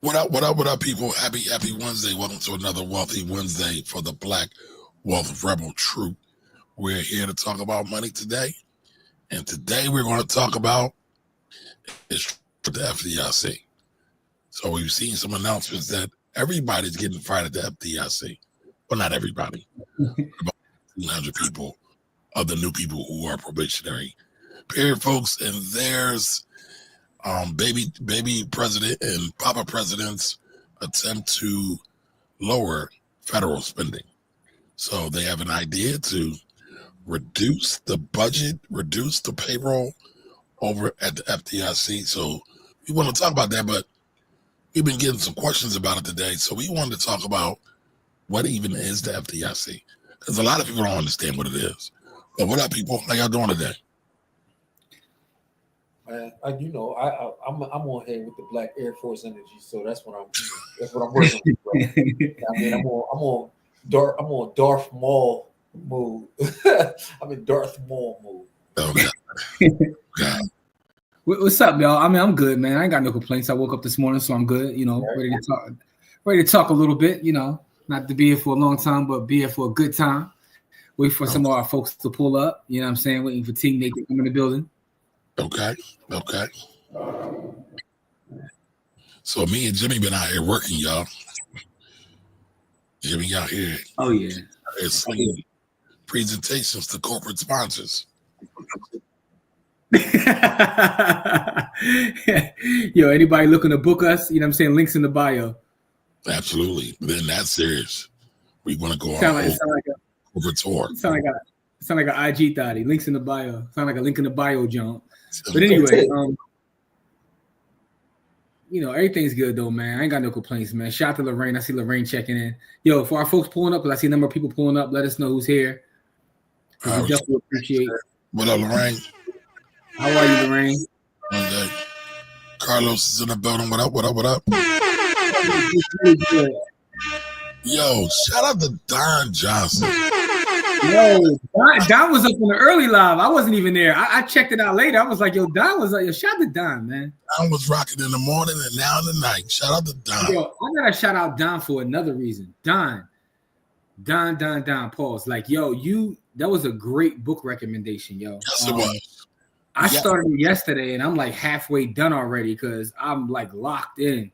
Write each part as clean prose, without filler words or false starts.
What up, people? Happy Wednesday. Welcome to another Wealthy Wednesday for the Black Wealth Rebel Troop. We're here to talk about money today. And today we're going to talk about is the FDIC. So we've seen some announcements that everybody's getting fired at the FDIC. Well, not everybody. About 100 people of the new people who are probationary period, folks. And there's baby president and papa president's attempt to lower federal spending. So they have an idea to reduce the budget, reduce the payroll over at the FDIC. So we want to talk about that, but we've been getting some questions about it today. So we wanted to talk about what even is the FDIC, because a lot of people don't understand what it is. But what up, people? How y'all doing today? Man, I'm on here with the Black Air Force energy, so that's what I'm working with. Right? I mean, I'm on Darth Maul mode. I'm in Darth Maul mode. Okay. Yeah. What's up, y'all? I mean, I'm good, man. I ain't got no complaints. I woke up this morning, so I'm good. You know, ready to talk a little bit. You know, not to be here for a long time, but be here for a good time. Wait for some of our folks to pull up. You know what I'm saying? Waiting for Team Nate to come in the building. Okay. So me and Jimmy been out here working, y'all. Jimmy out here. Oh yeah. It's presentations to corporate sponsors. Yo, anybody looking to book us? You know what I'm saying? Links in the bio. Absolutely. Then that's serious. We want to go on over tour. Sound like an IG thotty. Links in the bio. Sound like a link in the bio, John. But anyway, you know, everything's good though, man. I ain't got no complaints, man. Shout out to Lorraine. I see Lorraine checking in. Yo, for our folks pulling up, because I see a number of people pulling up, let us know who's here. We definitely appreciate. What up, Lorraine? How are you, Lorraine? Okay. Carlos is in the building. What up? Yo, shout out to Don Johnson. Yo, Don was up in the early live. I wasn't even there. I checked it out later. I was like, yo, Don was like, yo, shout out to Don, man. Don was rocking in the morning and now in the night. Shout out to Don. Yo, I gotta shout out Don for another reason. Don, pause. Like, yo, that was a great book recommendation, yo. Yes, it was. I started it yesterday and I'm like halfway done already because I'm like locked in.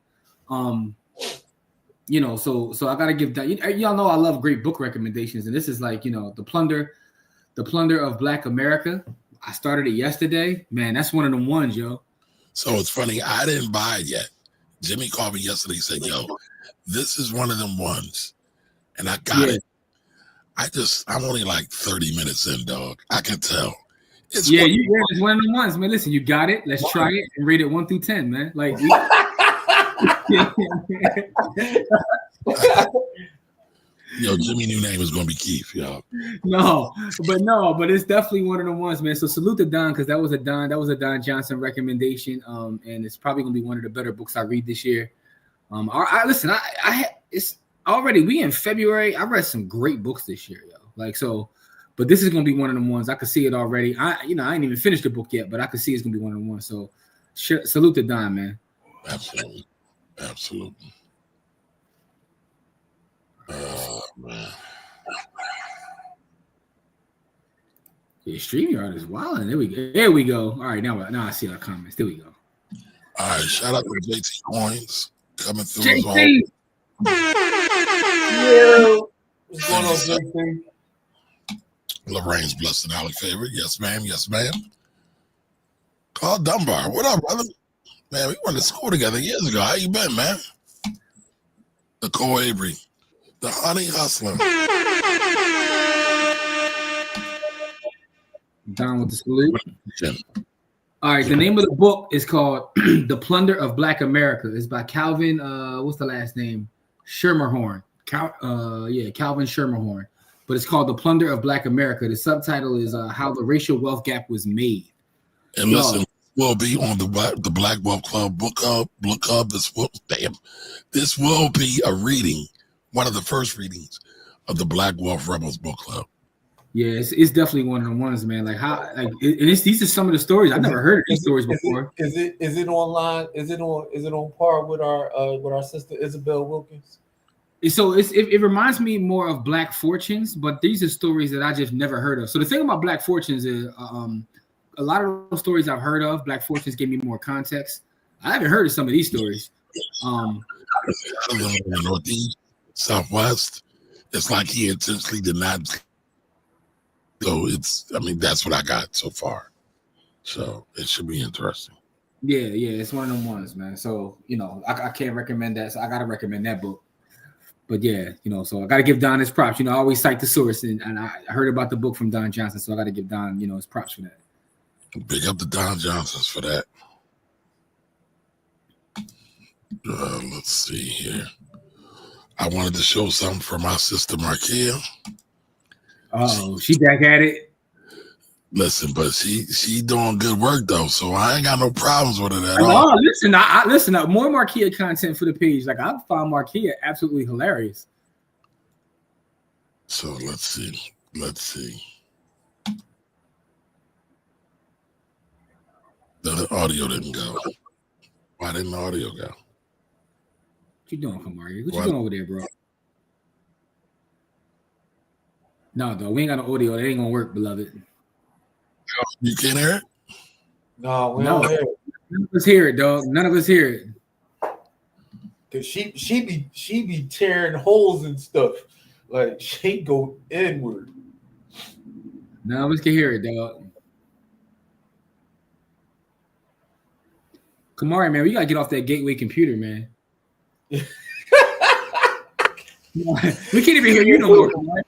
You know, so I gotta give that. Y'all know I love great book recommendations, and this is like, you know, the plunder of Black America. I started it yesterday, man. That's one of them ones, yo. So it's funny, I didn't buy it yet. Jimmy called me yesterday and said, "Yo, this is one of them ones," and I got it. I'm only like 30 minutes in, dog. I can tell. It's one of them ones, man. Listen, you got it. Let's try it and rate it 1 through 10, man. Like. Yo, Jimmy new name is gonna be Keith, y'all. No, but it's definitely one of the ones, man. So salute to Don, because that was a Don Johnson recommendation. And it's probably gonna be one of the better books I read this year. It's already, we in February. I read some great books this year, yo. Like, so, but this is gonna be one of them ones. I could see it already. I ain't even finished the book yet, but I could see it's gonna be one of them ones. So salute to Don, man. Absolutely. Man. Yeah, StreamYard is wild. There we go. All right, now I see our comments. There we go. All right, shout out to JT Coins coming through. JT. Yeah. What's going on, JT? Lorraine's blessed and highly favored. Yes, ma'am. Carl Dunbar. What up, brother? Man, we went to school together years ago. How you been, man? Nicole Avery, the honey hustler. Down with the salute. All right, the name of the book is called The Plunder of Black America. It's by Calvin, what's the last name? Schermerhorn. Calvin Schermerhorn. But it's called The Plunder of Black America. The subtitle is How the Racial Wealth Gap Was Made. And listen, will be on the Black Wealth Club book club. This will be a reading, one of the first readings of the Black Wealth Rebels book club. Yeah, it's definitely one of the ones, man. Like how, like, these are some of the stories I've never heard of these stories before. Is it online? Is it on par with our sister Isabel Wilkins? So it reminds me more of Black Fortunes, but these are stories that I just never heard of. So the thing about Black Fortunes is, a lot of those stories I've heard of, Black Fortunes gave me more context. I haven't heard of some of these stories. In the Northeast, Southwest, it's like he intentionally did not. So that's what I got so far. So it should be interesting. Yeah, it's one of them ones, man. So I can't recommend that. So I gotta recommend that book. But yeah, so I gotta give Don his props. I always cite the source, and I heard about the book from Don Johnson, so I gotta give Don, his props for that. Big up to Don Johnsons for that. Let's see here. I wanted to show something for my sister Markia. Oh, she back at it. Listen, but she doing good work though, so I ain't got no problems with it at all. Oh, listen, I more Markia content for the page. Like I found Markia absolutely hilarious. So let's see. The audio didn't go. Why didn't the audio go? What you doing, Kamari? What you doing over there, bro? No, dog, we ain't got no audio. It ain't gonna work, beloved. You can't hear it? No, we don't hear it. None of us hear it, dog. None of us hear it. Cause she be tearing holes and stuff. Like she go inward. None of us can hear it, dog. Kamari, man, we gotta get off that gateway computer, man. We can't even hear you no more, Kamari.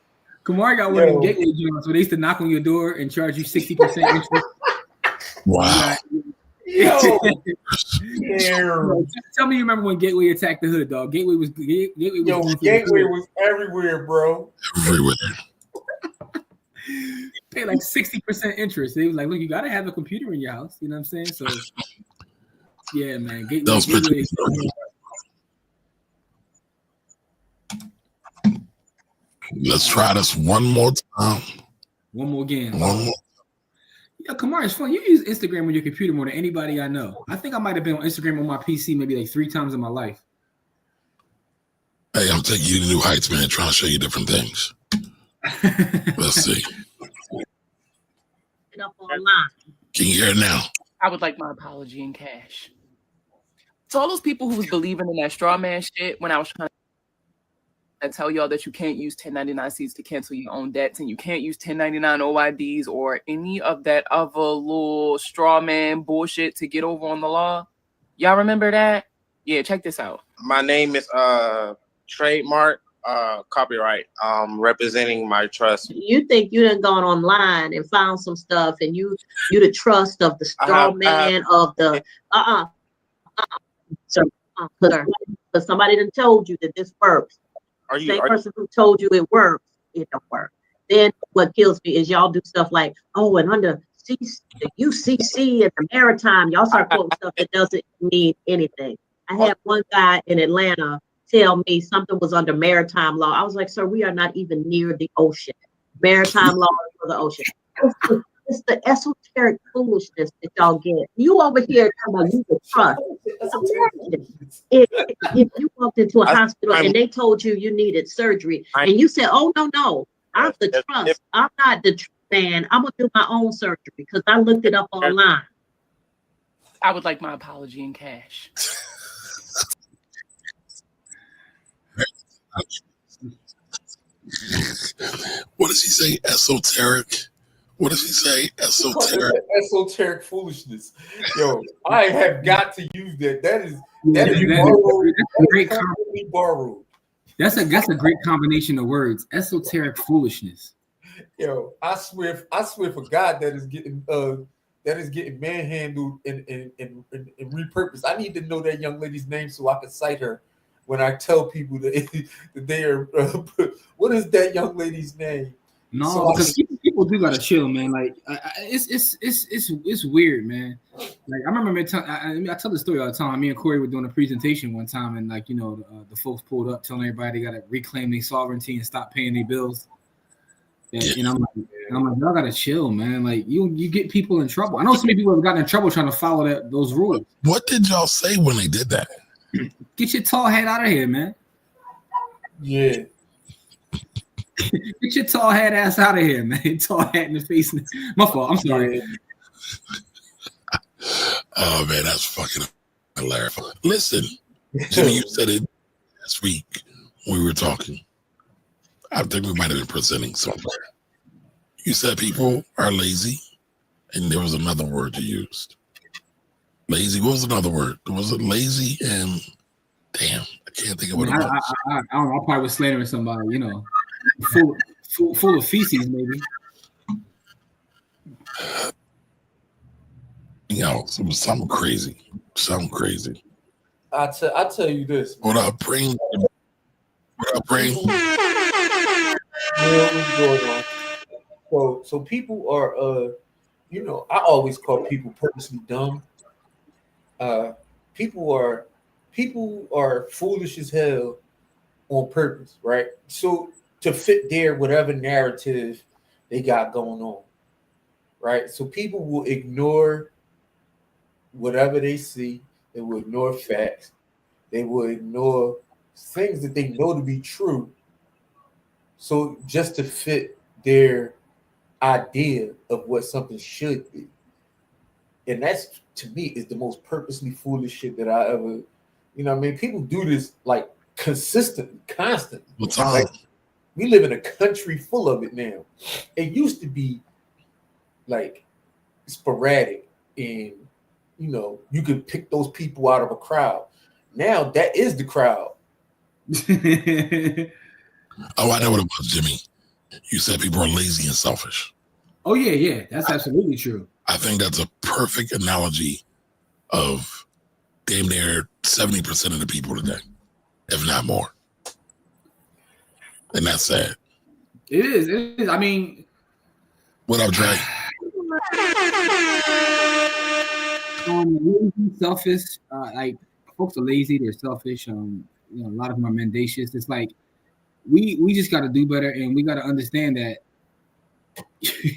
Kamari got one of them gateway joints where they used to knock on your door and charge you 60% interest. Wow. Yo, tell me you remember when Gateway attacked the hood, dog. Gateway was everywhere, bro. Everywhere. Pay like 60% interest. They was like, look, you gotta have a computer in your house. You know what I'm saying? So yeah, man. Gateway. Let's try this one more time. One more again. One more. Yeah, Kamar, it's fun. You use Instagram on your computer more than anybody I know. I think I might have been on Instagram on my PC maybe like 3 times in my life. Hey, I'm taking you to new heights, man, trying to show you different things. Let's see. Up online. Can you hear it now? I would like my apology in cash. To all those people who was believing in that straw man shit when I was trying to tell y'all that you can't use 1099-Cs to cancel your own debts and you can't use 1099 OIDs or any of that other little straw man bullshit to get over on the law. Y'all remember that? Yeah, check this out. My name is Trademark Copyright, representing my trust. You think you done gone online and found some stuff and you the trust of the straw man of the So but somebody done told you that this works. Same person who told you it works, it don't work. Then what kills me is y'all do stuff like, oh, and under the UCC and the maritime, y'all start quoting stuff that doesn't mean anything. I had one guy in Atlanta tell me something was under maritime law. I was like, sir, we are not even near the ocean. Maritime law is for the ocean. It's the esoteric foolishness that y'all get. You over here talking about you the trust. If you walked into a hospital and they told you you needed surgery and you said, oh, no, I'm the trust. I'm not the man. I'm going to do my own surgery because I looked it up online. I would like my apology in cash. What does he say? Esoteric? What does he say? Esoteric. Esoteric foolishness. Yo, I have got to use that. That is borrowed. That's a great combination of words. Esoteric foolishness. Yo, I swear for God that is getting manhandled and repurposed. I need to know that young lady's name so I can cite her when I tell people that they are. What is that young lady's name? No, so because people do gotta chill, man. Like it's weird, man. Like I remember I tell the story all the time. Me and Corey were doing a presentation one time, and like the folks pulled up telling everybody they gotta reclaim their sovereignty and stop paying their bills. And I'm like, y'all gotta chill, man. Like you get people in trouble. I know so many people have gotten in trouble trying to follow those rules. What did y'all say when they did that? Get your tall head out of here, man. Yeah. Get your tall head ass out of here, man. Tall hat in the face. My fault. I'm sorry. Yeah. Oh man, that's fucking hilarious. Listen, Jimmy, you said it last week when we were talking. I think we might have been presenting somewhere. You said people are lazy, and there was another word you used. Lazy. What was another word? Was it lazy and damn? I can't think of what it was. I don't know. I probably was slandering somebody. You know, full of feces, maybe. You know, it was something crazy. Something crazy. I tell you this. What up, Brain? What up, Brain? So people are you know, I always call people purposely dumb. People are foolish as hell on purpose, right? So to fit their whatever narrative they got going on, right? So people will ignore whatever they see. They will ignore facts. They will ignore things that they know to be true. So just to fit their idea of what something should be. And that's, to me, is the most purposely foolish shit that I ever, you know what I mean? People do this like consistently, constantly. What's on? Like, we live in a country full of it now. It used to be like sporadic and, you know, you could pick those people out of a crowd. Now that is the crowd. Oh, I know what it was, Jimmy. You said people are lazy and selfish. Oh, yeah. That's absolutely true. I think that's a perfect analogy of damn near 70% of the people today, if not more. And that's sad. It is. I mean, what up, Dre? Selfish. Like folks are lazy. They're selfish. You know, a lot of them are mendacious. It's like we just got to do better, and we got to understand that you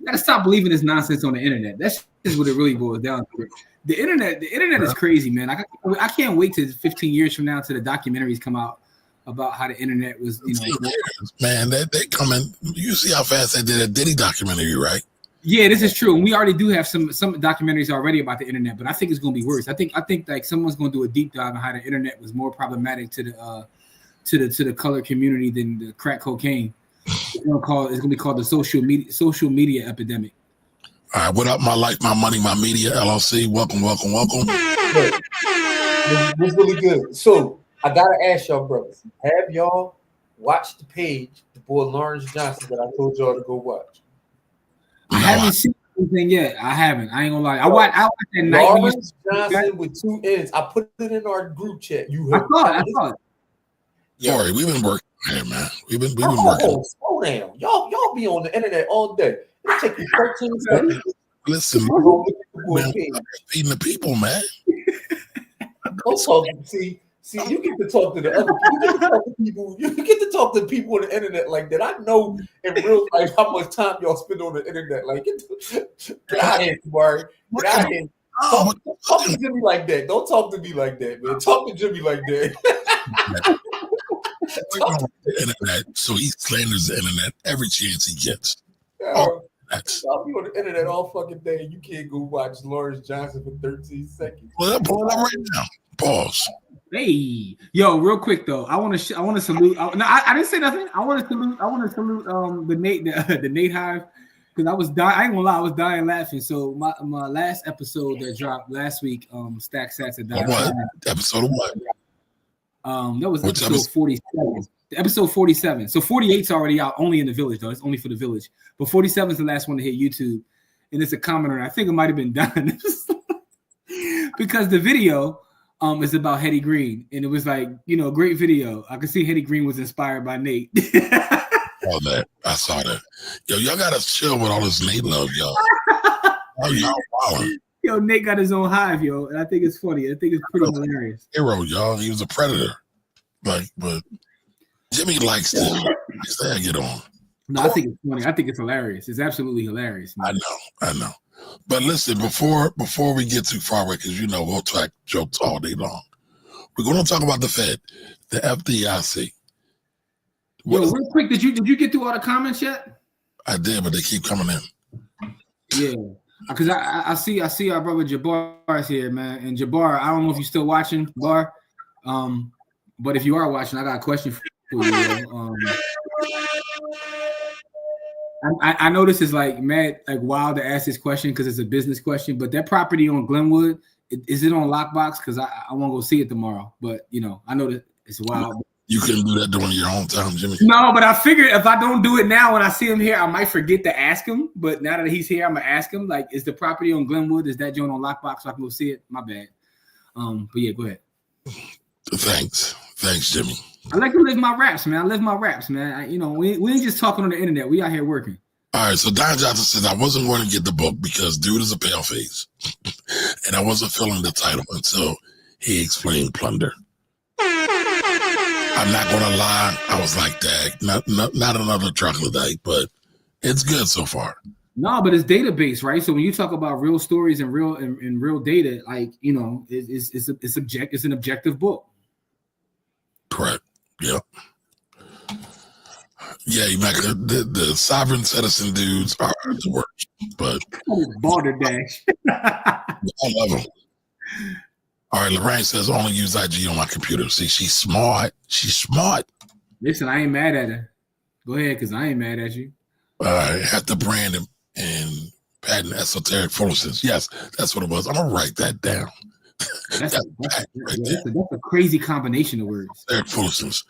got to stop believing this nonsense on the internet. That's just what it really boils down to. The internet is crazy, man. I can't wait till 15 years from now till the documentaries come out about how the internet was, you know. Man, they coming. You see how fast they did a Diddy documentary, right? Yeah, this is true. And we already do have some documentaries already about the internet, but I think it's going to be worse. I think like someone's going to do a deep dive on how the internet was more problematic to the color community than the crack cocaine. It's going to be called the social media epidemic. All right, what up, My Life, My Money, My Media, LLC. Welcome. It's really good. So I gotta ask y'all, brothers, have y'all watched the page, the boy Lawrence Johnson, that I told y'all to go watch? I haven't seen anything yet. I haven't. I ain't gonna lie. I watched that night. Lawrence Johnson with 2 N's. I put it in our group chat. You heard? I saw it. Sorry, we've been working here, man. We've been working. Slow down. Y'all be on the internet all day. It take you 13 seconds. Listen, man, feeding the people, man. Don't talk. See, you get to talk to the other people. You get to talk to people. You get to talk to people on the internet like that. I know in real life how much time y'all spend on the internet. Like, get out of here, Mark. Get out of here. Talk to Jimmy like that. Don't talk to me like that, man. Talk to Jimmy like that. The internet, so he slanders the internet every chance he gets. I'll be on the internet all fucking day, and you can't go watch Lawrence Johnson for 13 seconds. Well, pull it up right now. Pause. Hey, yo, real quick though, I want to salute. I didn't say nothing. I want to salute the Nate Hive, because I was dying. I ain't gonna lie, I was dying laughing. So my last episode that dropped last week, Stack Sats and what episode of what? That was episode 47. Episode 47. So 48's already out, only in the village though. It's only for the village. But 47 is the last one to hit YouTube, and it's a commenter. I think it might have been done because the video is about Hetty Green, and it was like, you know, great video. I could see Hetty Green was inspired by Nate. Oh, that I saw that. Yo, y'all gotta chill with all this Nate love, y'all. Oh, y'all wilding. Yo, Nate got his own hive, yo, and I think it's funny. I think it's pretty hilarious. Hero, y'all. He was a predator. Like, but Jimmy likes to get on. No, I think it's funny. I think it's hilarious. It's absolutely hilarious, man. I know. But listen, before we get too far away, because we'll track jokes all day long. We're going to talk about the Fed, the FDIC. Yo, real quick, did you get through all the comments yet? I did, but they keep coming in. Yeah, because I see our brother Jabbar is here, man. And Jabbar, I don't know if you're still watching, Bar, but if you are watching, I got a question for you. I know this is like wild to ask this question because it's a business question, but that property on Glenwood, is it on lockbox? Because I want to go see it tomorrow. But I know that it's wild. You couldn't do that during your own time, Jimmy. No, but I figured if I don't do it now when I see him here, I might forget to ask him. But now that he's here, I'm gonna ask him. Like, is the property on Glenwood? Is that joint on lockbox so I can go see it? My bad. But yeah, go ahead. Thanks, Jimmy. I like to live my raps, man. We ain't just talking on the internet. We out here working. All right, so Don Johnson says I wasn't going to get the book because dude is a pale face, and I wasn't feeling the title until he explained plunder. I'm not going to lie, I was like, dag, not another troglodyte, but it's good so far. No, but it's database, right? So when you talk about real stories and real data, it's an objective book. Correct. Yep. Yeah, the sovereign citizen dudes are the worst, but Balderdash. I love them. All right, Lorraine says only use IG on my computer. See, she's smart. Listen, I ain't mad at her. Go ahead, because I ain't mad at you. Have to brand and patent esoteric foolishness. Yes, that's what it was. I'm gonna write that down. That's a crazy combination of words. Esoteric foolishness.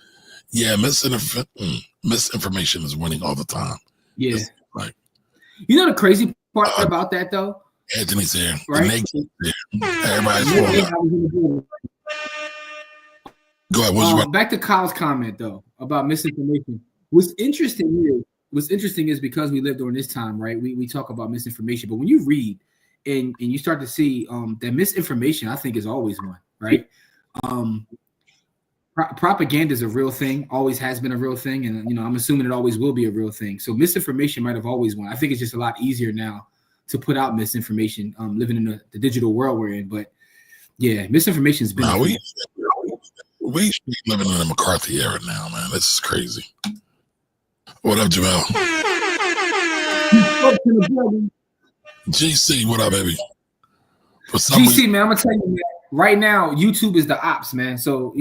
Yeah, misinformation is winning all the time. Yeah, right. You know the crazy part about that though? Anthony's here. Right? Everybody's Go ahead. Back to Kyle's comment though about misinformation. What's interesting is because we lived during this time, right? We talk about misinformation, but when you read and you start to see that misinformation, I think is always one, right? Propaganda is a real thing, always has been a real thing, and I'm assuming it always will be a real thing. So misinformation might have always won. I think it's just a lot easier now to put out misinformation, living in the digital world we're in. But yeah, misinformation has been. No, we should be living in the McCarthy era now, man. This is crazy. What up, Jamel? GC, what up, baby? GC, man, I'm gonna tell you, man. Right now, YouTube is the ops, man. So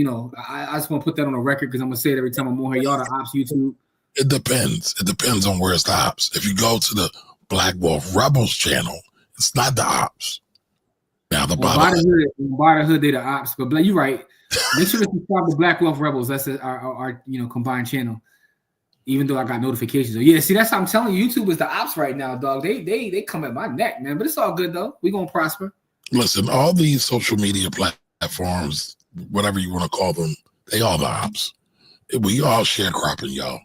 I just want to put that on a record because I'm gonna say it every time I'm on here. Y'all the ops, YouTube. It depends. It depends on where it's the ops. If you go to the Black Wolf Rebels channel, it's not the ops. Now the bottom. By the hood, they the ops. But you're right. Make sure to subscribe to Black Wolf Rebels. That's our combined channel. Even though I got notifications. So yeah, see, that's how I'm telling you. YouTube is the ops right now, dog. They come at my neck, man. But it's all good though. We gonna prosper. Listen, all these social media platforms, whatever you want to call them, they all the ops. We all sharecropping, y'all.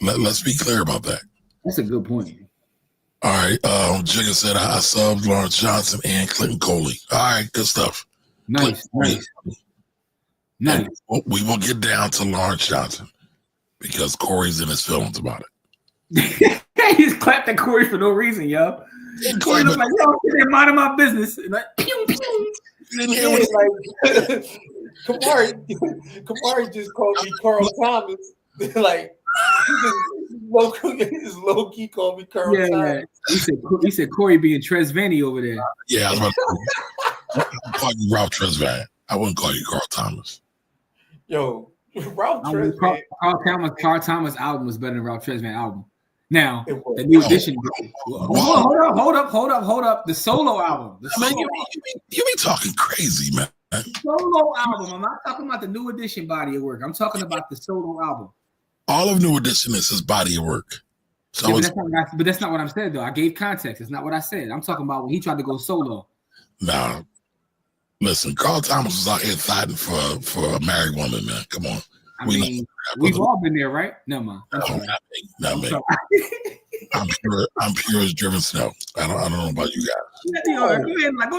Let's be clear about that. That's a good point. All right. Jigga said I subbed Lawrence Johnson and Clinton Coley. All right, good stuff. Nice. And we will get down to Lawrence Johnson because Corey's in his feelings about it. He just clapped at Corey for no reason, yo. Corey was like, yo, I'm minding my business. And like, pew, pew. Kamari just called me Carl Thomas. Like, he just low-key called me Carl Thomas. He said Corey being Tresvani over there. Yeah, I was about to call you Ralph Tresvant. I wouldn't call you Carl Thomas. Yo, Ralph Tresvant. Carl Thomas album was better than Ralph Tresvant album. Now, the new edition. Hold up. The solo album. You be talking crazy, man. Solo album. I'm not talking about the new edition body of work. I'm talking about the solo album. All of new edition is his body of work. So yeah, but that's not what I'm saying, though. I gave context. It's not what I said. I'm talking about when he tried to go solo. Nah. Listen, Carl Thomas was out here fighting for a married woman, man. Come on. We've all been there, right? Never mind. Not me. I'm pure as driven snow. I don't know about you guys. Go ahead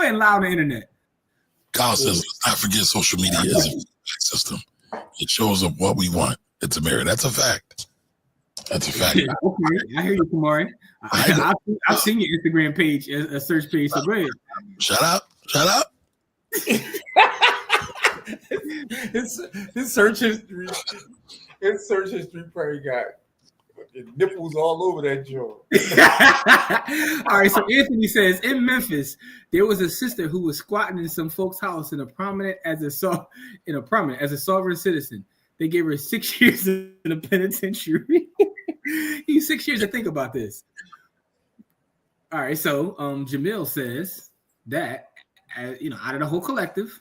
and lie on the internet. Kyle says, let's not forget social media is a feedback system. It shows up what we want. It's a mirror. That's a fact. That's a fact. Okay, I hear you, Kamari. I've seen your Instagram page, a search page. So go ahead. Shut up. His search history probably got nipples all over that joint. All right, so Anthony says in Memphis there was a sister who was squatting in some folks' house as a sovereign citizen. They gave her 6 years in a penitentiary. He's 6 years to think about this. All right, so Jamil says that out of the whole collective,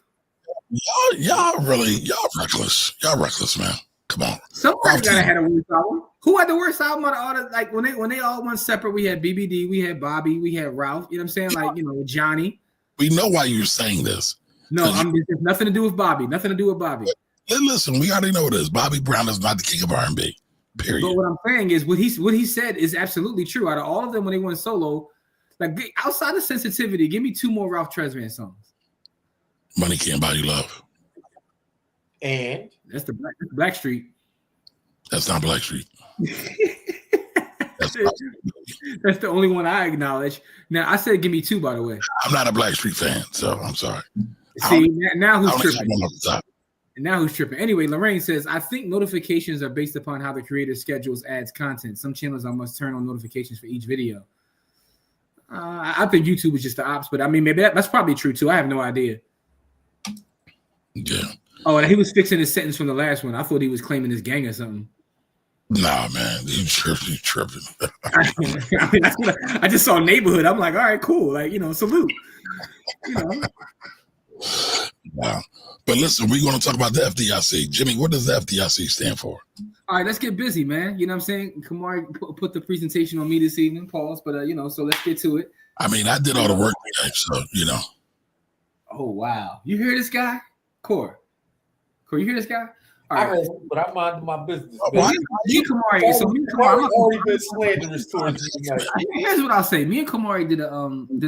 y'all reckless. Y'all reckless, man. Come on. Somebody gotta have a worst album. Who had the worst album out of all the, like when they all went separate? We had BBD, we had Bobby, we had Ralph. You know what I'm saying? Like, Johnny. We know why you're saying this. No, it's nothing to do with Bobby. Nothing to do with Bobby. Listen, we already know this. Bobby Brown is not the king of R&B. Period. But what I'm saying is what he said is absolutely true. Out of all of them, when they went solo, like outside of sensitivity, give me 2 more Ralph Tresvant songs. Money Can't Buy You Love. And that's the Black Street. That's not Black Street. That's the only one I acknowledge. Now I said give me 2, by the way. I'm not a Black Street fan, so I'm sorry. See, now who's tripping? Now who's tripping? Anyway, Lorraine says, I think notifications are based upon how the creator schedules adds content. Some channels I must turn on notifications for each video. I think YouTube is just the ops, but I mean, maybe that's probably true too. I have no idea. Yeah. Oh, and he was fixing his sentence from the last one. I thought he was claiming his gang or something. Nah, man, you tripping. I just saw Neighborhood. I'm like, all right, cool. Like, salute. Wow. But listen, we're going to talk about the FDIC. Jimmy, what does the FDIC stand for? All right, let's get busy, man. You know what I'm saying? Kamari put the presentation on me this evening, pause, but, so let's get to it. I mean, I did all the work today, so, Oh, wow. You hear this guy? Core, you hear this guy? All right. I heard, but I'm minding my business. Me and Kamari already been slanderous towards you. Here's what I'll say. Me and Kamari did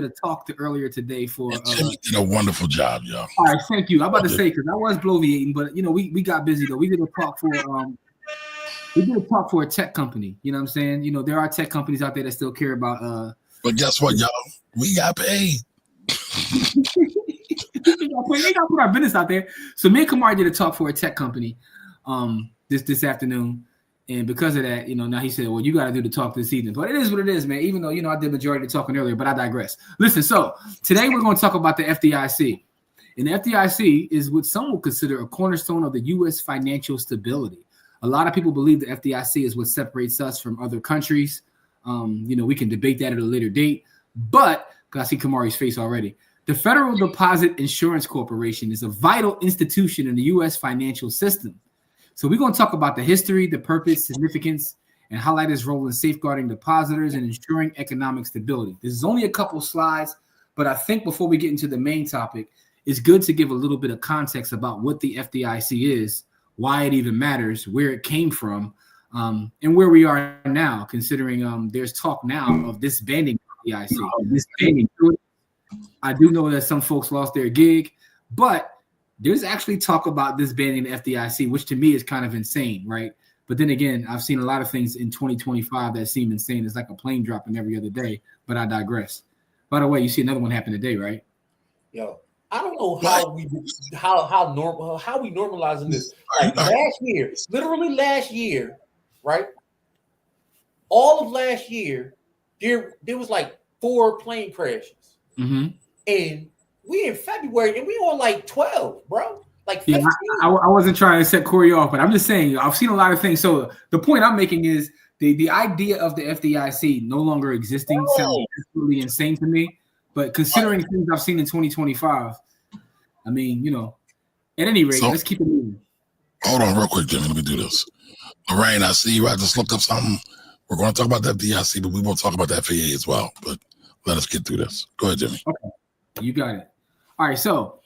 a talk earlier today for. Jimmy did a wonderful job, y'all. All right, thank you. I'm about to say because I was bloviating, but we got busy though. We did a talk for a tech company. You know what I'm saying? There are tech companies out there that still care about. But guess what, y'all? We got paid. They got to put our business out there. So me and Kamari did a talk for a tech company this afternoon. And because of that, now he said, well, you got to do the talk this evening. But it is what it is, man. Even though, I did majority of the talking earlier, but I digress. Listen, so today we're going to talk about the FDIC. And the FDIC is what some will consider a cornerstone of the U.S. financial stability. A lot of people believe the FDIC is what separates us from other countries. We can debate that at a later date. But, because I see Kamari's face already, the Federal Deposit Insurance Corporation is a vital institution in the U.S. financial system. So we're going to talk about the history, the purpose, significance, and highlight its role in safeguarding depositors and ensuring economic stability. This is only a couple slides, but I think before we get into the main topic, it's good to give a little bit of context about what the FDIC is, why it even matters, where it came from, and where we are now, considering there's talk now of disbanding the FDIC. I do know that some folks lost their gig, but there's actually talk about disbanding the FDIC, which to me is kind of insane, right? But then again, I've seen a lot of things in 2025 that seem insane. It's like a plane dropping every other day, but I digress. By the way, you see another one happen today, right? Yo, I don't know how we normalizing this. Like literally last year, right? All of last year, there was like 4 plane crashes. Mm-hmm. And we in February and we on like 12, bro. Like 15. Yeah, I wasn't trying to set Corey off, but I'm just saying I've seen a lot of things. So the point I'm making is the idea of the FDIC no longer existing sounds absolutely insane to me. But considering things I've seen in 2025, I mean, at any rate, let's keep it moving. Hold on real quick, Jimmy. Let me do this. Lorraine, I see you. I just looked up something. We're going to talk about the FDIC, but we won't talk about the FAA as well. But let us get through this. Go ahead, Jimmy. Okay. You got it. All right. So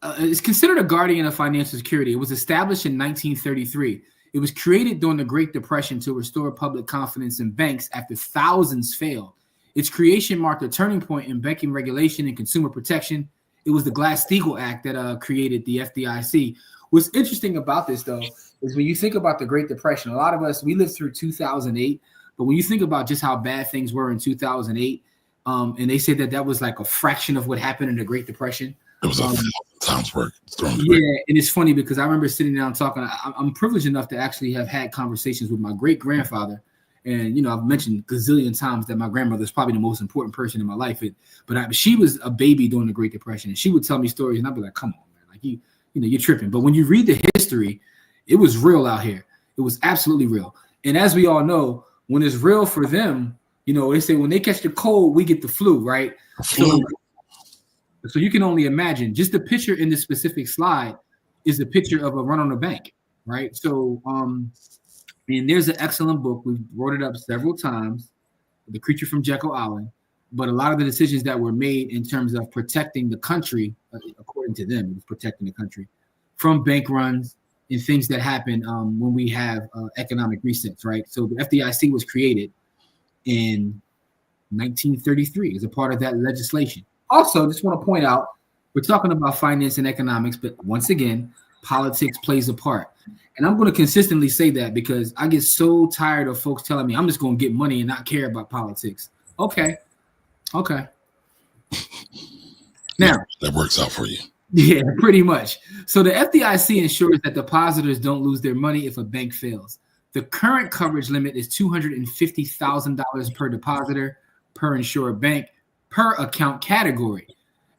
it's considered a guardian of financial security. It was established in 1933. It was created during the Great Depression to restore public confidence in banks after thousands failed. Its creation marked a turning point in banking regulation and consumer protection. It was the Glass-Steagall Act that created the FDIC, What's interesting about this, though, is when you think about the Great Depression, a lot of us, we lived through 2008, but when you think about just how bad things were in 2008, and they said that was like a fraction of what happened in the Great Depression. It was 1,000 times worse. Yeah, and it's funny because I remember sitting down talking. I'm privileged enough to actually have had conversations with my great-grandfather. And, you know, I've mentioned gazillion times that my grandmother is probably the most important person in my life. But she was a baby during the Great Depression. And she would tell me stories, and I'd be like, come on, man. Like, you know, you're tripping. But when you read the history, it was real out here. It was absolutely real. And as we all know, when it's real for them, you know, they say when they catch the cold, we get the flu, right? So you can only imagine. Just the picture in this specific slide is a picture of a run on a bank, right? So, and there's an excellent book. We've brought it up several times, The Creature from Jekyll Island. But a lot of the decisions that were made in terms of protecting the country, according to them, it was protecting the country from bank runs and things that happen when we have economic resets, right? So the FDIC was created in 1933 as a part of that legislation. Also, just want to point out, we're talking about finance and economics, but once again, politics plays a part. And I'm going to consistently say that because I get so tired of folks telling me I'm just going to get money and not care about politics. Okay. Now, that works out for you. Yeah, pretty much. So the FDIC ensures that depositors don't lose their money if a bank fails. The current coverage limit is $250,000 per depositor, per insured bank, per account category.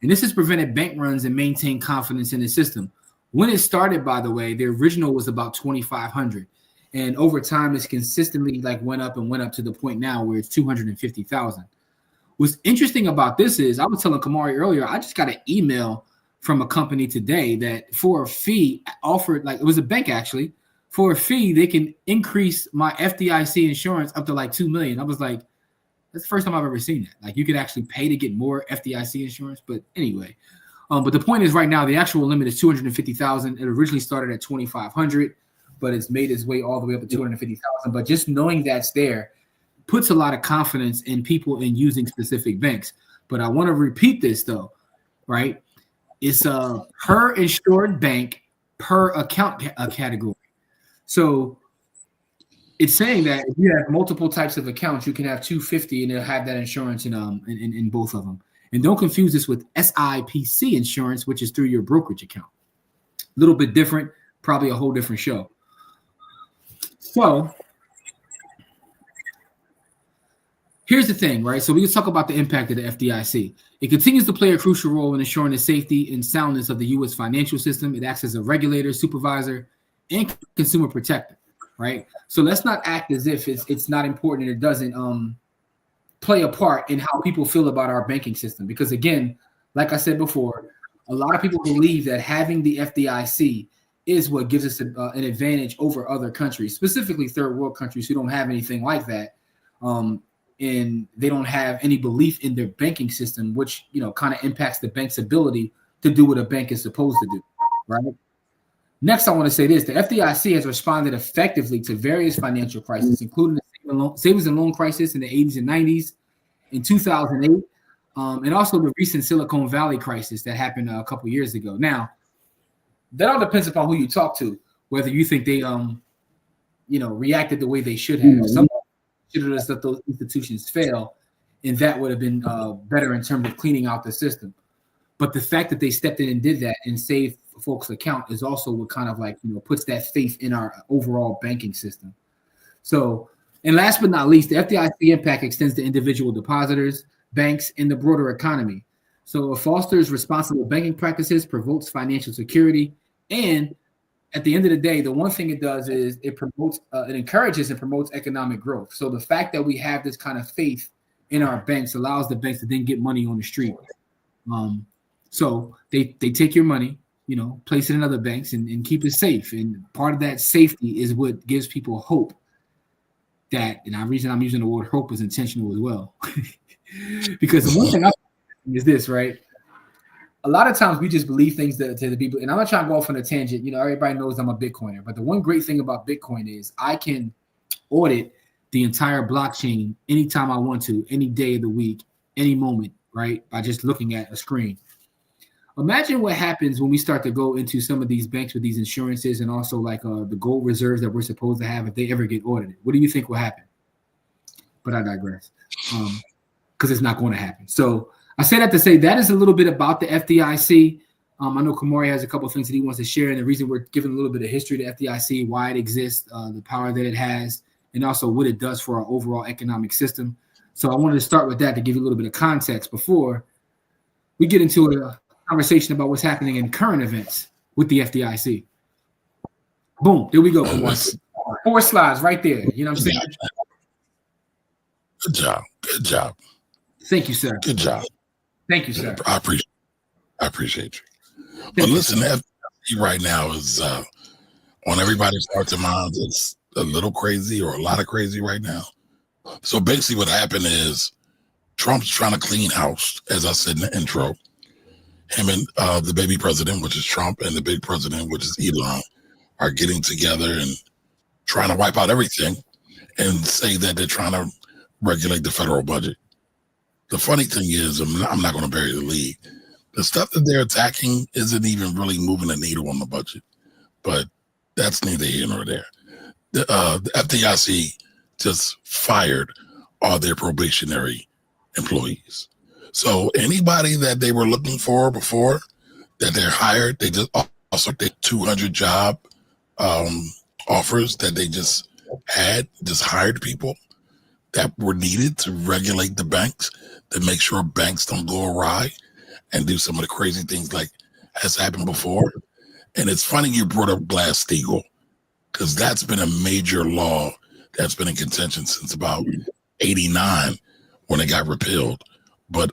And this has prevented bank runs and maintained confidence in the system. When it started, by the way, the original was about $2,500. And over time, it's consistently went up to the point now where it's $250,000. What's interesting about this is, I was telling Kamari earlier, I just got an email from a company today that for a fee offered, it was a bank actually, for a fee, they can increase my FDIC insurance up to $2 million. I was like, that's the first time I've ever seen that. You could actually pay to get more FDIC insurance. But anyway, but the point is right now, the actual limit is $250,000. It originally started at $2,500, but it's made its way all the way up to $250,000. But just knowing that's there puts a lot of confidence in people in using specific banks. But I want to repeat this though, right? It's per insured bank per account category. So it's saying that if you have multiple types of accounts, you can have 250 and it'll have that insurance in both of them. And don't confuse this with SIPC insurance, which is through your brokerage account. A little bit different, probably a whole different show. So here's the thing, right? So we can talk about the impact of the FDIC. It continues to play a crucial role in ensuring the safety and soundness of the U.S. financial system. It acts as a regulator, supervisor, and consumer protector, right? So let's not act as if it's not important and it doesn't play a part in how people feel about our banking system. Because again, like I said before, a lot of people believe that having the FDIC is what gives us an advantage over other countries, specifically third world countries who don't have anything like that. And they don't have any belief in their banking system, which, kind of impacts the bank's ability to do what a bank is supposed to do, right? Next, I want to say this. The FDIC has responded effectively to various financial crises, including the savings and loan crisis in the 80s and 90s, in 2008, and also the recent Silicon Valley crisis that happened a couple years ago. Now, that all depends upon who you talk to, whether you think they, reacted the way they should have. Some should have let those institutions fail, and that would have been better in terms of cleaning out the system. But the fact that they stepped in and did that and saved folks' account is also what kind of puts that faith in our overall banking system. So, and last but not least, the FDIC impact extends to individual depositors, banks, and the broader economy. So it fosters responsible banking practices, promotes financial security, and at the end of the day, the one thing it does is it promotes, it encourages and promotes economic growth. So the fact that we have this kind of faith in our banks allows the banks to then get money on the street. So they take your money, place it in other banks and keep it safe. And part of that safety is what gives people hope. That, and the reason I'm using the word hope is intentional as well. Because the one thing I is this, right? A lot of times we just believe things to the people, and I'm not trying to go off on a tangent. Everybody knows I'm a Bitcoiner, but the one great thing about Bitcoin is I can audit the entire blockchain anytime I want to, any day of the week, any moment, right? By just looking at a screen. Imagine what happens when we start to go into some of these banks with these insurances and also like the gold reserves that we're supposed to have if they ever get audited. What do you think will happen? But I digress, because it's not going to happen. So I say that to say that is a little bit about the FDIC. I know Kamari has a couple of things that he wants to share, and the reason we're giving a little bit of history to FDIC, why it exists, the power that it has, and also what it does for our overall economic system. So I wanted to start with that to give you a little bit of context before we get into a conversation about what's happening in current events with the FDIC. Boom, there we go. 4 slides right there. You know what I'm saying? Good job. Good job. Thank you, sir. Good job. Thank you, sir. I appreciate you. But listen, FDIC right now is on everybody's hearts and minds. It's a little crazy or a lot of crazy right now. So basically what happened is Trump's trying to clean house, as I said in the intro. Him and the baby president, which is Trump, and the big president, which is Elon, are getting together and trying to wipe out everything and say that they're trying to regulate the federal budget. The funny thing is, I'm not going to bury the lead. The stuff that they're attacking isn't even really moving the needle on the budget, but that's neither here nor there. The FDIC just fired all their probationary employees. So anybody that they were looking for before that they're hired, they just also did 200 job offers that they just hired people that were needed to regulate the banks, to make sure banks don't go awry and do some of the crazy things like has happened before. And it's funny you brought up Glass-Steagall, because that's been a major law that's been in contention since about 89 when it got repealed. But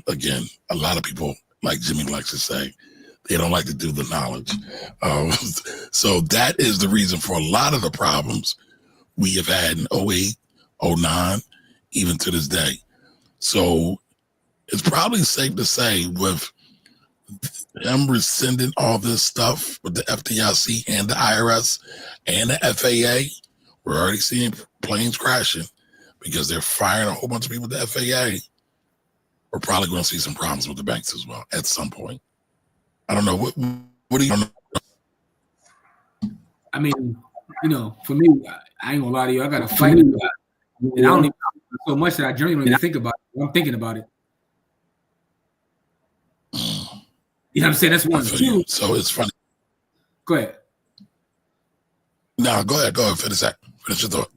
again, a lot of people, like Jimmy likes to say, they don't like to do the knowledge. So that is the reason for a lot of the problems we have had in 08, 09, even to this day. So it's probably safe to say with them rescinding all this stuff with the FDIC and the IRS and the FAA, we're already seeing planes crashing because they're firing a whole bunch of people at the FAA. We're probably going to see some problems with the banks as well at some point. I don't know. What do you know? I mean, for me, I ain't gonna lie to you. I got to fight it. And I don't even so much that I generally don't even think about it. I'm thinking about it. You know what I'm saying? That's one. Two. So it's funny. Go ahead. No, go ahead. Finish that. Finish your thought.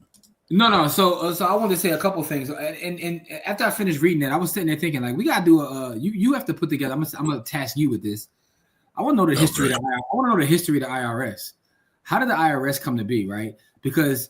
No. So I wanted to say a couple things, and after I finished reading it, I was sitting there thinking, like, we gotta do you have to put together. I'm gonna task you with this. I want to know the history. I want to know the history of the IRS. How did the IRS come to be, right? Because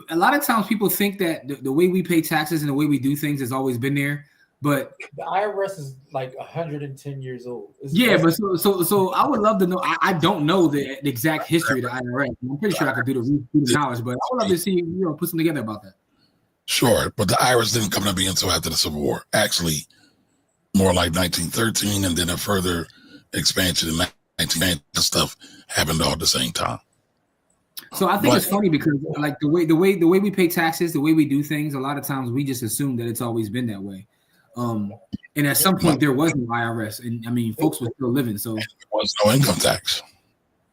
a lot of times people think that the way we pay taxes and the way we do things has always been there, but the IRS is like 110 years old. So I would love to know. I don't know the exact history of the IRS. I'm pretty sure I could do the knowledge, but I would love to see put something together about that. Sure, but the IRS didn't come to be until after the Civil War. Actually, more like 1913, and then a further expansion in 1990. Stuff happened all at the same time. So I think it's funny because like the way we pay taxes, the way we do things, a lot of times we just assume that it's always been that way. And at some point there was no IRS, and I mean folks were still living. So there was no income tax.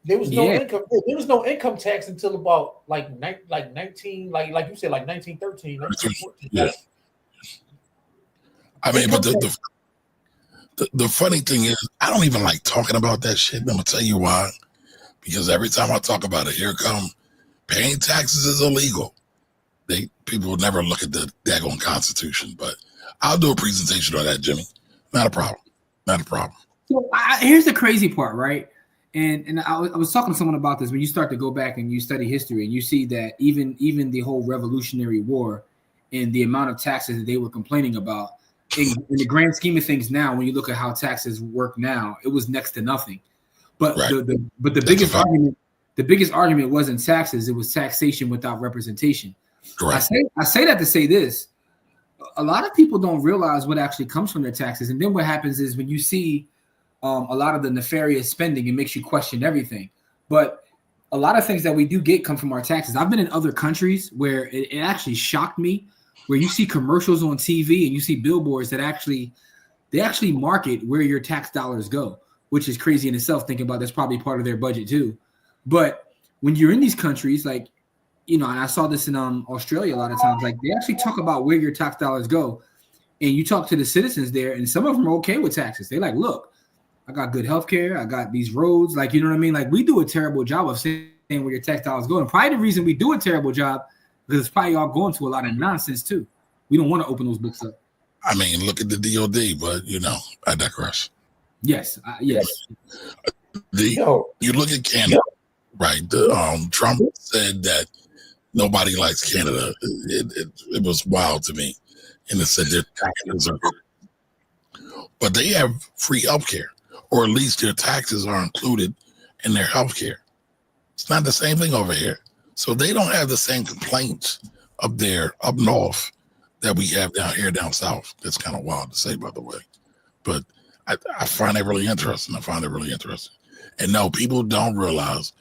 There was no income. There was no income tax until about like you said, like 1913, 1914. Yeah. I mean, but the funny thing is, I don't even like talking about that shit. I'm gonna tell you why. Because every time I talk about it, here come paying taxes is illegal. People will never look at the daggone Constitution, but I'll do a presentation on that, Jimmy. Not a problem. So here's the crazy part, right? And I was talking to someone about this. When you start to go back and you study history, and you see that even the whole Revolutionary War and the amount of taxes that they were complaining about, in the grand scheme of things now, when you look at how taxes work now, it was next to nothing. But right. the biggest argument wasn't taxes; it was taxation without representation. Correct. I say that to say this: a lot of people don't realize what actually comes from their taxes, and then what happens is when you see a lot of the nefarious spending, it makes you question everything. But a lot of things that we do get come from our taxes. I've been in other countries where it actually shocked me, where you see commercials on TV and you see billboards that actually they actually market where your tax dollars go, which is crazy in itself. Thinking about that's probably part of their budget too. But when you're in these countries, like, you know, and I saw this in Australia a lot of times, like they actually talk about where your tax dollars go, and you talk to the citizens there, and some of them are okay with taxes. They're like, look, I got good healthcare, I got these roads, like, you know what I mean? Like we do a terrible job of saying where your tax dollars go, and probably the reason we do a terrible job because it's probably all going to a lot of nonsense too. We don't want to open those books up. I mean, look at the DOD, but you know, I digress. Yes, yes. You look at Canada, right? Trump said that nobody likes Canada. It was wild to me, and it said their taxes are, but they have free healthcare, or at least their taxes are included in their healthcare. It's not the same thing over here, so they don't have the same complaints up there up north that we have down here down south. That's kind of wild to say, by the way, but I find it really interesting. And no, people don't realize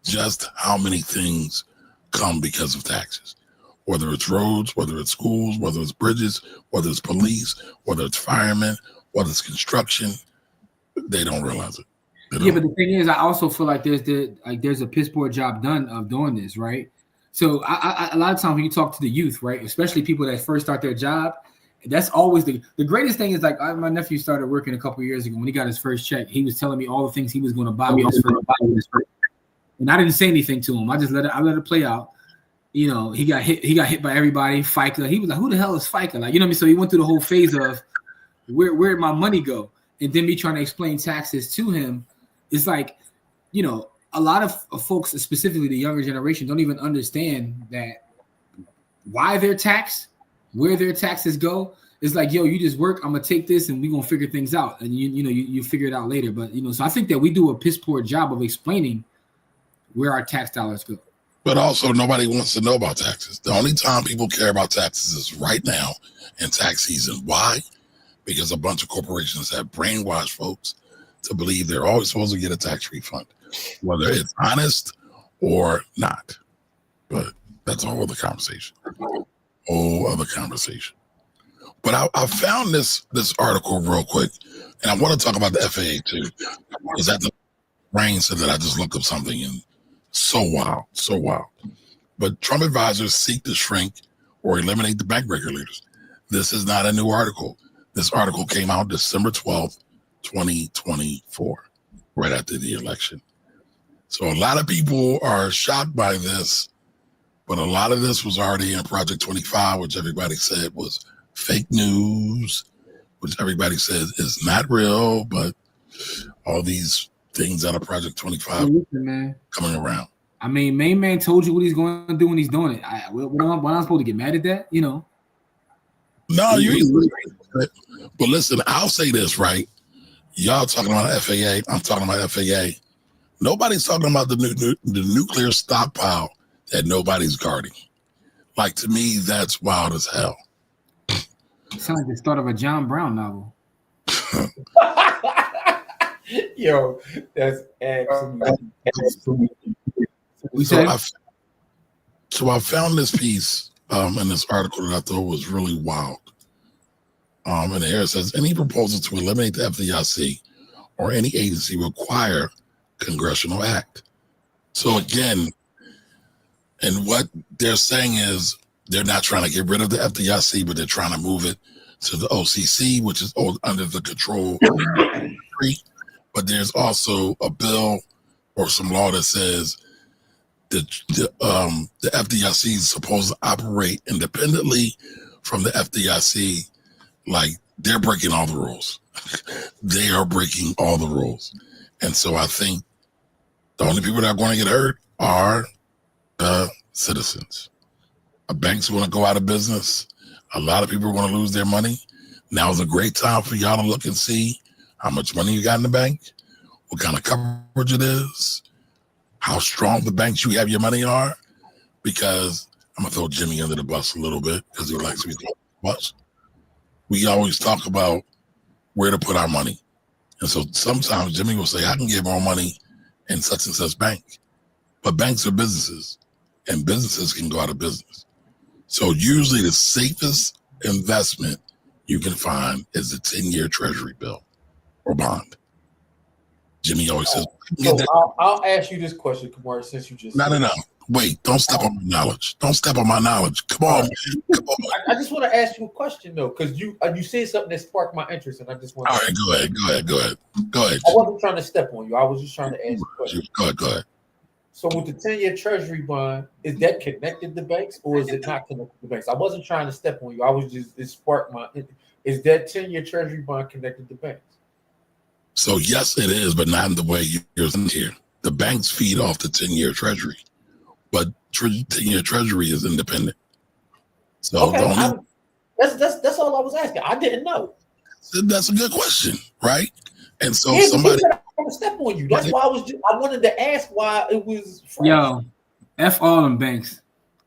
just how many things come because of taxes, whether it's roads, whether it's schools, whether it's bridges, whether it's police, whether it's firemen, whether it's construction. They don't realize it. Yeah, but the thing is, I also feel like there's a piss poor job done of doing this, right? So a lot of times when you talk to the youth, right, especially people that first start their job, that's always the greatest thing is like my nephew started working a couple of years ago. When he got his first check, he was telling me all the things he was going to buy with his first. And I didn't say anything to him. I just let it play out. You know, he got hit by everybody. FICA. He was like, who the hell is FICA? Like, you know what I mean? So he went through the whole phase of where'd my money go? And then me trying to explain taxes to him. It's like, you know, a lot of folks, specifically the younger generation, don't even understand that why they're taxed, where their taxes go. It's like, yo, you just work. I'm gonna take this, and we're gonna figure things out, and you figure it out later. But you know, so I think that we do a piss poor job of explaining where our tax dollars go. But also, nobody wants to know about taxes. The only time people care about taxes is right now in tax season. Why? Because a bunch of corporations have brainwashed folks to believe they're always supposed to get a tax refund, whether it's honest or not. But that's a whole other conversation. But I found this article real quick, and I want to talk about the FAA too, because that the brain said that I just looked up something and so wild. But Trump advisors seek to shrink or eliminate the bank regulators. This is not a new article. This article came out December 12th, 2024, right after the election. So a lot of people are shocked by this, but a lot of this was already in Project 25, which everybody said was fake news, which everybody said is not real, but all these things out of Project 25 coming around. I mean, main man told you what he's going to do when he's doing it. Why am I supposed to get mad at that? You know? No, but listen, I'll say this, right? Y'all talking about FAA. I'm talking about FAA. Nobody's talking about the nuclear stockpile that nobody's guarding. Like, to me, that's wild as hell. It sounds like the start of a John Brown novel. Yo, that's absolutely. So I found this piece in this article that I thought was really wild. And here it says, any proposal to eliminate the FDIC or any agency require congressional act. So again, and what they're saying is they're not trying to get rid of the FDIC, but they're trying to move it to the OCC, which is under the control of the country. But there's also a bill or some law that says that the FDIC is supposed to operate independently from the FDIC. Like, they're breaking all the rules. They are breaking all the rules. And so I think the only people that are going to get hurt are citizens. A bank's going to go out of business. A lot of people are going to lose their money. Now is a great time for y'all to look and see how much money you got in the bank, what kind of coverage it is, how strong the banks you have your money are, because I'm going to throw Jimmy under the bus a little bit because he likes to be thrown under the bus. We always talk about where to put our money. And so sometimes Jimmy will say, I can give more money in such and such bank. But banks are businesses, and businesses can go out of business. So usually the safest investment you can find is a 10-year Treasury bill or bond. Jimmy always says, so I'll ask you this question, Kumar, since you just no. Wait, don't step on my knowledge. Don't step on my knowledge. Come on, man. Come on. I just want to ask you a question though, because you said something that sparked my interest, and I just want. All right, go ahead. I wasn't trying to step on you. I was just trying to ask you a question. Go ahead. So with the 10-year Treasury bond, is that connected to banks or is it not connected to banks? I wasn't trying to step on you. I was just it sparked my. Is that 10-year Treasury bond connected to banks? So yes, it is, but not in the way you're in here. The banks feed off the 10-year Treasury, but 10-year Treasury is independent. So okay, that's all I was asking. I didn't know. That's a good question, right? And so somebody step on you. That's why I wanted to ask why it was. Fresh. Yo, F all them banks.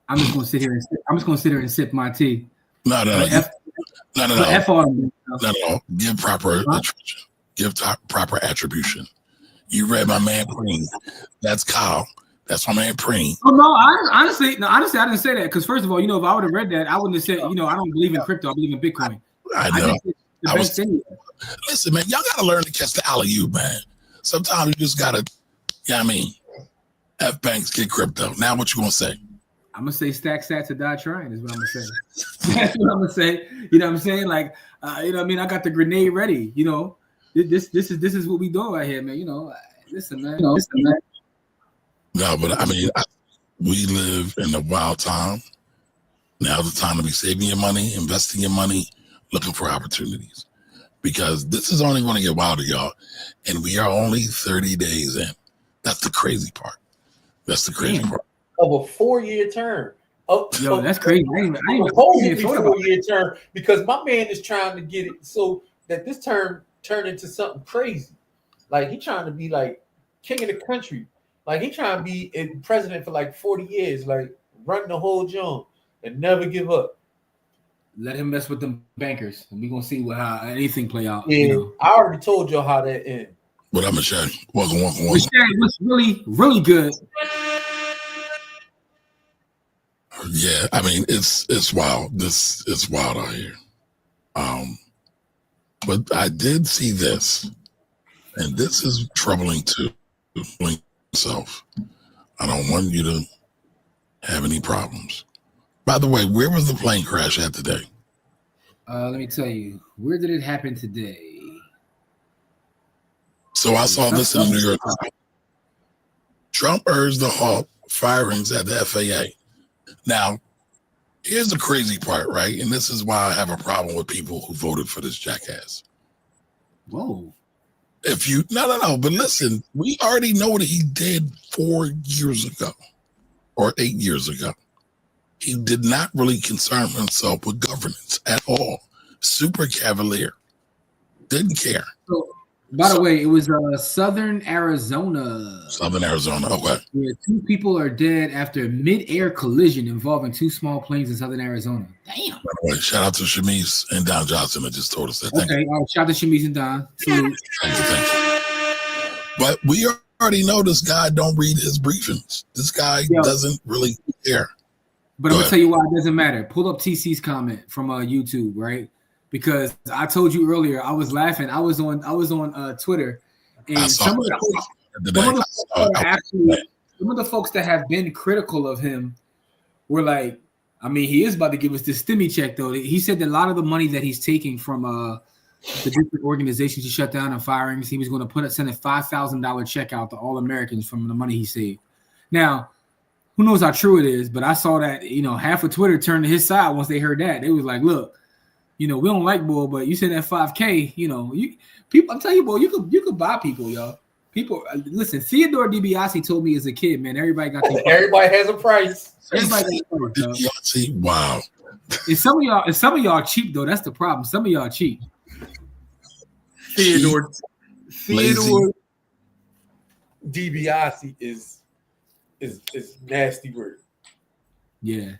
I'm just gonna sit here and sip my tea. No. F all them banks. No. Give proper attribution. Give proper attribution. You read my man Preem. That's Kyle. That's my man Preem. Oh no, honestly, I didn't say that because first of all, if I would have read that, I wouldn't have said, I don't believe in crypto. I believe in Bitcoin. I know. Listen, man, y'all gotta learn to catch the alley-oop, man. Sometimes you just gotta, F banks get crypto. Now what you gonna say? I'm gonna say stack sats to die trying is what I'm gonna say. That's what I'm gonna say. You know what I'm saying? Like, I got the grenade ready. This is what we doing right here, man. Listen, man. No, but we live in a wild time. Now's the time to be saving your money, investing your money, looking for opportunities. Because this is only going to get wilder, y'all. And we are only 30 days in. That's the crazy part. That's the crazy part. Of a 4-year term. Yo, that's crazy. I ain't even 4-year term because my man is trying to get it so that this term turn into something crazy. Like he trying to be like king of the country. Like he trying to be president for like 40 years, like run the whole joint and never give up. Let him mess with them bankers, and we're gonna see how anything play out. Yeah, I already told y'all how that ends. But I'm Michelle. Welcome. Michelle, what's really, really good. Yeah, it's wild. It's wild out here. But I did see this, and this is troubling too. Myself, I don't want you to have any problems. By the way, where was the plane crash at today? Let me tell you. Where did it happen today? So I saw this in the New York Times. Trump urged the halt firings at the FAA. Now, here's the crazy part, right? And this is why I have a problem with people who voted for this jackass. Whoa. But listen, we already know what he did 4 years ago or 8 years ago. He did not really concern himself with governance at all. Super cavalier. Didn't care. So, by the way, it was Southern Arizona. Okay. Yeah, 2 people are dead after mid-air collision involving 2 small planes in Southern Arizona. Damn. By the way, shout out to Shamise and Don Johnson that just told us that. Okay, shout out to Shamise and Don. Thank you. But we already know this guy don't read his briefings. This guy doesn't really care. But I'm gonna tell you why it doesn't matter. Pull up TC's comment from YouTube, right? Because I told you earlier, I was laughing. I was on Twitter, and some of the folks that have been critical of him were like, he is about to give us this stimmy check, though. He said that a lot of the money that he's taking from the different organizations he shut down and firings, he was going to send a $5,000 check out to all Americans from the money he saved. Now, who knows how true it is? But I saw that half of Twitter turned to his side once they heard that. They was like, look. We don't like bull, but you said that 5K, people. I'm telling you, boy, you could buy people, y'all. People, listen. Theodore DiBiase told me as a kid, man. Everybody got everybody has a price. Everybody got a price. Wow. If some of y'all cheap though, that's the problem. Some of y'all cheap. Theodore DiBiase is nasty word. Yeah.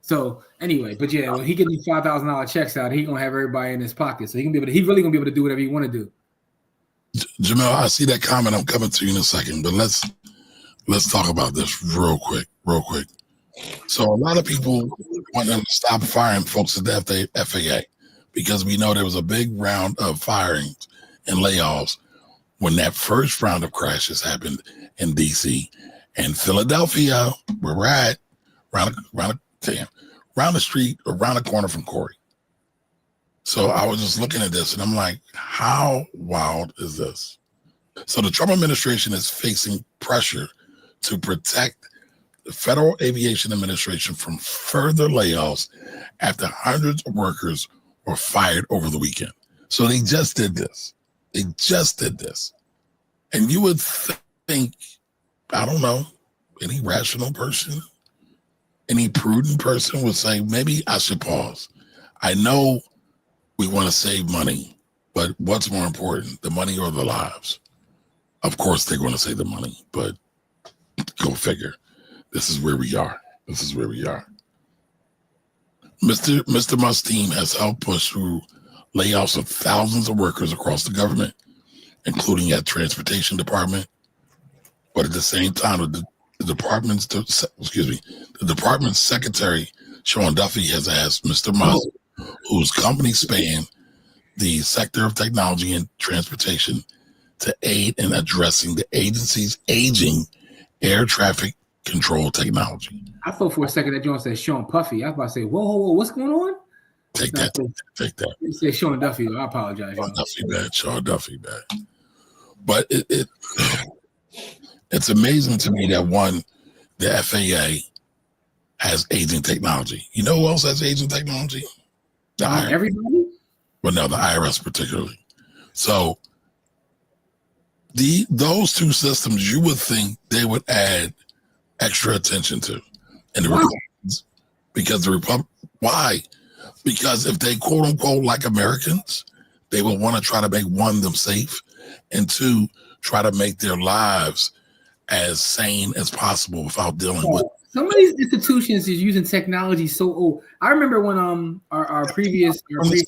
So anyway, but yeah, when he get these $5,000 checks out, he gonna have everybody in his pocket. So he really gonna be able to do whatever he want to do. Jamel, I see that comment. I'm coming to you in a second, but let's talk about this real quick. So a lot of people want them to stop firing folks at the FAA because we know there was a big round of firings and layoffs when that first round of crashes happened in DC and Philadelphia, where we're at, around the street, around the corner from Corey. So I was just looking at this and I'm like, how wild is this? So the Trump administration is facing pressure to protect the Federal Aviation Administration from further layoffs after hundreds of workers were fired over the weekend. So they just did this. And you would think, I don't know, any rational person, any prudent person would say, maybe I should pause. I know we want to save money, but what's more important, the money or the lives? Of course, they're going to say the money, but go figure. This is where we are. Mr. Musk's team has helped push through layoffs of thousands of workers across the government, including at Transportation Department. But at the same time, the department's secretary, Sean Duffy, has asked Mr. Musk, whose company span the sector of technology and transportation, to aid in addressing the agency's aging air traffic control technology. I thought for a second that John said Sean Puffy. I was about to say, whoa, what's going on? Take that. You said Sean Duffy. I apologize. Sean Duffy bad. But it's amazing to me that the FAA has aging technology. You know who else has aging technology? The IRS. Everybody? Well, no, the IRS particularly. So those two systems, you would think they would add extra attention to. And the Republicans, because why? Because if they quote unquote like Americans, they will want to try to make one, them safe, and two, try to make their lives as sane as possible without dealing with. Some of these institutions is using technology so old. I remember when our previous police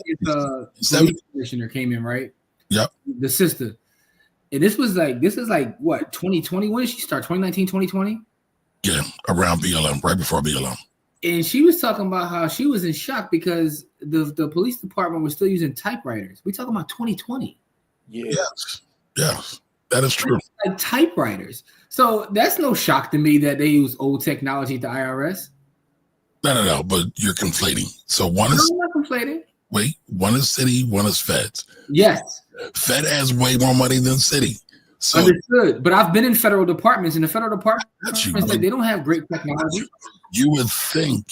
commissioner came in, right? Yep. The sister. And this is like what, 2020? When did she start? 2019, 2020? Yeah, around BLM, right before BLM. And she was talking about how she was in shock because the police department was still using typewriters. We talking about 2020. Yes, that is true. Like typewriters. So that's no shock to me that they use old technology at the IRS. No, but you're conflating. So I'm not conflating. Wait, one is city, one is feds. Yes. Fed has way more money than city. So understood. But I've been in federal departments, and the federal departments, they don't have great technology. You would think,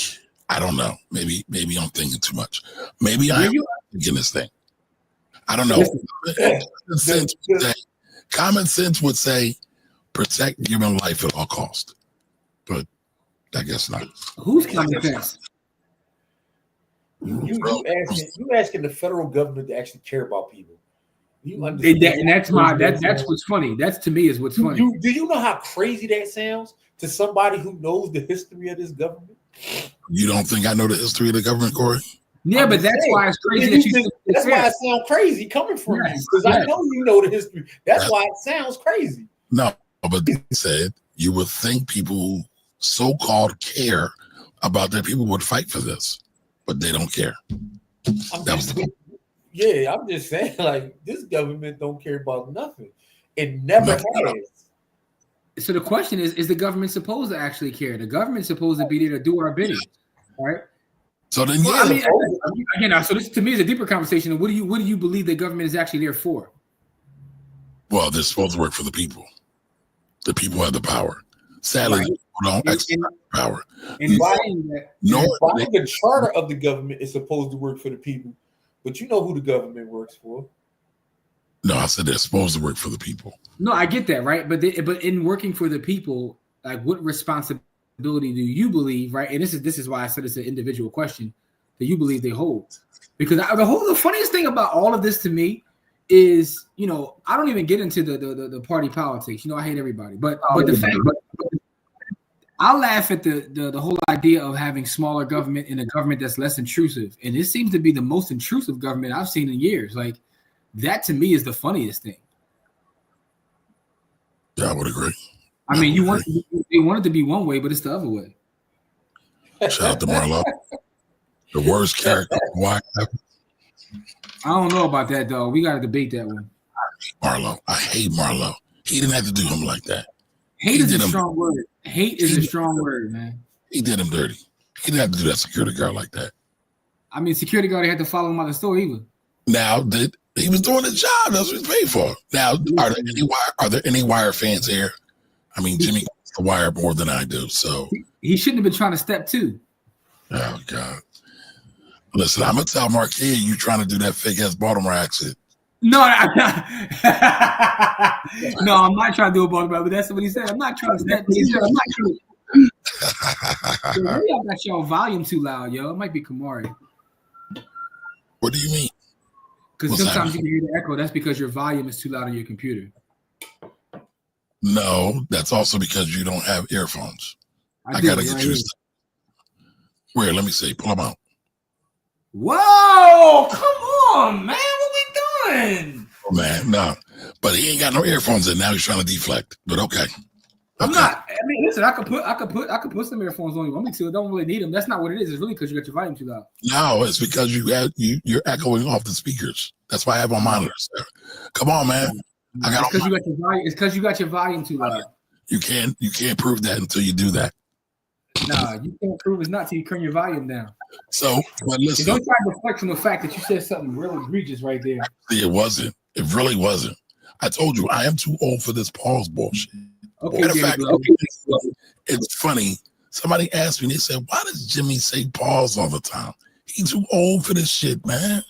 I don't know, maybe I'm thinking too much. Maybe I'm thinking this thing. I don't know. Common sense would say protect human life at all cost. But I guess not. Who's common sense? You asking the federal government to actually care about people. And that's what's funny. That's to me is what's funny. Do you know how crazy that sounds to somebody who knows the history of this government? You don't think I know the history of the government, Corey? Yeah, but that's why it's crazy. That's why it sounds crazy coming from you, because I know you know the history. That's why it sounds crazy. No, but they said you would think people who so-called care about their people would fight for this, but they don't care. I'm just saying, like, this government don't care about nothing. It never has. So the question is the government supposed to actually care? The government's supposed to be there to do our bidding, right? So then, so this to me is a deeper conversation. What do you believe the government is actually there for? Well, they're supposed to work for the people. The people have the power. Sadly, people don't exercise power. And the charter of the government is supposed to work for the people, but you know who the government works for. No, I said they're supposed to work for the people. No, I get that, right? But in working for the people, like, what responsibility do you believe, right? And this is why I said it's an individual question that you believe they hold. Because the funniest thing about all of this to me is, you know, I don't even get into the party politics. You know, I hate everybody, but the fact, I laugh at the whole idea of having smaller government and a government that's less intrusive, and it seems to be the most intrusive government I've seen in years. Like, that to me is the funniest thing. Yeah, I would agree. I mean, they want it to be one way, but it's the other way. Shout out to Marlo. The worst character. Why? I don't know about that though. We got to debate that one. Marlo, I hate Marlo. He didn't have to do him like that. Hate is a strong word. Hate is a strong word, man. He did him dirty. He didn't have to do that security guard like that. I mean, security guard had to follow him out the store either. Now that he was doing his job, that's what he's paid for. Now, are there any Wire fans here? I mean, Jimmy gets the Wire more than I do, so he shouldn't have been trying to step two. Oh God! Listen, I'm gonna tell Marquis you trying to do that fake ass Baltimore accent. No, I'm not trying to do a Baltimore, but that's what he said. I'm not trying to step two. I'm not trying to. Maybe I got your volume too loud, yo. It might be Kamari. What do you mean? Because sometimes you can hear the echo. That's because your volume is too loud on your computer. No, that's also because you don't have earphones. I gotta get you. Where? Let me see. Pull them out. Whoa! Come on, man. What we doing? Oh, man, no. But he ain't got no earphones in. Now he's trying to deflect. But okay. I'm not. I mean, listen. I could put some earphones on you. Want me to? I don't really need them. That's not what it is. It's really because you got your volume too loud. No, it's because you're echoing off the speakers. That's why I have on monitors. Come on, man. It's because you got your volume. It's because you got your volume too loud. You can't prove that until you do that. Nah, you can't prove it's not till you turn your volume down. So, but listen. Don't try to reflect on the fact that you said something real egregious right there. It wasn't. It really wasn't. I told you I am too old for this pause bullshit. Okay, matter of fact, it's funny. Somebody asked me, they said, why does Jimmy say pause all the time? He's too old for this shit, man.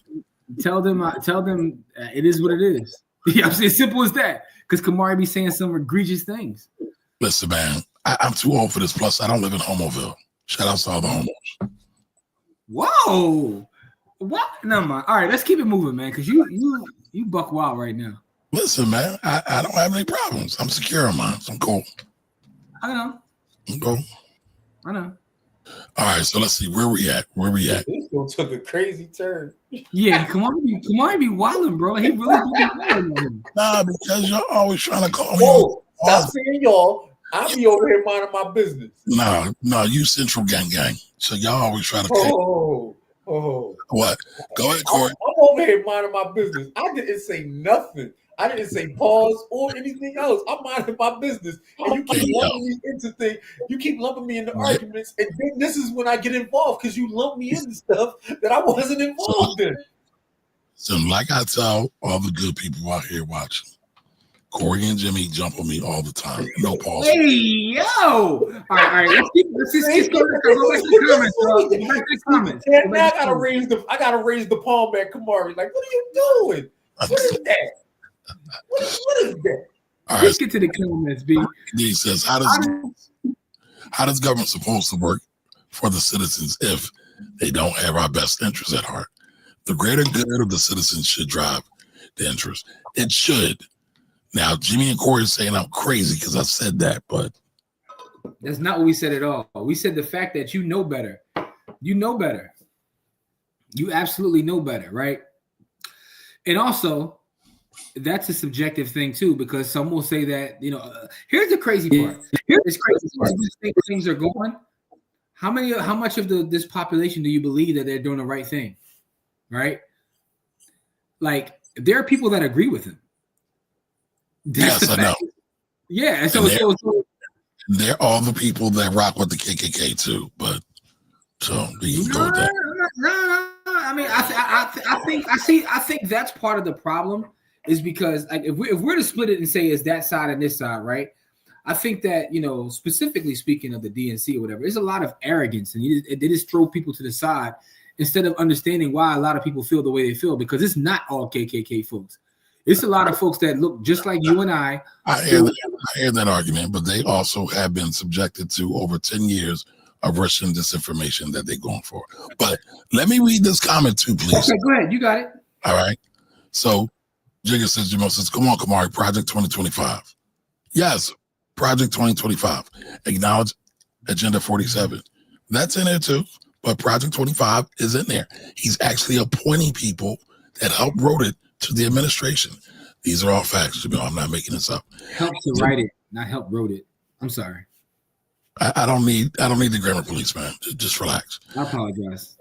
Tell them it is what it is. Yeah, it's simple as that. Because Kamari be saying some egregious things. Listen, man, I'm too old for this. Plus, I don't live in Homoville. Shout out to all the homos. Whoa. What? Never mind. All right, let's keep it moving, man, because you buck wild right now. Listen, man, I don't have any problems. I'm secure on mine. So I'm cool. I know. I'm cool. I know. All right, so let's see where we at. This one took a crazy turn. Yeah, come on, be wilding, bro. He really be wilding. Nah, because y'all always trying to call me. Whoa, stop saying y'all. I'll be over here minding my business. No, you Central Gang. So y'all always try to. Oh. What? Go ahead, Corey. I'm over here minding my business. I didn't say nothing. I didn't say pause or anything else. I'm minding my business. And you keep lumping me into things. You keep lumping me into arguments. And then this is when I get involved because you lump me into stuff that I wasn't involved in. So like I tell all the good people out here watching, Corey and Jimmy jump on me all the time. No pause. Hey, yo! All right. Let's just get started. Comments. Now I gotta raise the palm at Kamari. Like, what are you doing? What is that? What is that? All right. Let's get to the comments, B. He says, how does government supposed to work for the citizens if they don't have our best interests at heart? The greater good of the citizens should drive the interest. It should. Now, Jimmy and Corey are saying I'm crazy because I said that, but that's not what we said at all. We said the fact that you know better. You know better. You absolutely know better, right? And also, that's a subjective thing too, because some will say that, here's the crazy part. Here's crazy part. You think things are going. How much of this population do you believe that they're doing the right thing? Right? Like, there are people that agree with him. Yes, I know. Yeah, and so they're all the people that rock with the KKK too, but so you can go with that. No. I mean, I think that's part of the problem. Is because like, if we're to split it and say it's that side and this side, right? I think that, specifically speaking of the DNC or whatever, there's a lot of arrogance and they just throw people to the side instead of understanding why a lot of people feel the way they feel, because it's not all KKK folks. It's a lot of folks that look just like you and I. I hear that argument, but they also have been subjected to over 10 years of Russian disinformation that they're going for. But let me read this comment too, please. Okay, go ahead. You got it. All right. So Jigga says, Jamal says, come on, Kamari, Project 2025. Yes, Project 2025. Acknowledge Agenda 47. That's in there too, but Project 25 is in there. He's actually appointing people that helped wrote it to the administration. These are all facts, Jamal. I'm not making this up. Helped to write it, not help wrote it. I'm sorry. I don't need the grammar police, man. Just relax. I apologize.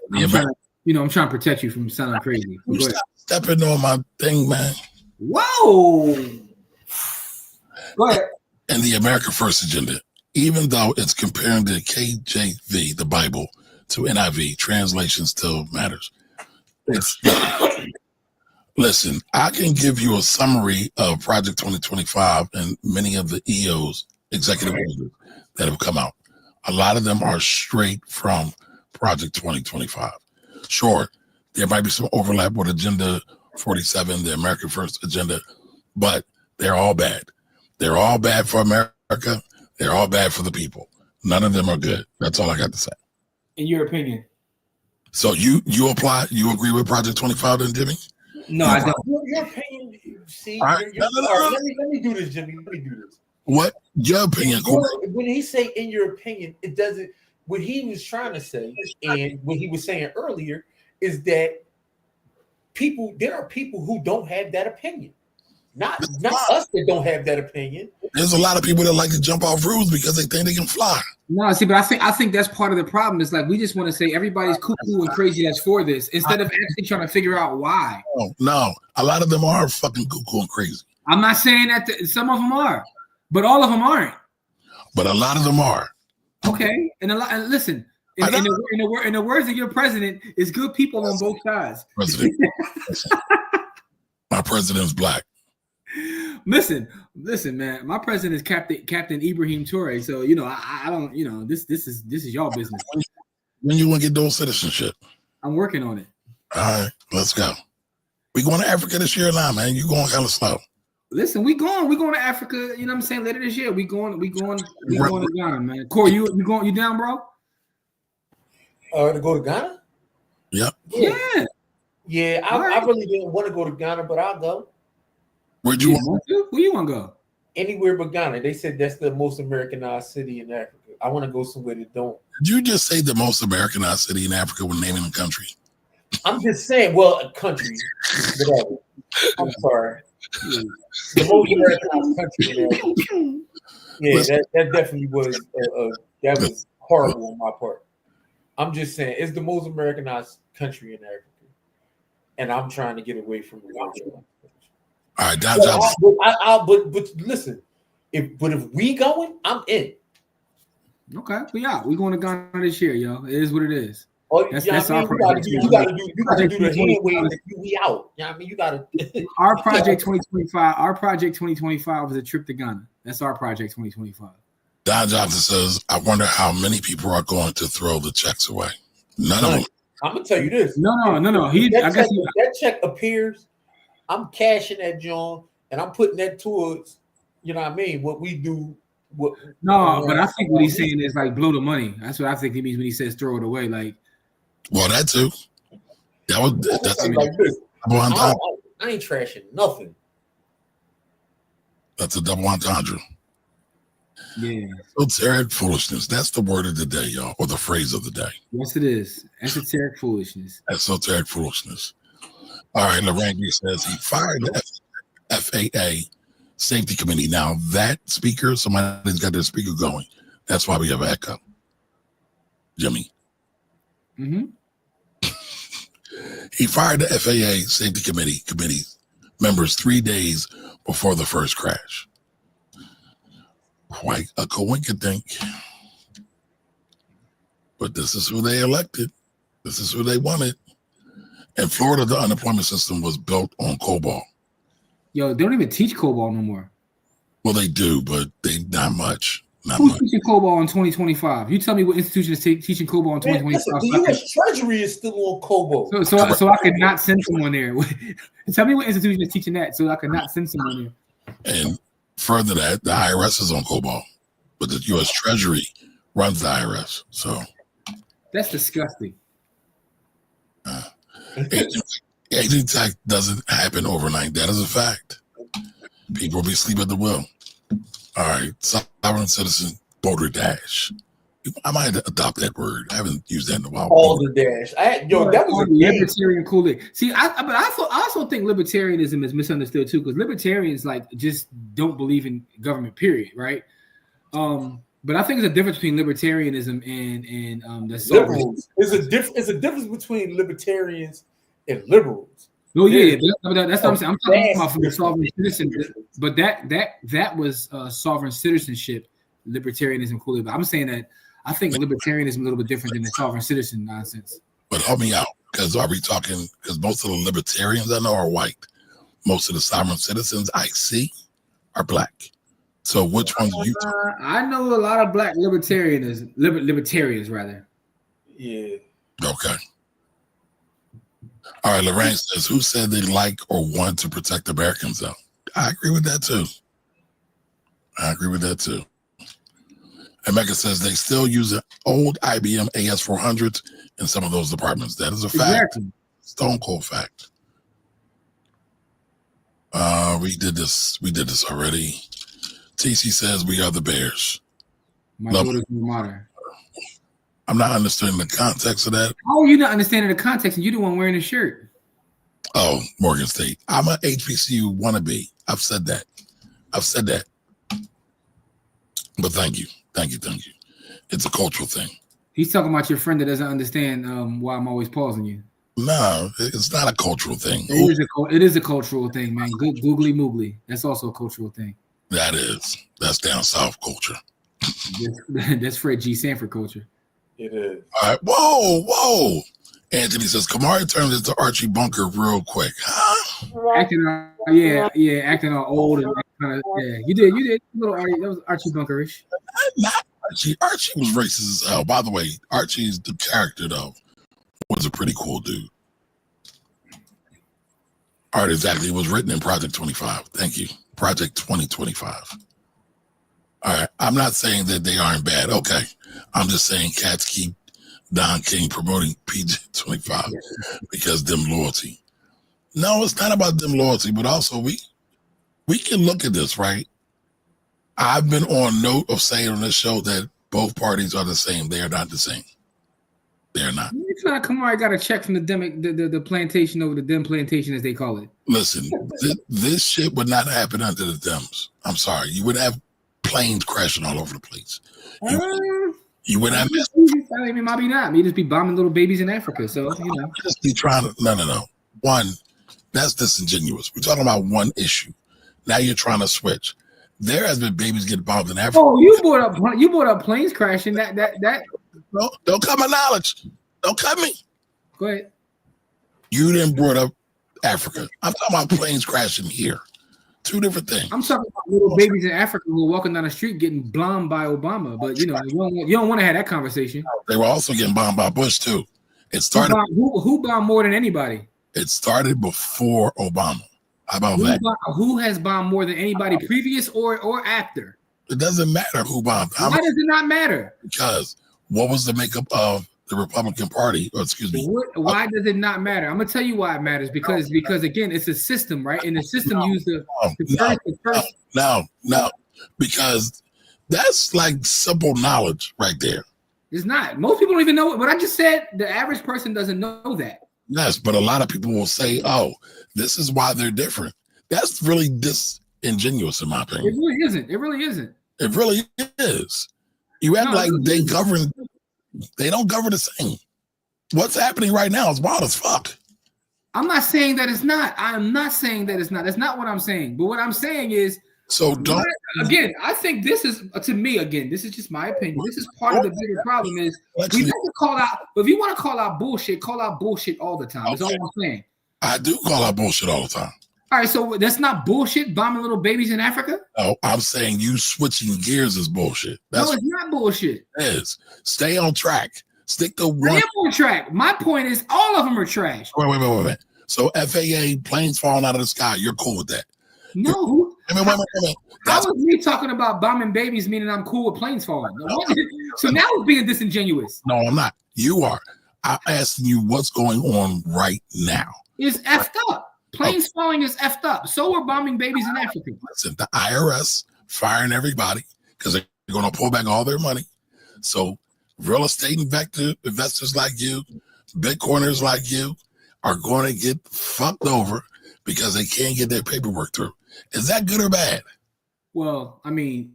I'm trying to protect you from sounding crazy. Stop stepping on my thing, man. Whoa. Go ahead. And the America First agenda, even though it's comparing the KJV, the Bible, to NIV, translation still matters. Listen, I can give you a summary of Project 2025 and many of the EO's executive orders that have come out. A lot of them are straight from Project 2025. Sure, there might be some overlap with Agenda 47, the America First agenda, but they're all bad. They're all bad for America. They're all bad for the people. None of them are good. That's all I got to say. In your opinion? So you apply, you agree with Project 25 then, Jimmy? No, I don't. Your opinion, see, right. Let me do this, Jimmy. Let me do this. What? Your opinion, Corey? When he say in your opinion, it doesn't, what he was trying to say, and what he was saying earlier, is that there are people who don't have that opinion. Not us that don't have that opinion. There's a lot of people that like to jump off roofs because they think they can fly. No, see, but I think that's part of the problem. It's like we just want to say everybody's cuckoo and crazy that's for this instead of actually trying to figure out why. No, a lot of them are fucking cuckoo and crazy. I'm not saying that some of them are, but all of them aren't. But a lot of them are. Okay, and listen. In the words of your president, is good people on both sides. President. My president's black. Listen, man. My president is Captain Ibrahim Toure. So I don't. This is y'all business. When you want to get dual citizenship? I'm working on it. All right, let's go. We going to Africa this year now, man. You going kind of slow. Listen, we going to Africa. You know what I'm saying? Later this year, we going to Ghana, man. Corey, you down, bro? To go to Ghana? Yep. Yeah. I really didn't want to go to Ghana, but I'll go. Where'd you want to? Where you want to go? Anywhere but Ghana. They said that's the most Americanized city in Africa. I want to go somewhere that don't. Did you just say the most Americanized city in Africa when naming a country? I'm just saying, well, a country. Whatever. I'm sorry. The most Americanized country in Africa. Yeah, that definitely was that was horrible on my part. I'm just saying it's the most Americanized country in Africa, and I'm trying to get away from the world. All right, Don Johnson. But listen, if we going, I'm in. Okay, we going to Ghana this year, yo. It is what it is. Oh, that's our project. You gotta do the hand wave. We out. You know what I mean? You gotta. Our project 2025. Our project 2025 was a trip to Ghana. That's our project 2025. Don Johnson says, "I wonder how many people are going to throw the checks away." None of them. I'm gonna tell you this. No. That check appears. I'm cashing that, John, and I'm putting that towards, you know what I mean, what we do. But I think what he's saying is like blow the money. That's what I think he means when he says throw it away. Like, well, that too. That's like this. I ain't trashing nothing. That's a double entendre. Yeah. Esoteric foolishness. That's the word of the day, y'all, or the phrase of the day. Yes, it is. Esoteric foolishness. Esoteric foolishness. All right, Larangi says he fired the FAA Safety Committee. Now, that speaker, somebody's got their speaker going. That's why we have echo. Jimmy. Mm-hmm. He fired the FAA Safety Committee members 3 days before the first crash. Quite a coinkydink. But this is who they elected. This is who they wanted. In Florida, the unemployment system was built on COBOL. Yo, they don't even teach COBOL no more. Well, they do, but they not much. Who's teaching COBOL in 2025? You tell me what institution is teaching COBOL in 2025. The U.S. Treasury is still on COBOL. So I could not send someone there. Tell me what institution is teaching that so I could not send someone there. And further that, the IRS is on COBOL, but the U.S. Treasury runs the IRS. So that's disgusting. Aging tax doesn't happen overnight. That is a fact. People will be asleep at the wheel. All right, sovereign citizen voter dash. I might adopt that word. I haven't used that in a while. All the dash. That was a libertarian Kool-Aid. See, but I also think libertarianism is misunderstood too, because libertarians just don't believe in government. Period. Right. But I think there's a difference between libertarianism and the liberals. There's a difference between libertarians and liberals. No, yeah, that's what I'm saying. I'm talking about from the sovereign citizen, but that was sovereign citizenship, libertarianism, cool. But I'm saying that I think libertarianism is a little bit different than the sovereign citizen nonsense. But help me out, because are we talking? Because most of the libertarians I know are white. Most of the sovereign citizens I see are black. So which ones are you talking? I know a lot of black libertarians rather. Yeah. Okay. All right, Lorraine says, who said they like or want to protect Americans though? I agree with that too. And Mecca says they still use an old IBM AS400s in some of those departments. That is a fact. Exactly. Stone cold fact. We did this already. TC says we are the Bears. My daughter's modern. I'm not understanding the context of that. How are you not understanding the context and you the one wearing the shirt? Oh, Morgan State. I'm an HBCU wannabe. I've said that. But thank you. It's a cultural thing. He's talking about your friend that doesn't understand why I'm always pausing you. No, it's not a cultural thing. It is a cultural thing, man. Good googly moogly. That's also a cultural thing. That's down south culture. That's Fred G. Sanford culture. It is. All right. Whoa. Anthony says Kamari turns into Archie Bunker real quick. Huh? Acting all old and kind of, yeah. You did. Little Archie, that was Archie Bunkerish. Not Archie. Archie was racist as hell. By the way, Archie's the character though was a pretty cool dude. All right, exactly. It was written in Project 25. Thank you. Project 2025. All right. I'm not saying that they aren't bad. Okay. I'm just saying cats keep Don King promoting PG-25 because them loyalty. No, it's not about them loyalty, but also we can look at this, right? I've been on note of saying on this show that both parties are the same. They are not the same. They are not. It's not Kamari got a check from the plantation over the Dem plantation, as they call it. Listen, this shit would not happen under the Dems. I'm sorry. You would have planes crashing all over the place. You would have. I mean, maybe not. Me just be bombing little babies in Africa. So just be trying to. No. One, that's disingenuous. We're talking about one issue. Now you're trying to switch. There has been babies getting bombed in Africa. Oh, you brought up planes crashing. That. No, don't cut my knowledge. Don't cut me. Go ahead. You didn't brought up Africa. I'm talking about planes crashing here. Two different things. I'm talking about little babies in Africa who are walking down the street getting bombed by Obama. But you don't want to have that conversation. They were also getting bombed by Bush too. It started. Who bombed more than anybody? It started before Obama. How about that? Who has bombed more than anybody, previous or after? It doesn't matter who bombed. Why does it not matter? Because what was the makeup of the Republican Party? Or excuse me. Why does it not matter? I'm gonna tell you why it matters. Because again, it's a system, right? And the system used the first. No. Because that's like simple knowledge right there. It's not. Most people don't even know what I just said. The average person doesn't know that. Yes, but a lot of people will say, "Oh, this is why they're different." That's really disingenuous, in my opinion. It really isn't. It really isn't. It really is. You act like they govern. They don't govern the same. What's happening right now is wild as fuck. I'm not saying that it's not. I'm not saying that it's not. That's not what I'm saying. But what I'm saying is, again, I think this is, to me, again, this is just my opinion. This is part of the bigger problem is we have to call out, but if you want to call out bullshit all the time. That's all I'm saying. I do call out bullshit all the time. All right, so that's not bullshit, bombing little babies in Africa? No, I'm saying you switching gears is bullshit. No, it's not bullshit. It is. Stay on track. Stick to one. I am on track. My point is all of them are trash. Wait. So FAA, planes falling out of the sky, you're cool with that? No. Wait. How was me talking about bombing babies meaning I'm cool with planes falling? So now it's being disingenuous. No, I'm not. You are. I'm asking you what's going on right now. It's effed up. Planes falling is effed up. So we're bombing babies in Africa. Listen, the IRS firing everybody because they're going to pull back all their money. So real estate investors like you, Bitcoiners like you are going to get fucked over because they can't get their paperwork through. Is that good or bad? Well, I mean,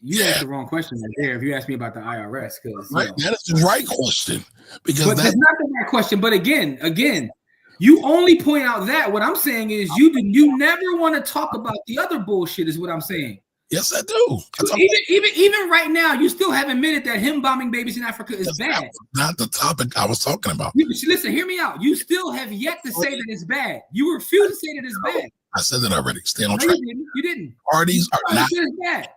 you asked the wrong question right there if you asked me about the IRS. Because right, that is the right question. Because but that's not the right question. But again, you only point out that. What I'm saying is you never want to talk about the other bullshit, is what I'm saying. Yes, I do. Even right now, you still have admitted that him bombing babies in Africa is bad. Not the topic I was talking about. Listen, hear me out. You still have yet to say that it's bad. You refuse to say that it's bad. I said that already. Stay on track. You didn't. Parties are not bad.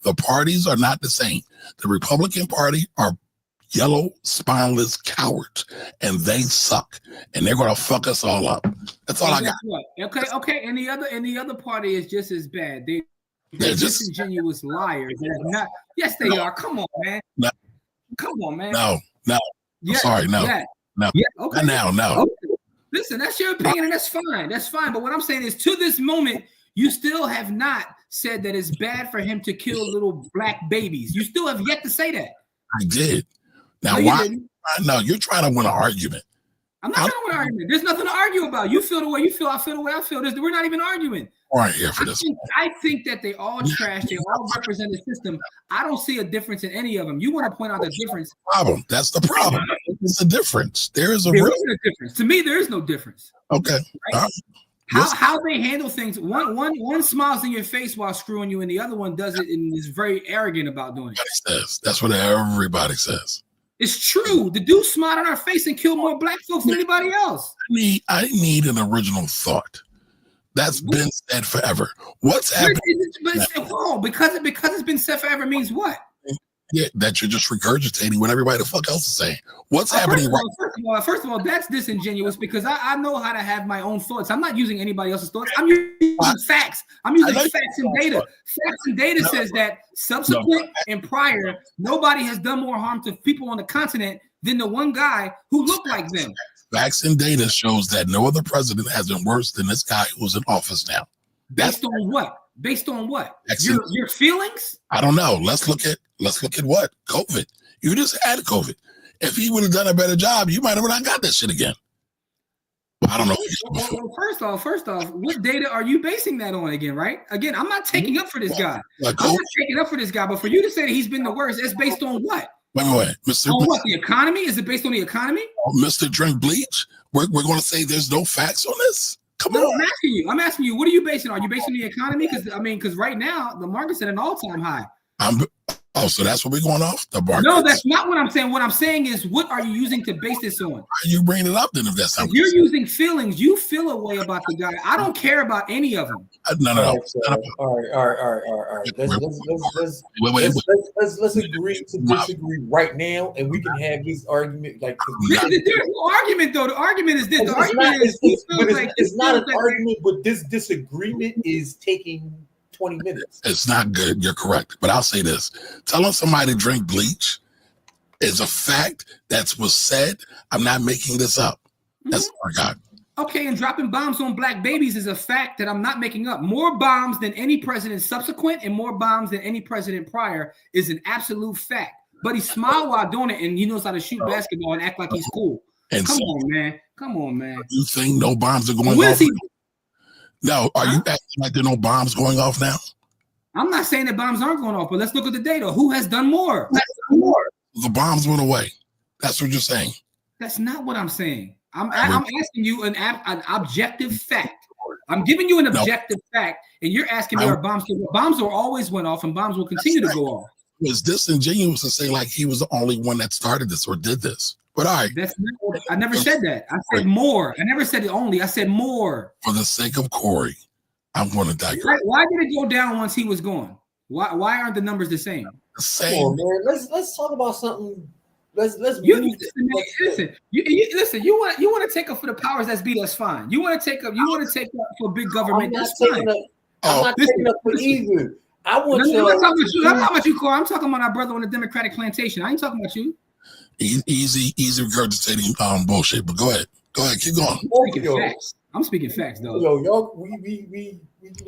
The parties are not the same. The Republican Party are yellow, spineless cowards, and they suck, and they're gonna fuck us all up. That's all I got. Okay. And the other party is just as bad. They're disingenuous liars. Not. Yes, they are. Come on, man. No. Come on, man. No. Yes, sorry, no. Yes. No. Yeah, okay. No. Okay. Listen, that's your opinion, and that's fine. That's fine. But what I'm saying is, to this moment, you still have not said that it's bad for him to kill little black babies. You still have yet to say that. I did. Now, why? No, you're trying to win an argument. I'm not trying to win an argument. There's nothing to argue about. You feel the way you feel. I feel the way I feel. We're not even arguing. All right, here for this. I think that they all trash. They all represent the system. I don't see a difference in any of them. You want to point out the difference. Problem. That's the problem. It's a difference. There is a difference. To me, there is no difference. Okay. Right? How they handle things. One smiles in your face while screwing you, and the other one does it and is very arrogant about doing it. That's what everybody says. It's true. The dude smiled in our face and killed more black folks than anybody else. I need an original thought. That's been said forever. What's happening? Because it's been said forever means what? Yeah, that you're just regurgitating what everybody the fuck else is saying. What's happening? First of all, that's disingenuous because I know how to have my own thoughts. I'm not using anybody else's thoughts. I'm using facts. I'm using facts and data. Facts and data says that subsequent and prior, nobody has done more harm to people on the continent than the one guy who looked like them. Facts and data shows that no other president has been worse than this guy who's in office now. Based on what? Based on what? Your feelings? I don't know. Let's look at what? COVID. You just had COVID. If he would have done a better job, you might have not got that shit again. Well, I don't know. Well, first off, what data are you basing that on again, right? Again, I'm not taking up for this guy. I'm not taking up for this guy, but for you to say that he's been the worst, it's based on what? Wait, Mr. On what? The economy? Is it based on the economy? Mr. Drink Bleach? We're going to say there's no facts on this? Come on. I'm asking you, what are you basing on? Are you basing on the economy? Because right now, the market's at an all-time high. So that's what we're going off? The market? No, that's not what I'm saying. What I'm saying is, what are you using to base this on? Why are you bringing it up then if that's how you're using feelings? You feel a way about the guy. I don't care about any of them. No. All right. Let's agree to disagree right now, and we can have this argument. There's no argument though. The argument is this. The argument it's not an argument, but this disagreement is taking 20 minutes. It's not good. You're correct. But I'll say this. Telling somebody to drink bleach is a fact that was said. I'm not making this up. That's what I got. Okay, and dropping bombs on black babies is a fact that I'm not making up. More bombs than any president subsequent and more bombs than any president prior is an absolute fact. But he smiled while doing it, and he knows how to shoot basketball and act like he's cool. Come on, man. You think no bombs are going off? No, are you acting like there are no bombs going off now? I'm not saying that bombs aren't going off, but let's look at the data. Who has done more? The bombs went away. That's what you're saying. That's not what I'm saying. I'm asking you an objective fact. I'm giving you an objective fact, and you're asking me are bombs. Bombs will always went off, and bombs will continue to go off. It's disingenuous to say like he was the only one that started this or did this. But all right. I never said that. I said more. I never said only. I said more. For the sake of Corey, I'm going to digress. Why did it go down once he was gone? Why aren't the numbers the same? Come on, man. Let's talk about something. Let's listen. You want to take up for the powers that be. That's fine. You want to take up for big government. That's fine. I'm not taking up for either. I'm not talking about you, Corey. I'm talking about our brother on the Democratic plantation. I ain't talking about you. Easy regurgitating bullshit. But go ahead, keep going. I'm speaking facts, though. We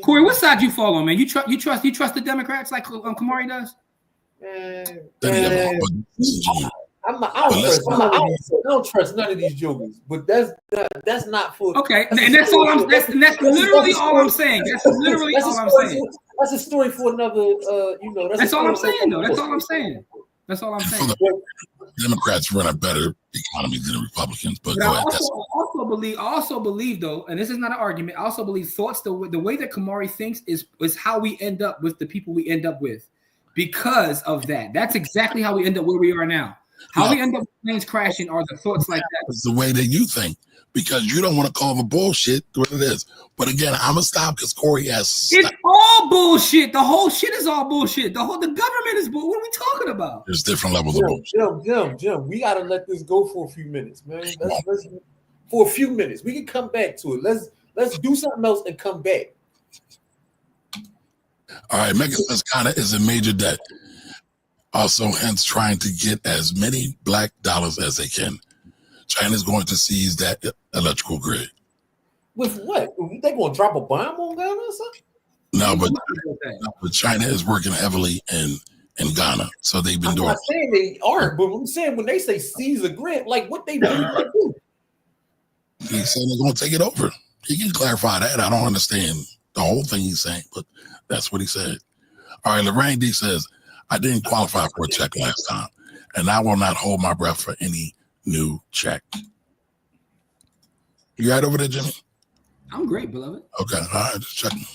Corey, what side you fall on, man? You trust the Democrats like Kamari does? I don't trust none of these jokers, but that's not for okay. And that's literally all I'm saying. That's literally all I'm saying. That's a story for another. That's all I'm saying, though. That's all I'm saying. That's all I'm saying. Democrats run a better economy than the Republicans, but I also believe, though, and this is not an argument. I also believe the way that Kamari thinks is how we end up with the people we end up with, because of that. That's exactly how we end up where we are now. How we end up with planes crashing are the thoughts like that. It's the way that you think, because you don't want to call the bullshit what it is. But again, I'm gonna stop because Corey has. It's all bullshit. The whole shit is all bullshit. The government is bullshit. What are we talking about? There's different levels of bullshit. Jim, we gotta let this go for a few minutes, man. Let's for a few minutes. We can come back to it. Let's do something else and come back. All right, Megan says Ghana is in major debt. Also, hence trying to get as many black dollars as they can. China's going to seize that electrical grid. With what? They going to drop a bomb on Ghana or something? No, but China is working heavily in Ghana, so they've been doing. I'm not saying they aren't, but I'm saying when they say seize a grid, like what they do. He's saying they're going to take it over. He can clarify that. I don't understand the whole thing he's saying, but that's what he said. All right, Lorraine D says, I didn't qualify for a check last time, and I will not hold my breath for any new check. You right over there, Jimmy? I'm great, beloved. Okay, all right, just checking.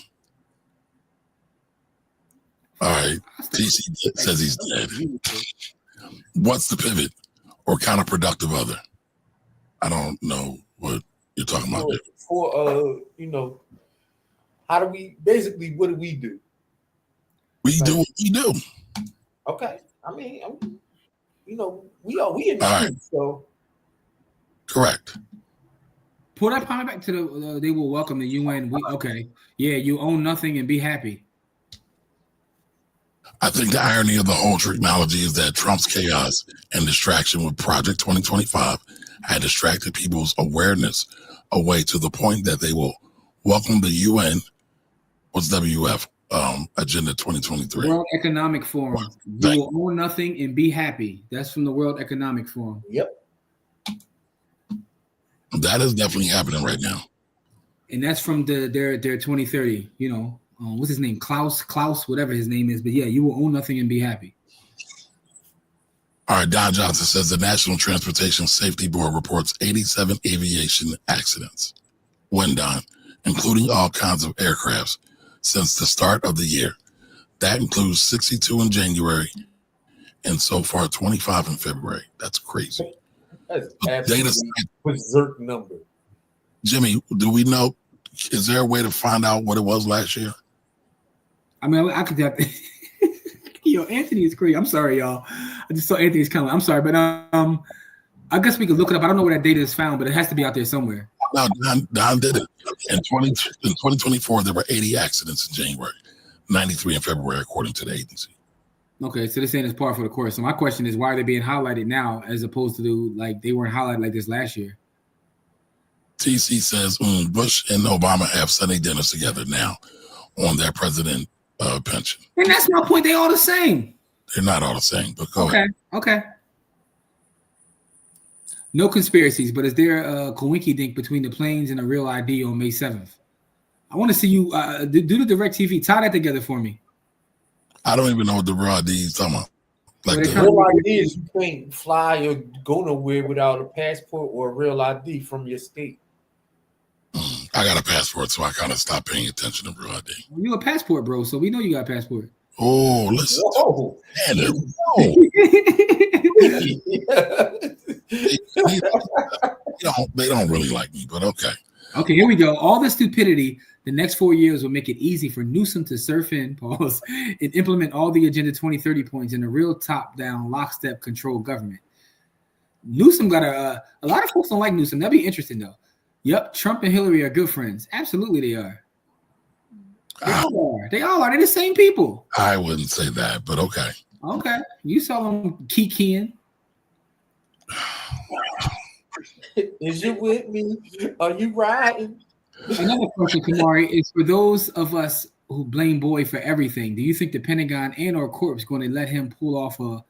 All right, TC says he's dead. What's the pivot or counterproductive other? I don't know what you're talking about. How do we basically? What do we do? We do what we do. Okay, I mean, we in the streets, so correct. Pull that point back to the. They will welcome the UN. You own nothing and be happy. I think the irony of the whole technology is that Trump's chaos and distraction with Project 2025 had distracted people's awareness away to the point that they will welcome the UN. What's WF? Agenda 2023. World Economic Forum. You will own nothing and be happy. That's from the World Economic Forum. Yep. That is definitely happening right now. And that's from their 2030, what's his name? Klaus, whatever his name is. But yeah, you will own nothing and be happy. All right, Don Johnson says the National Transportation Safety Board reports 87 aviation accidents. When Don, including all kinds of aircrafts, since the start of the year. That includes 62 in January and so far 25 in February. That's crazy. That's absolutely berserk number. Jimmy, do we know, is there a way to find out what it was last year? I mean, I could have Anthony is crazy. I'm sorry, y'all. I just saw Anthony's comment. I'm sorry, but I guess we could look it up. I don't know where that data is found, but it has to be out there somewhere. No, Don did it. In 2024, there were 80 accidents in January, 93 in February, according to the agency. Okay, so they're saying it's par for the course. So my question is, why are they being highlighted now as opposed to like they weren't highlighted like this last year? TC says Bush and Obama have Sunday dinners together now on their president pension. And that's my point. They all the same. They're not all the same, but go ahead. Okay. No conspiracies, but is there a coinky-dink between the planes and a real ID on May 7th? I want to see you do the direct TV. Tie that together for me. I don't even know what the real ID is talking about. Like the real ID is you can't fly or go nowhere without a passport or a real ID from your state. I got a passport, so I kind of stopped paying attention to real ID. Well, you a passport, bro, so we know you got a passport. Oh, listen. Whoa. They don't really like me, but okay. Okay, here we go. All the stupidity, the next 4 years will make it easy for Newsom to surf in, pause, and implement all the Agenda 2030 points in a real top-down, lockstep control government. Newsom got a lot of folks don't like Newsom. That'd be interesting, though. Yep, Trump and Hillary are good friends. Absolutely, they are. They all are. They're the same people. I wouldn't say that, but okay. Okay. You saw them kikiing. Is you with me? Are you riding? Another question, Kamari, is for those of us who blame Boy for everything, do you think the Pentagon and or Corps going to let him pull off a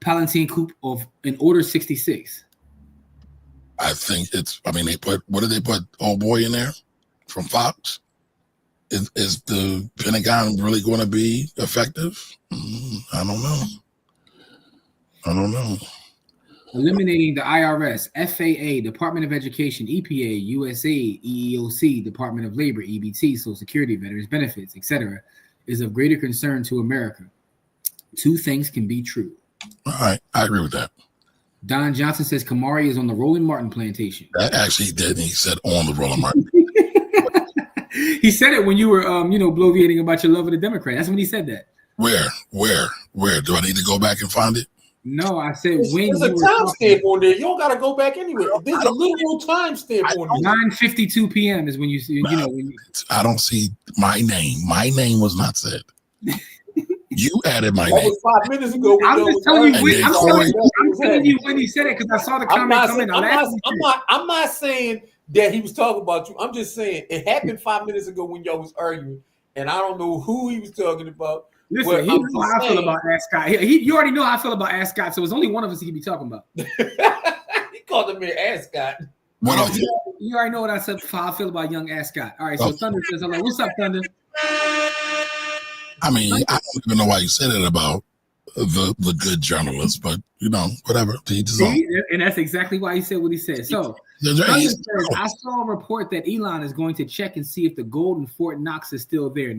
Palatine coup of an Order 66? I think what did they put old boy in there from Fox? Is the Pentagon really going to be effective? I don't know. Eliminating the IRS, FAA, Department of Education, EPA, USAID, EEOC, Department of Labor, EBT, Social Security, Veterans Benefits, etc., is of greater concern to America. Two things can be true. All right, I agree with that. Don Johnson says Kamari is on the Roland Martin plantation. That actually did. He said on the Roland Martin. He said it when you were, bloviating about your love of the Democrat. That's when he said that. Where? Do I need to go back and find it? No, I said when. There's a timestamp on there. You don't got to go back anywhere. There's a literal timestamp on there. 9:52 p.m. is when you see. I don't see my name. My name was not said. You added my name. That was 5 minutes ago. I'm just telling you. I'm telling you when he said it because I saw the comment coming. I'm not saying that he was talking about you. I'm just saying it happened 5 minutes ago when y'all was arguing, and I don't know who he was talking about. Listen, he knows how I feel about Ascot. You already know how I feel about Ascot, so it's only one of us he could be talking about. He called him an Ascot. What else? You already know what I said. How I feel about young Ascot. All right, so Thunder says, "Hello, what's up, Thunder?" I mean, I don't even know why you said it about the good journalist, but whatever. And that's exactly why he said what he said. So Thunder says, I saw a report that Elon is going to check and see if the gold in Fort Knox is still there.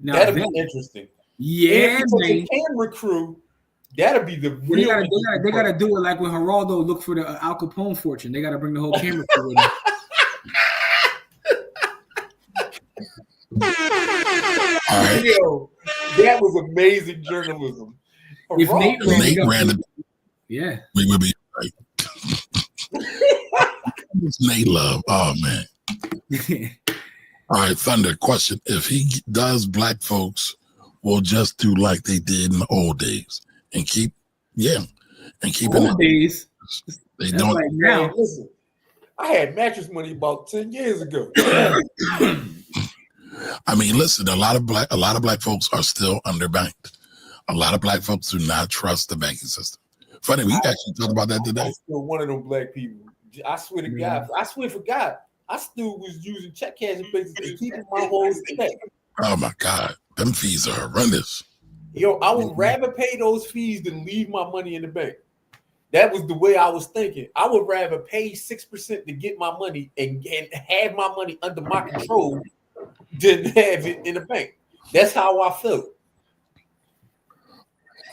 That'd be interesting. Yeah, man. Camera crew. That'd be the real. They gotta do it like when Geraldo looked for the Al Capone fortune. They gotta bring the whole camera crew with him. Yo, that was amazing journalism. If Nate ran it, yeah, we would be right. It's Nate Love. Oh man. All right, Thunder, question. If he does, black folks will just do like they did in the old days and keep old days. They don't like now. Listen, I had mattress money about 10 years ago. I mean, listen, a lot of black folks are still underbanked. A lot of black folks do not trust the banking system. Funny, we actually talked about that today. I'm still one of them black people. I swear to God. I swear for God. I still was using check cashing places and keeping my whole check. Oh my God, them fees are horrendous. Yo, I would rather pay those fees than leave my money in the bank. That was the way I was thinking. I would rather pay 6% to get my money and have my money under my control than have it in the bank. That's how I felt.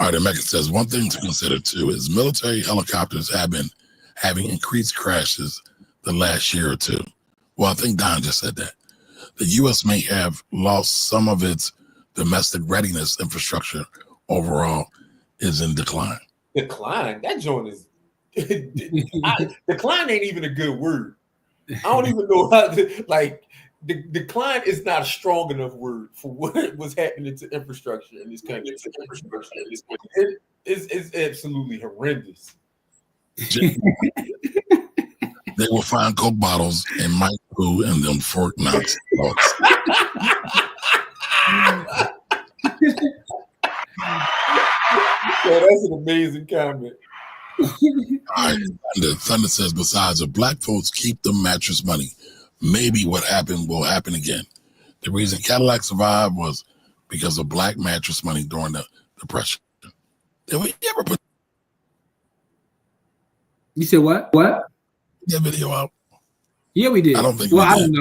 All right, and Megan says one thing to consider too is military helicopters have been having increased crashes the last year or two. Well, I think Don just said that. The U.S. may have lost some of its domestic readiness infrastructure overall is in decline. Decline? That joint is... decline ain't even a good word. I don't even know how to... decline is not a strong enough word for what was happening to infrastructure in this country. It's absolutely horrendous. They will find Coke bottles in Mike Pooh and them Fort Knox dogs. Yeah, that's an amazing comment. All right, Thunder says, besides, if black folks keep the mattress money, maybe what happened will happen again. The reason Cadillac survived was because of black mattress money during the Depression. Did we ever put... You said what? What? That video out? Yeah, we did. I don't think. Well, I don't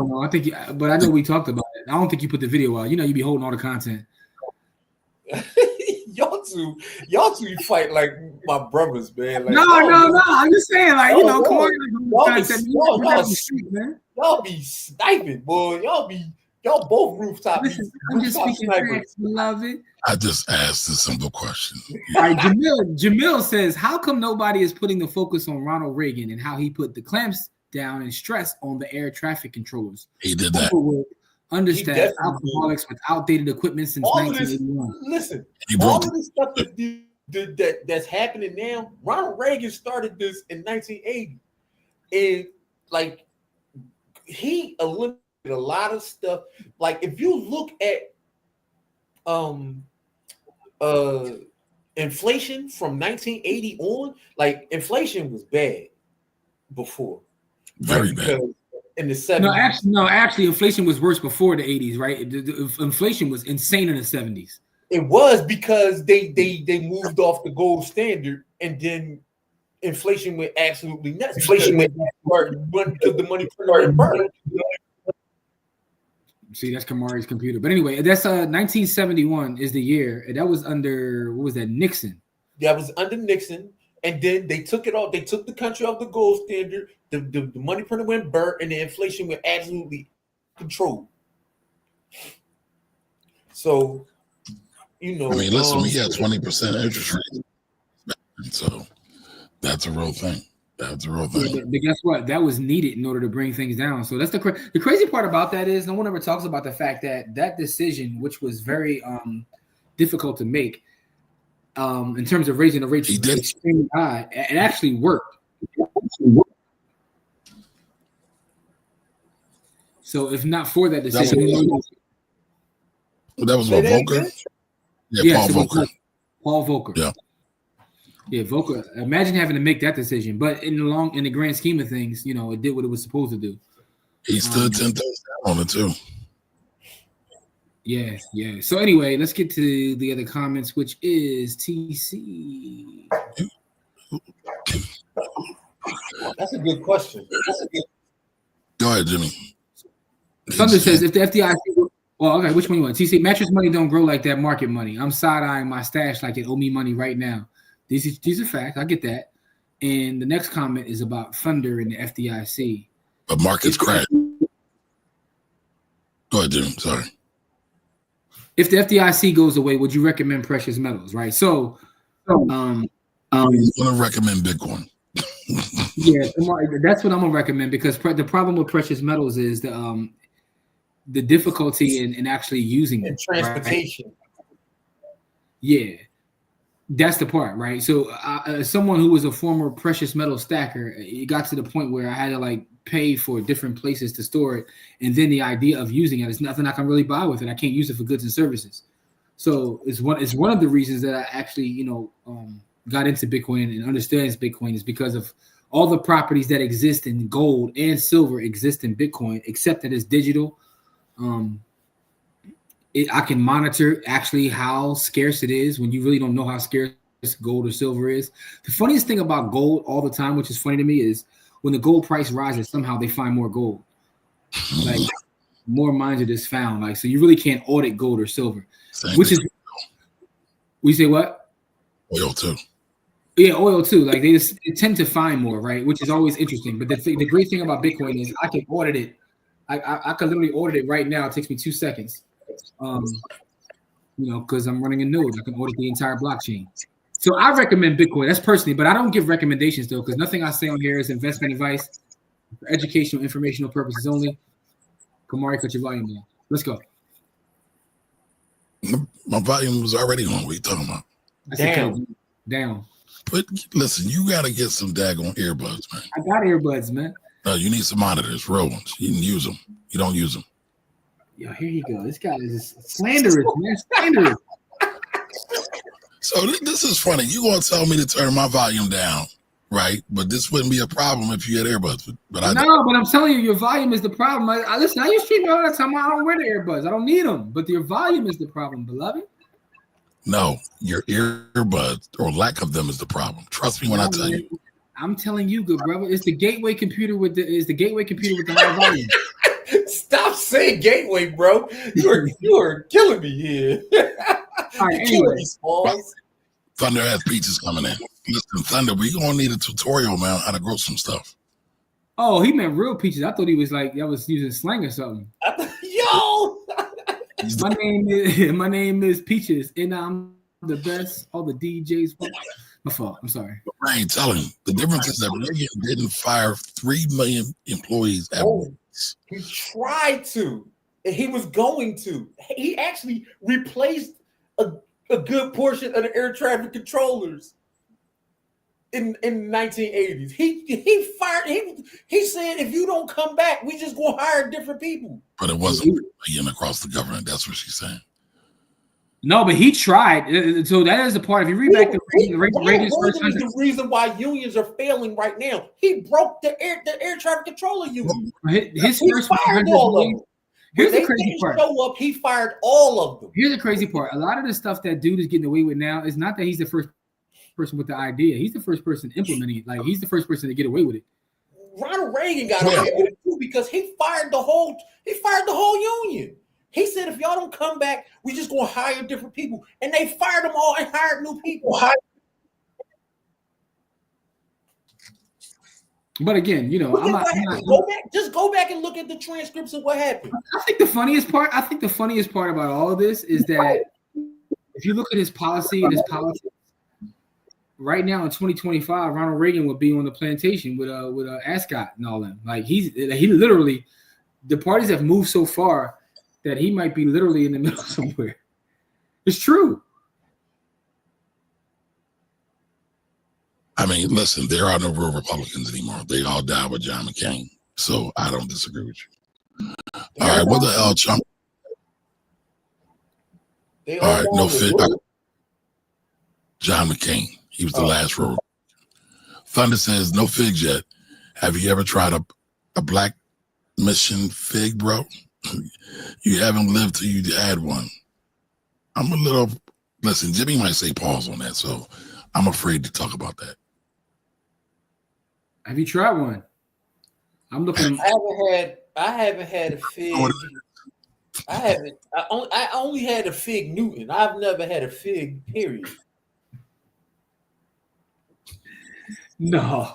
know. I think, but I know we talked about it. I don't think you put the video out. You be holding all the content. y'all two fight like my brothers, man. Like, no. I'm just saying, come on, y'all be sniping, boy. Y'all both rooftop. Listen, I'm just speaking facts, beloved. I just asked a simple question. All right, Jamil says, how come nobody is putting the focus on Ronald Reagan and how he put the clamps down and stress on the air traffic controllers? He did that. Understaffed alcoholics with outdated equipment since 1981. Listen, all of this stuff that's happening now, Ronald Reagan started this in 1980. And he eliminated a lot of stuff. Like if you look at inflation from 1980 on, inflation was bad before. Very bad. in the 70s. Actually, inflation was worse before the 80s, right? The inflation was insane in the 70s. It was because they moved off the gold standard, and then inflation went absolutely nuts. Inflation went because the money printer burned. See, that's Kamari's computer. But anyway, that's 1971 is the year. And that was under, what was that, Nixon? That was under Nixon. And then they took it off. They took the country off the gold standard. The money printer went burnt, and the inflation went absolutely controlled. So, you know. I mean, listen, we had 20% interest rate. So that's a real thing. That's a real thing. Yeah, but guess what? That was needed in order to bring things down. So that's the crazy part about that is no one ever talks about the fact that that decision, which was very difficult to make, in terms of raising the rates extremely high, it actually worked. So if not for that decision, that was what, Volcker? Yeah, Paul Volcker. Paul Volcker. Yeah. Yeah, Volcker. Imagine having to make that decision, but in the grand scheme of things, you know, it did what it was supposed to do. He stood 10 toes down on it too. Yeah. So anyway, let's get to the other comments, which is TC. That's a good question. Go ahead, Jimmy. Thunder says if the FDIC. Well, okay, which one you want? TC, mattress money don't grow like that market money. I'm side-eyeing my stash like it owe me money right now. These are facts. I get that. And the next comment is about Thunder and the FDIC. But markets crash. Go ahead, Jim. Sorry. If the FDIC goes away, would you recommend precious metals? Right. So, I'm going to recommend Bitcoin. Yeah, that's what I'm gonna recommend because the problem with precious metals is the difficulty in actually using it. Transportation. Right? Yeah. That's the part, right? So, someone who was a former precious metal stacker, it got to the point where I had to like pay for different places to store it, and then the idea of using it is nothing I can really buy with it. I can't use it for goods and services. So it's one of the reasons that I actually got into Bitcoin and understands Bitcoin is because of all the properties that exist in gold and silver exist in Bitcoin, except that it's digital. I can monitor actually how scarce it is when you really don't know how scarce gold or silver is. The funniest thing about gold all the time, which is funny to me, is when the gold price rises, somehow they find more gold. Like more mines are just found. Like, so you really can't audit gold or silver. We say what? Oil too. Yeah, oil too. Like they tend to find more, right? Which is always interesting. But the great thing about Bitcoin is I can audit it. I can literally audit it right now. It takes me 2 seconds. Because I'm running a node, I can audit the entire blockchain. So I recommend Bitcoin. That's personally, but I don't give recommendations though, because nothing I say on here is investment advice for educational, informational purposes only. Kamari, cut your volume down. Let's go. My volume was already on. What are you talking about? Down. But listen, you gotta get some daggone earbuds, man. I got earbuds, man. No, you need some monitors, real ones. You can use them. You don't use them. Yo, here you go. This guy is slanderous, man. Slanderous. So this is funny. You gonna tell me to turn my volume down, right? But this wouldn't be a problem if you had earbuds. But I'm telling you, your volume is the problem. I listen. I use streamline all the time. I don't wear the earbuds. I don't need them. But your volume is the problem, beloved. No, your earbuds or lack of them is the problem. Trust me when I tell you. I'm telling you, good brother. It's the gateway computer with the high volume. Stop saying gateway, bro. You are killing me here. All right, anyway. Thunder has peaches coming in. Listen, Thunder, we gonna need a tutorial, man, how to grow some stuff. Oh, he meant real peaches. I thought he was like that was using slang or something. Yo, my name is Peaches, and I'm the best. All the DJs. My fault. I'm sorry. I ain't telling you. The difference is that Reagan didn't fire 3 million employees at once. He tried to, and he was going to. He actually replaced a good portion of the air traffic controllers in the 1980s. He fired. He said, if you don't come back, we just gonna hire different people. But it wasn't 3 million across the government. That's what she's saying. No, but he tried. So that is the part. If you read back the Reagan's first is the reason why unions are failing right now. He broke the air traffic controller union. His he first fired all of them. Here's the crazy part. Show up, he fired all of them. Here's the crazy part. A lot of the stuff that dude is getting away with now is not that he's the first person with the idea. He's the first person implementing it. Like he's the first person to get away with it. Ronald Reagan got away with it too because he fired the whole union. He said, if y'all don't come back, we just gonna hire different people. And they fired them all and hired new people. But again, you know, go back and look at the transcripts of what happened. I think the funniest part about all of this is that if you look at his policy and his politics, right now in 2025, Ronald Reagan would be on the plantation with Ascot and all them. Like he literally, the parties have moved so far that he might be literally in the middle somewhere. It's true. I mean, listen, there are no real Republicans anymore. They all died with John McCain. So I don't disagree with you. All right, what the hell, Trump? All right, no fit. John McCain. He was the last real. Thunder says, no figs yet. Have you ever tried a black mission fig, bro? You haven't lived till you had one. I'm a little, listen, Jimmy might say pause on that, so I'm afraid to talk about that. Have you tried one? I'm looking. I haven't had a fig. I only had a fig Newton. I've never had a fig, period. No.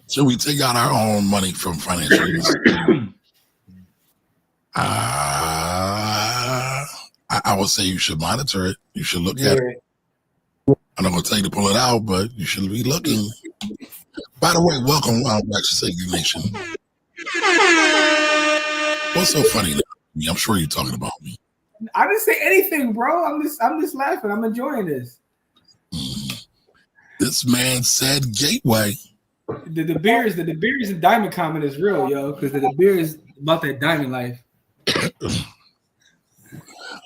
So we take out our own money from financial institutions. I would say you should monitor it. You should look at it. I'm not going to tell you to pull it out, but you should be looking. By the way, welcome back to Segment Nation. What's so funny now? I'm sure you're talking about me. I didn't say anything, bro. I'm just laughing. I'm enjoying this. This man said gateway. The beers and diamond comment is real, yo, because the beer is about that diamond life.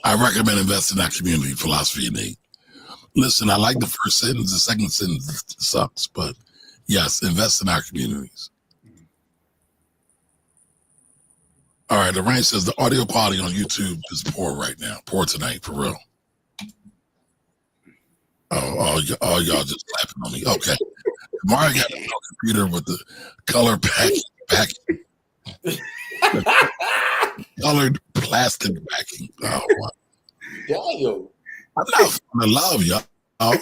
I recommend investing in that community, philosophy and need. Listen, I like the first sentence. The second sentence sucks, but yes, invest in our communities. All right, Lorraine says the audio quality on YouTube is poor right now. Poor tonight, for real. Oh, y'all just laughing on me. Okay. Mario got a computer with the color packing. Colored plastic backing. Oh, wow. Damn. I'm not feeling love, y'all. I'm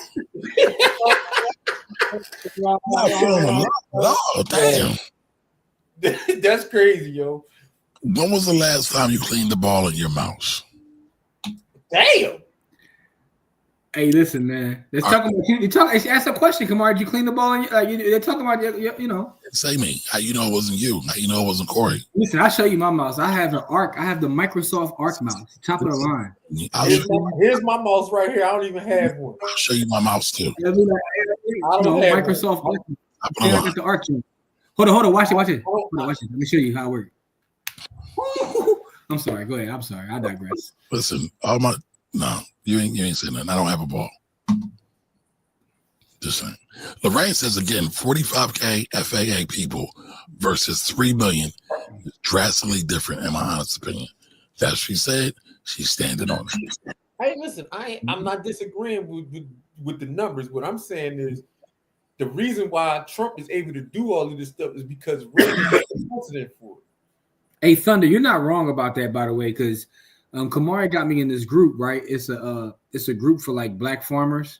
not feeling love. Oh, damn. That's crazy, yo. When was the last time you cleaned the ball in your mouse? Damn. Hey, listen, man. Let's talk about. Ask a question, Kamar. Did you clean the ball? They're talking about you know. Say me. How you know it wasn't you? How you know it wasn't Corey? Listen, I'll show you my mouse. I have an Arc. I have the Microsoft Arc mouse, top of the line. Here's my mouse right here. I don't even have one. I'll show you my mouse too. I don't have Microsoft Arc. I got the Arc too. Hold on. Watch it. Hold on, watch it. Let me show you how it works. I'm sorry. Go ahead. I'm sorry. I digress. Listen, you ain't saying nothing. I don't have a ball. Just saying. Lorraine says again, 45K FAA people versus 3 million is drastically different, in my honest opinion. That's what she said. She's standing on it. Hey, listen, I'm not disagreeing with the numbers. What I'm saying is the reason why Trump is able to do all of this stuff is because Reagan is the president for it. Hey, Thunder, you're not wrong about that, by the way, because Kamari got me in this group, right? It's a group for like black farmers,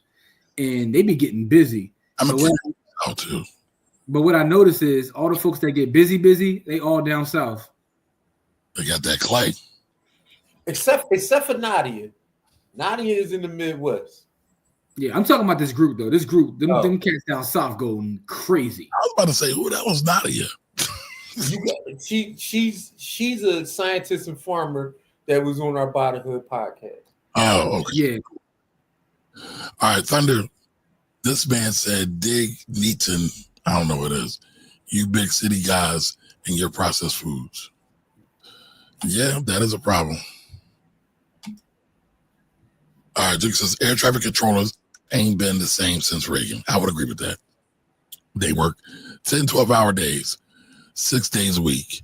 and they be getting busy. Too. But what I notice is all the folks that get busy, they all down south. They got that clay. Except for Nadia. Nadia is in the Midwest. Yeah, I'm talking about this group though. This group, them cats down south going crazy. I was about to say, who the hell was Nadia? She's a scientist and farmer that was on our Bodyhood podcast. Oh, okay. Yeah. All right, Thunder. This man said, dig Neaton. I don't know what it is. You big city guys and your processed foods. Yeah, that is a problem. All right, Duke says air traffic controllers ain't been the same since Reagan. I would agree with that. They work 10, 12-hour days, 6 days a week,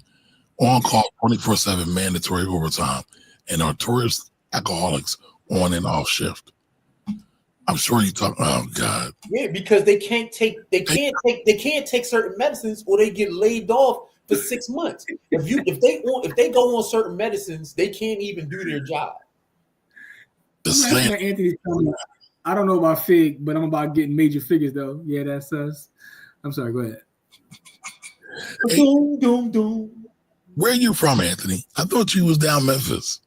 on call 24/7, mandatory overtime, and notorious alcoholics on and off shift. I'm sure you talk. Oh God. Yeah, because they can't take certain medicines or they get laid off for 6 months. If they go on certain medicines, they can't even do their job. Anthony's comment. I don't know about Fig, but I'm about getting major figures though. Yeah, that's us. I'm sorry. Go ahead. Hey, where are you from, Anthony? I thought you was down Memphis.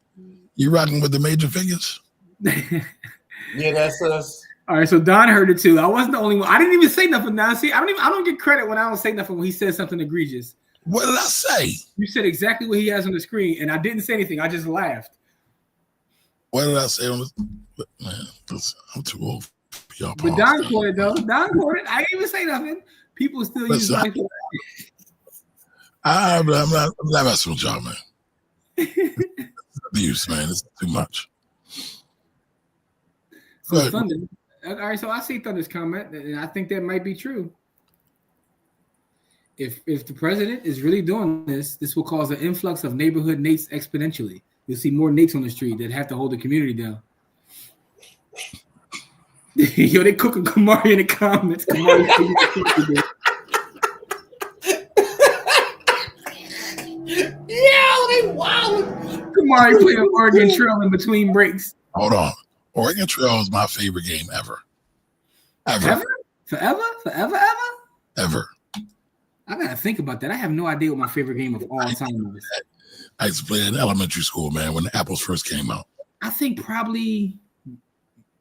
You rocking with the major figures? Yeah, that's us. All right, so Don heard it too. I wasn't the only one. I didn't even say nothing. Now, see, I don't get credit when I don't say nothing when he says something egregious. What did I say? You said exactly what he has on the screen, and I didn't say anything. I just laughed. What did I say on this? Man, I'm too old for y'all. But Don caught it though. Don caught it. I didn't even say nothing. People still use life. I'm not messing with y'all, man. Abuse, man. It's too much. So Thunder. All right, so I see Thunder's comment, and I think that might be true. If the president is really doing this, this will cause an influx of neighborhood Nates exponentially. You'll see more Nates on the street that have to hold the community down. Yo, they cooking Kamari in the comments. Kamari, they wild. Kamari playing Oregon Trail in between breaks. Hold on. Oregon Trail is my favorite game ever. Ever? Forever? Ever. I gotta think about that. I have no idea what my favorite game of all time is. I used to play in elementary school, man, when the apples first came out. I think probably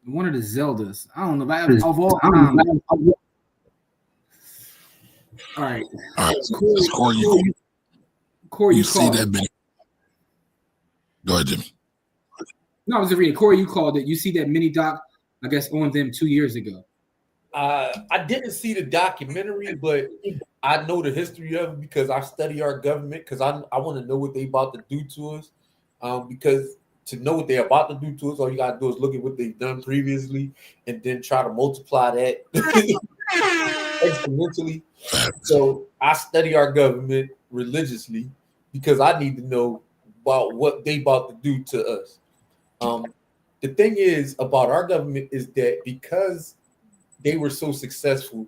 one of the Zeldas. I don't know. Of all time. All right. Corey, you see that mini? Go ahead, Jimmy. No, I was just reading. Corey, you called it. You see that mini doc, I guess, on them 2 years ago. I didn't see the documentary, but I know the history of it because I study our government because I want to know what they about to do to us. Because to know what they're about to do to us, all you got to do is look at what they've done previously and then try to multiply that exponentially. So I study our government religiously because I need to know about what they about to do to us. The thing is about our government is that because they were so successful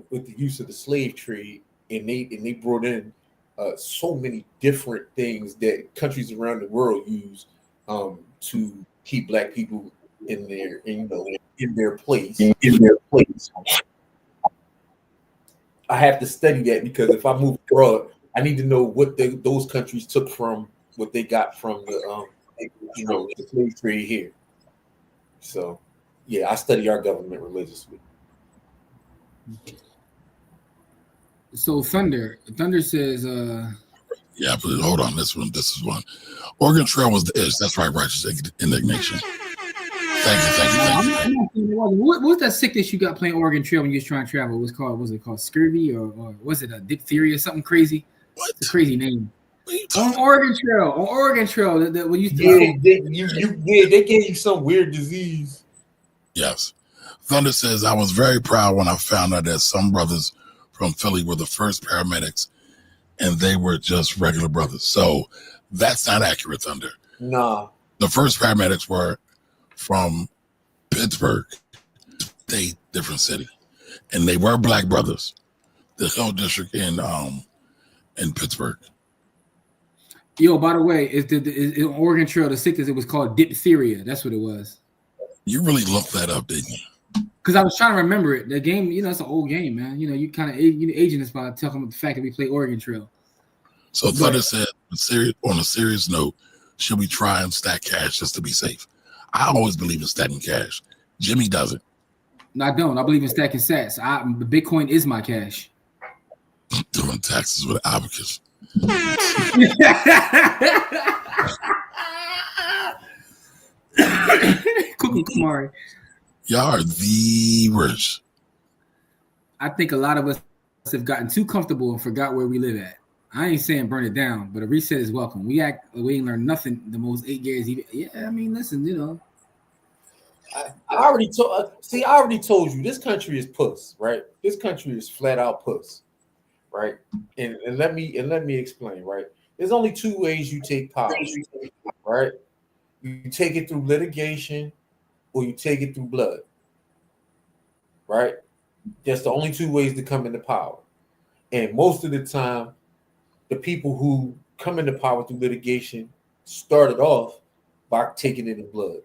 with the use of the slave trade, and they brought in so many different things that countries around the world use to keep Black people in their place. I have to study that because if I move abroad, I need to know what those countries took from what they got from the slave trade here. So, yeah, I study our government religiously. So Thunder says, yeah, but hold on, this is one. Oregon Trail was the ish. That's right, righteous indignation. Thank you. What was that sickness you got playing Oregon Trail when you was trying to travel? Was it called scurvy or was it a diphtheria or something crazy? What? It's a crazy name. On Oregon Trail, that we used to. They gave you some weird disease. Yes. Thunder says, I was very proud when I found out that some brothers from Philly were the first paramedics and they were just regular brothers. So that's not accurate, Thunder. No. The first paramedics were from Pittsburgh, state, different city. And they were Black brothers. The Hill District in Pittsburgh. Yo, by the way, is Oregon Trail, the sickness, it was called diphtheria. That's what it was. You really looked that up, didn't you? Because I was trying to remember it. The game, it's an old game, man. You kind of aging us by talking about the fact that we play Oregon Trail. So Thunder said, on a serious note, should we try and stack cash just to be safe? I always believe in stacking cash. Jimmy doesn't. No, I don't. I believe in stacking sats. The Bitcoin is my cash. Doing taxes with abacus. Cooking Kamari. Y'all are the worst. I think a lot of us have gotten too comfortable and forgot where we live at. I ain't saying burn it down, but a reset is welcome. We ain't learned nothing the most 8 years. Yeah, I mean, listen, I already told. See, I already told you this country is puss, right? This country is flat out puss, right? And let me explain, right? There's only two ways you take power, right? You take it through litigation, or you take it through blood, right? That's the only two ways to come into power. And most of the time, the people who come into power through litigation started off by taking it in blood.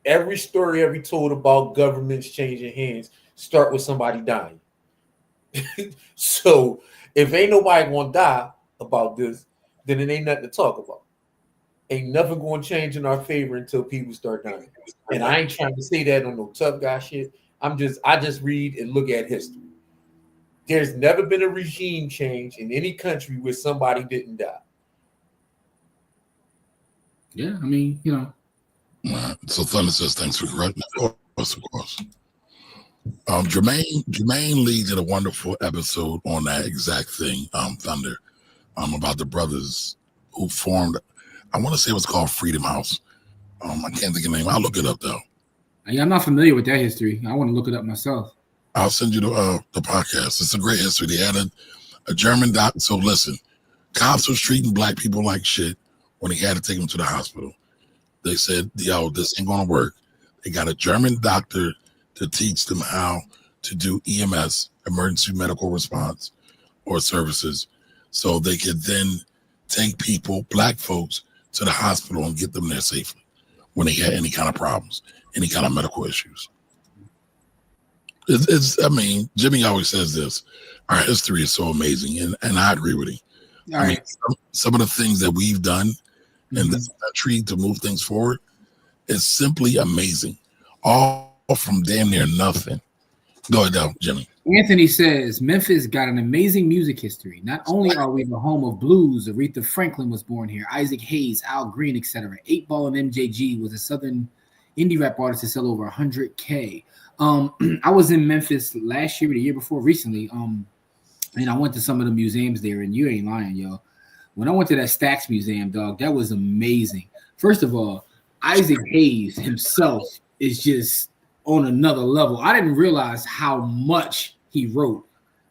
Every story ever told about governments changing hands start with somebody dying. So if ain't nobody gonna die about this, then it ain't nothing to talk about. Ain't nothing gonna change in our favor until people start dying. And I ain't trying to say that on no tough guy shit. I just read and look at history. There's never been a regime change in any country where somebody didn't die. Yeah, I mean, you know. So Thunder says thanks for correcting. Of course. Jermaine Lee did a wonderful episode on that exact thing, Thunder, about the brothers who formed, I want to say it was called Freedom House. I can't think of the name. I'll look it up though. I'm not familiar with that history. I want to look it up myself. I'll send you the podcast. It's a great history. They had a German doctor. So listen, cops was treating black people like shit when he had to take them to the hospital. They said, yo, this ain't going to work. They got a German doctor to teach them how to do EMS, emergency medical response or services, so they could then take people, black folks, to the hospital and get them there safely when they had any kind of problems, any kind of medical issues. I mean, Jimmy always says this, our history is so amazing, and I agree with him. I mean, some of the things that we've done in this country to move things forward is simply amazing. All from damn near nothing. Go ahead, Jimmy. Anthony says Memphis got an amazing music history. Not only are we the home of blues, Aretha Franklin was born here, Isaac Hayes, Al Green, etc. 8Ball and MJG was a southern indie rap artist to sell over 100K. I was in Memphis last year or the year before recently, and I went to some of the museums there, and you ain't lying, yo. When I went to that Stax Museum, dog, that was amazing. First of all, Isaac Hayes himself is just on another level. I didn't realize how much he wrote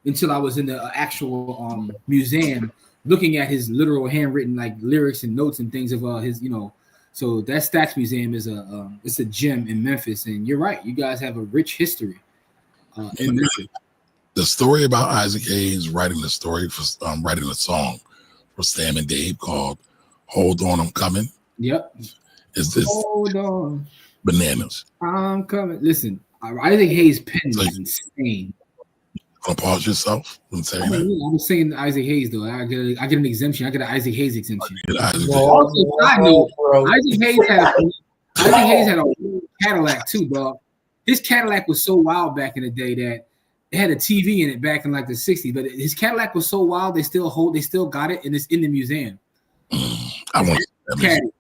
until I was in the actual museum looking at his literal handwritten like lyrics and notes and things of his, you know. So that Stax Museum is it's a gem in Memphis, and you're right. You guys have a rich history in Memphis. The story about Isaac Hayes writing the story for writing a song for Sam and Dave called "Hold On, I'm Coming." Yep. Is this Hold on, bananas? I'm coming. Listen, Isaac Hayes' pen is insane. Gonna pause yourself when saying that? I was saying Isaac Hayes though. I get an exemption. I get an Isaac Hayes exemption. Isaac Hayes had a Cadillac too, dog. His Cadillac was so wild back in the day that it had a TV in it back in like the 60s. But his Cadillac was so wild they still got it, and it's in the museum. I want caddy.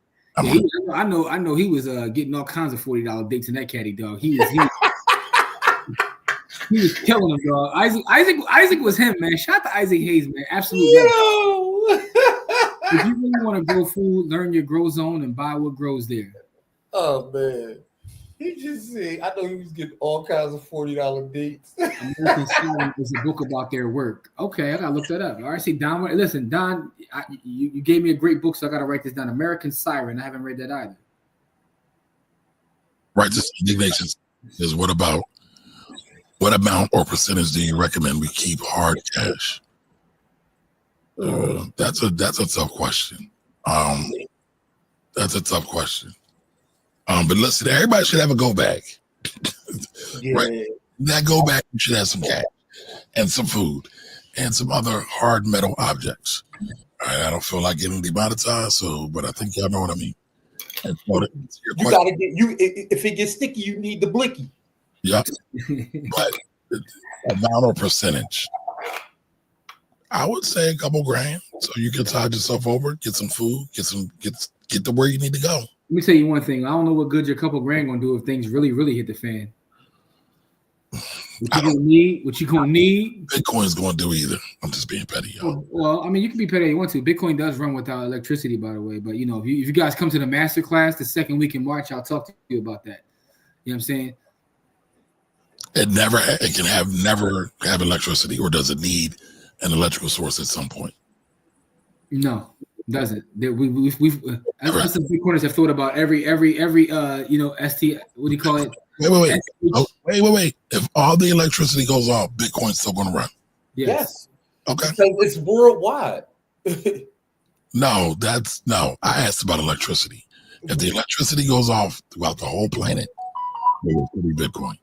Yeah, I know he was getting all kinds of $40 dates in that caddy, dog. He was killing him, dog. Isaac was him, man. Shout out to Isaac Hayes, man. Absolutely. If you really want to grow food, learn your grow zone and buy what grows there. Oh man. He just said, I know he was getting all kinds of $40 dates. American Sign is a book about their work. Okay, I gotta look that up. All right, see, Don. Listen, Don, you gave me a great book, so I gotta write this down. American Siren. I haven't read that either. Righteous indignation is what amount or percentage do you recommend we keep hard cash? That's a tough question. That's a tough question. But listen, everybody should have a go bag. Yeah. Right? That go bag should have some cash and some food and some other hard metal objects. All right, I don't feel like getting demonetized, but I think y'all know what I mean. And so you gotta get if it gets sticky, you need the blicky. Yeah. But amount or percentage, I would say a couple grand. So you can tide yourself over, get some food, get to where you need to go. Let me tell you one thing. I don't know what good your couple grand gonna do if things really, really hit the fan. What you gonna need? Bitcoin's gonna do either. I'm just being petty, y'all. Well, I mean, you can be petty if you want to. Bitcoin does run without electricity, by the way. But if you guys come to the master class the second week in March, I'll talk to you about that. You know what I'm saying? It can never have electricity, or does it need an electrical source at some point? No, it doesn't. Us as Bitcoiners have thought about every ST. What do you call it? Wait. If all the electricity goes off, Bitcoin's still going to run. Yes. Okay. So it's worldwide. No. I asked about electricity. If the electricity goes off throughout the whole planet, it will still be Bitcoin.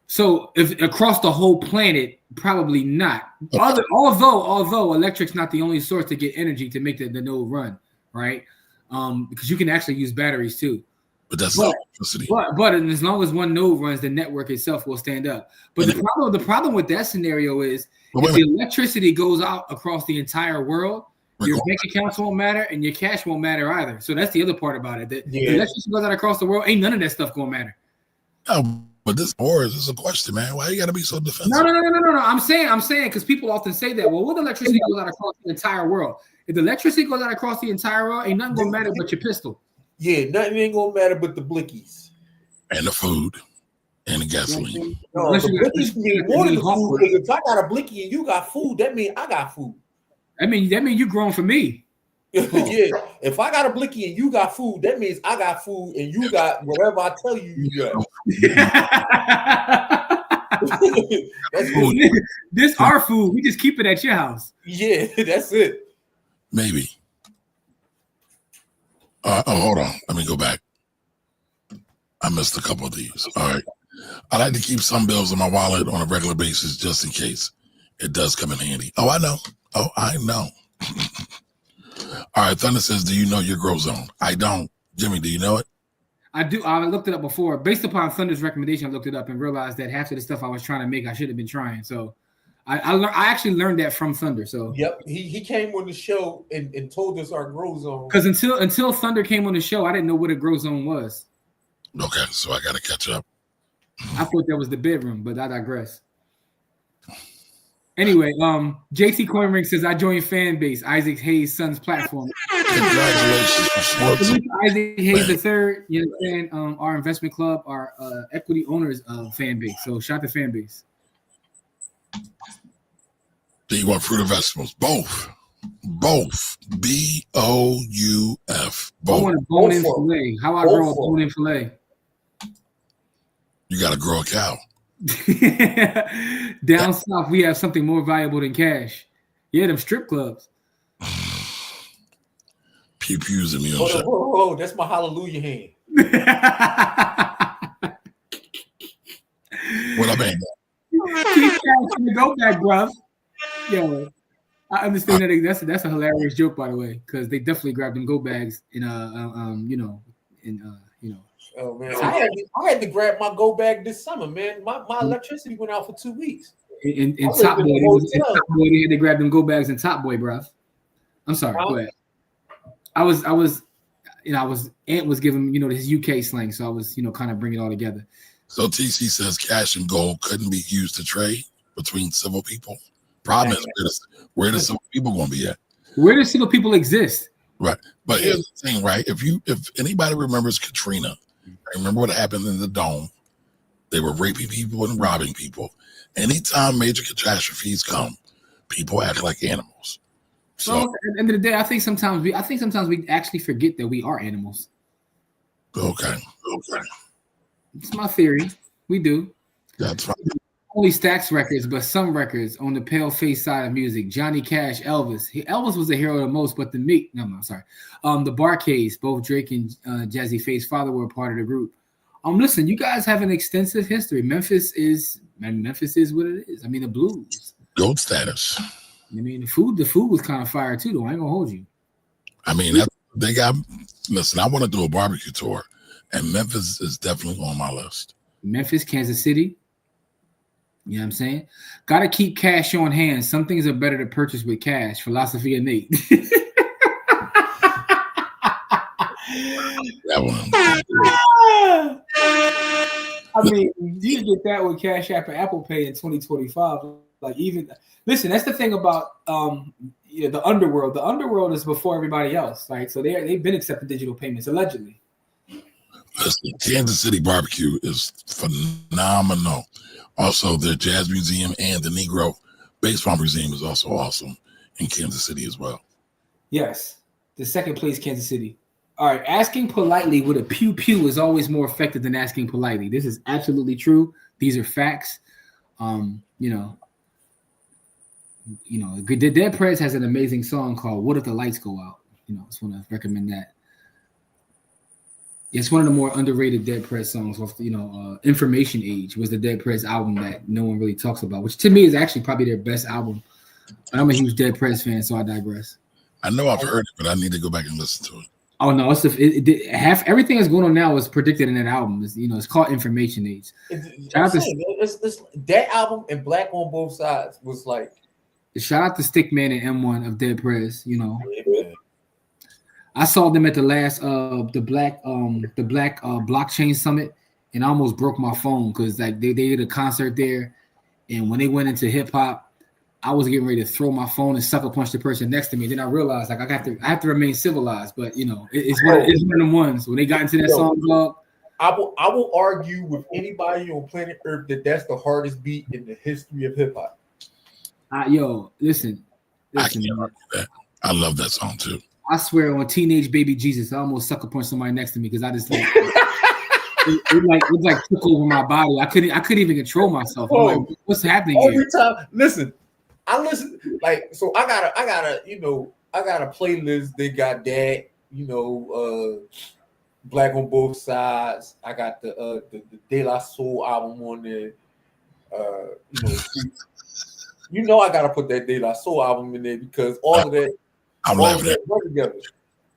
So if across the whole planet, probably not. Okay. Although electric's not the only source to get energy to make the node run, right? Because you can actually use batteries too. But that's not electricity. But as long as one node runs, the network itself will stand up. But the problem with that scenario is if the electricity goes out across the entire world, your bank accounts won't matter and your cash won't matter either. So that's the other part about it. That the electricity goes out across the world, ain't none of that stuff gonna matter. No, but this is a question, man. Why you gotta be so defensive? No. I'm saying because people often say that. Well, what the electricity goes out across the entire world? If the electricity goes out across the entire world, ain't nothing gonna matter but your pistol. Yeah, nothing ain't gonna matter but the blickies. And the food. And the gasoline. No, the blickies mean more than the food. Because if I got a blicky and you got food, that means I got food. That mean you grown for me. Yeah. If I got a blicky and you got food, that means I got food and you got whatever I tell you got. That's food. This our food. We just keep it at your house. Yeah, that's it. Maybe. Hold on. Let me go back. I missed a couple of these. All right. I like to keep some bills in my wallet on a regular basis just in case it does come in handy. Oh, I know. All right. Thunder says, do you know your growth zone? I don't. Jimmy, do you know it? I do. I looked it up before. Based upon Thunder's recommendation, I looked it up and realized that half of the stuff I was trying to make, I should have been trying. So I actually learned that from Thunder. So yep, he came on the show and told us our growth zone. Because until Thunder came on the show, I didn't know what a growth zone was. Okay, so I got to catch up. I thought that was the bedroom, but I digress. Anyway, JT Coinring says, I joined fan base, Isaac Hayes' son's platform. Congratulations. Isaac Hayes III, you know what I'm saying? Our investment club, our equity owners of fan base. So shout to fan base. Do you want fruit or vegetables? Both. Both. BOUF. Both. I want a bone-in filet. How I grow a bone-in filet? You got to grow a cow. Down south, we have something more valuable than cash. Yeah, them strip clubs. Pew-pews in me. Whoa, that's my hallelujah hand. What I mean? Keep cash in the go back, bruv. Yo, I understand that that's a hilarious joke, by the way, because they definitely grabbed them go bags in Oh man, I had to grab my go bag this summer, man. My electricity went out for 2 weeks. In Top Boy, they had to grab them go bags in Top Boy, bruv. I'm sorry, go ahead. I was Ant was giving his UK slang, so I was kind of bringing it all together. So TC says cash and gold couldn't be used to trade between civil people. Problem is, where the civil people going to be at? Where do civil people exist? Right, but here's the thing, right? If anybody remembers Katrina, remember what happened in the Dome? They were raping people and robbing people. Anytime major catastrophes come, people act like animals. So at the end of the day, I think sometimes we actually forget that we are animals. Okay. It's my theory. We do. That's right. Only Stax records, but some records on the pale face side of music. Johnny Cash, Elvis. Elvis was the hero the most, but the Barcades, both Drake and Jazzy Face Father were a part of the group. Listen, you guys have an extensive history. Memphis is what it is. I mean, the blues. Gold status. I mean, the food was kind of fire too, though. I ain't gonna hold you. I mean, listen, I want to do a barbecue tour, and Memphis is definitely on my list. Memphis, Kansas City. You know what I'm saying? Got to keep cash on hand. Some things are better to purchase with cash. Philosophy of Nate. That one. I I mean, you can get that with Cash App and Apple Pay in 2025. Like even listen, that's the thing about the underworld. The underworld is before everybody else, right? So they've been accepting digital payments allegedly. Listen, Kansas City barbecue is phenomenal. Also, the Jazz Museum and the Negro Baseball Museum is also awesome in Kansas City as well. Yes, the second place, Kansas City. All right, asking politely with a pew pew is always more effective than asking politely. This is absolutely true. These are facts. The Dead Prez has an amazing song called "What If the Lights Go Out." I just want to recommend that. It's one of the more underrated Dead Prez songs. Information Age was the Dead Prez album that no one really talks about, which to me is actually probably their best album. I'm a huge Dead Prez fan, so I digress. I know I've heard it, but I need to go back and listen to it. Oh no, half everything that's going on now was predicted in that album. It's called Information Age. That album and Black on Both Sides was like. Shout out to Stickman and M1 of Dead Prez. I saw them at the last the black blockchain summit, and I almost broke my phone because like they did a concert there, and when they went into hip hop, I was getting ready to throw my phone and sucker punch the person next to me. Then I realized like I have to remain civilized, but it's one of the ones when they got into that song blog. I will argue with anybody on planet Earth that that's the hardest beat in the history of hip hop. Listen. I can't argue that. I love that song too. I swear on Teenage Baby Jesus, I almost sucker punched somebody next to me because I just it took over my body. I couldn't even control myself. I'm like, what's happening every here? time? Listen, I listen so I got a playlist. They got that Black on Both Sides. I got the De La Soul album on there. I gotta put that De La Soul album in there because all of that. I'm laughing at together.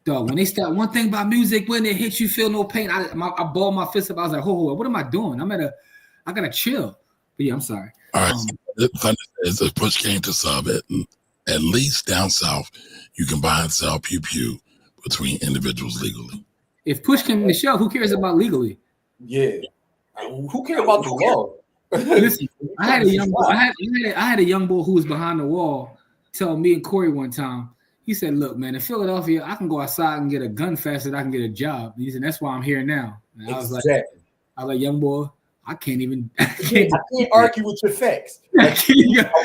Dog, when they start one thing about music, when it hits you, feel no pain. I balled my fist up. I was like, what am I doing? I gotta chill. But yeah, I'm sorry. All right. Thunder says if push came to shove it, at least down south, you can buy and sell pew pew between individuals legally. If push came to shove, who cares about legally? Yeah. Who cares about the law? Listen, I had a young boy who was behind the wall tell me and Corey one time. He said, "Look, man, in Philadelphia, I can go outside and get a gun faster than I can get a job." He said, "That's why I'm here now." And I was like, young boy, I can't argue with your facts. I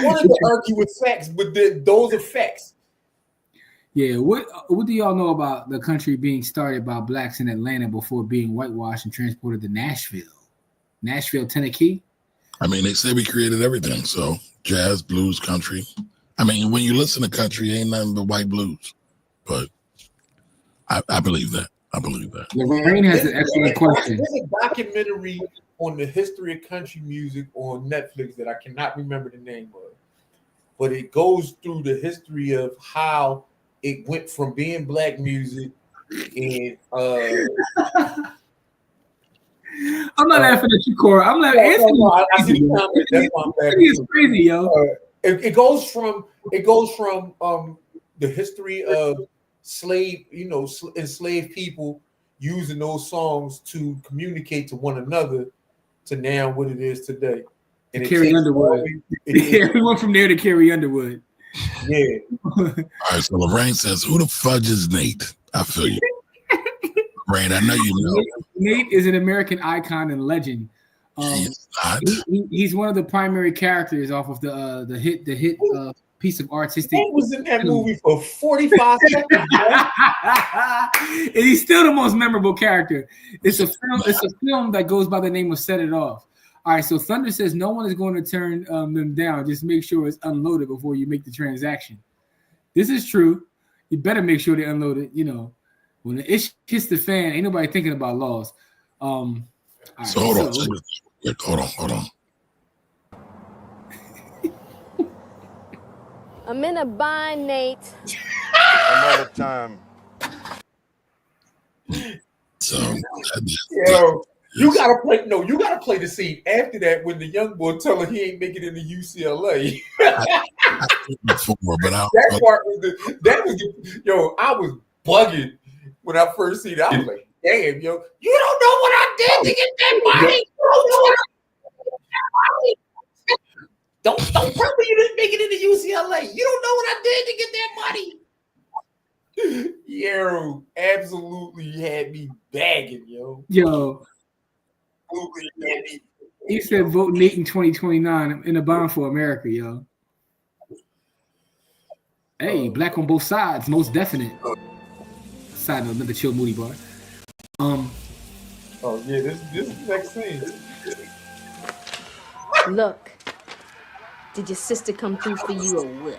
wanted to argue with facts, but those are facts. Yeah, what do y'all know about the country being started by blacks in Atlanta before being whitewashed and transported to Nashville, Tennessee? I mean, they say we created everything. So jazz, blues, country. I mean, when you listen to country, ain't nothing but white blues. But I believe that. Lorraine has an excellent question. There's a documentary on the history of country music on Netflix that I cannot remember the name of. But it goes through the history of how it went from being black music and I'm not laughing at you, Cora. I'm laughing at you. I see the comment. That's why I'm laughing. It's crazy, yo. It goes from the history of enslaved people using those songs to communicate to one another to now what it is today. And Carrie Underwood. We went from there to Carrie Underwood. Yeah. All right. So Lorraine says, "Who the fudge is Nate?" I feel you, Lorraine. I know you know. Nate is an American icon and legend. He's not. He's one of the primary characters off of the hit piece of artistic. He was in that movie for 45 seconds. And he's still the most memorable character. It's a film that goes by the name of Set It Off. All right, so Thunder says no one is going to turn them down. Just make sure it's unloaded before you make the transaction. This is true. You better make sure they unload it. When the ish hits the fan, ain't nobody thinking about laws. Hold on. I'm in a bind, Nate. Another time. So, you gotta play the scene after that when the young boy tell her he ain't making it into UCLA. I was bugging when I first seen it. I was like, damn, yo. You don't know what I did to get that money. Don't tell me you didn't make it into UCLA. You don't know what I did to get that money. Yo, absolutely had me bagging, yo. Yo. He said vote Nate in 2029 in a bond for America, yo. Hey, black on both sides, most definite. Side note, another chill moody bar. Oh yeah, this is next scene. Look, did your sister come through for you or what?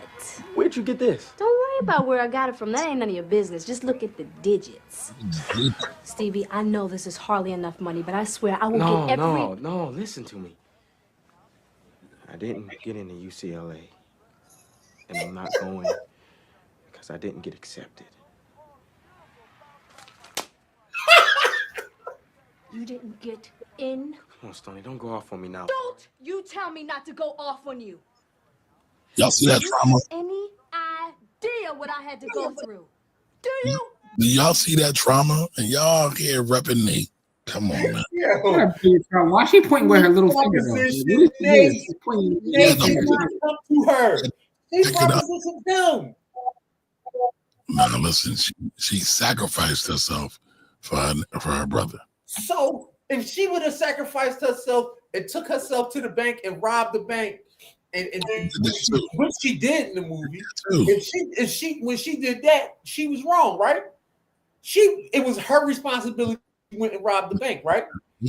Where'd you get this? Don't worry about where I got it from. That ain't none of your business. Just look at the digits. Stevie, I know this is hardly enough money, but I swear I will get every... No, listen to me. I didn't get into UCLA, and I'm not going because I didn't get accepted. You didn't get in? Come on, Stoney, don't go off on me now. Don't you tell me not to go off on you. Y'all see that trauma? Any idea what I had to go through? Do you? Do y'all see that trauma? And y'all here repping Nate. Come on, man. Why is she pointing with her little finger? Nate, come to her. She's proposition down. No, listen, she sacrificed herself for her brother. So if she would have sacrificed herself and took herself to the bank and robbed the bank, and which she did in the movie, when she did that, she was wrong, right? It was her responsibility. She went and robbed the bank, right?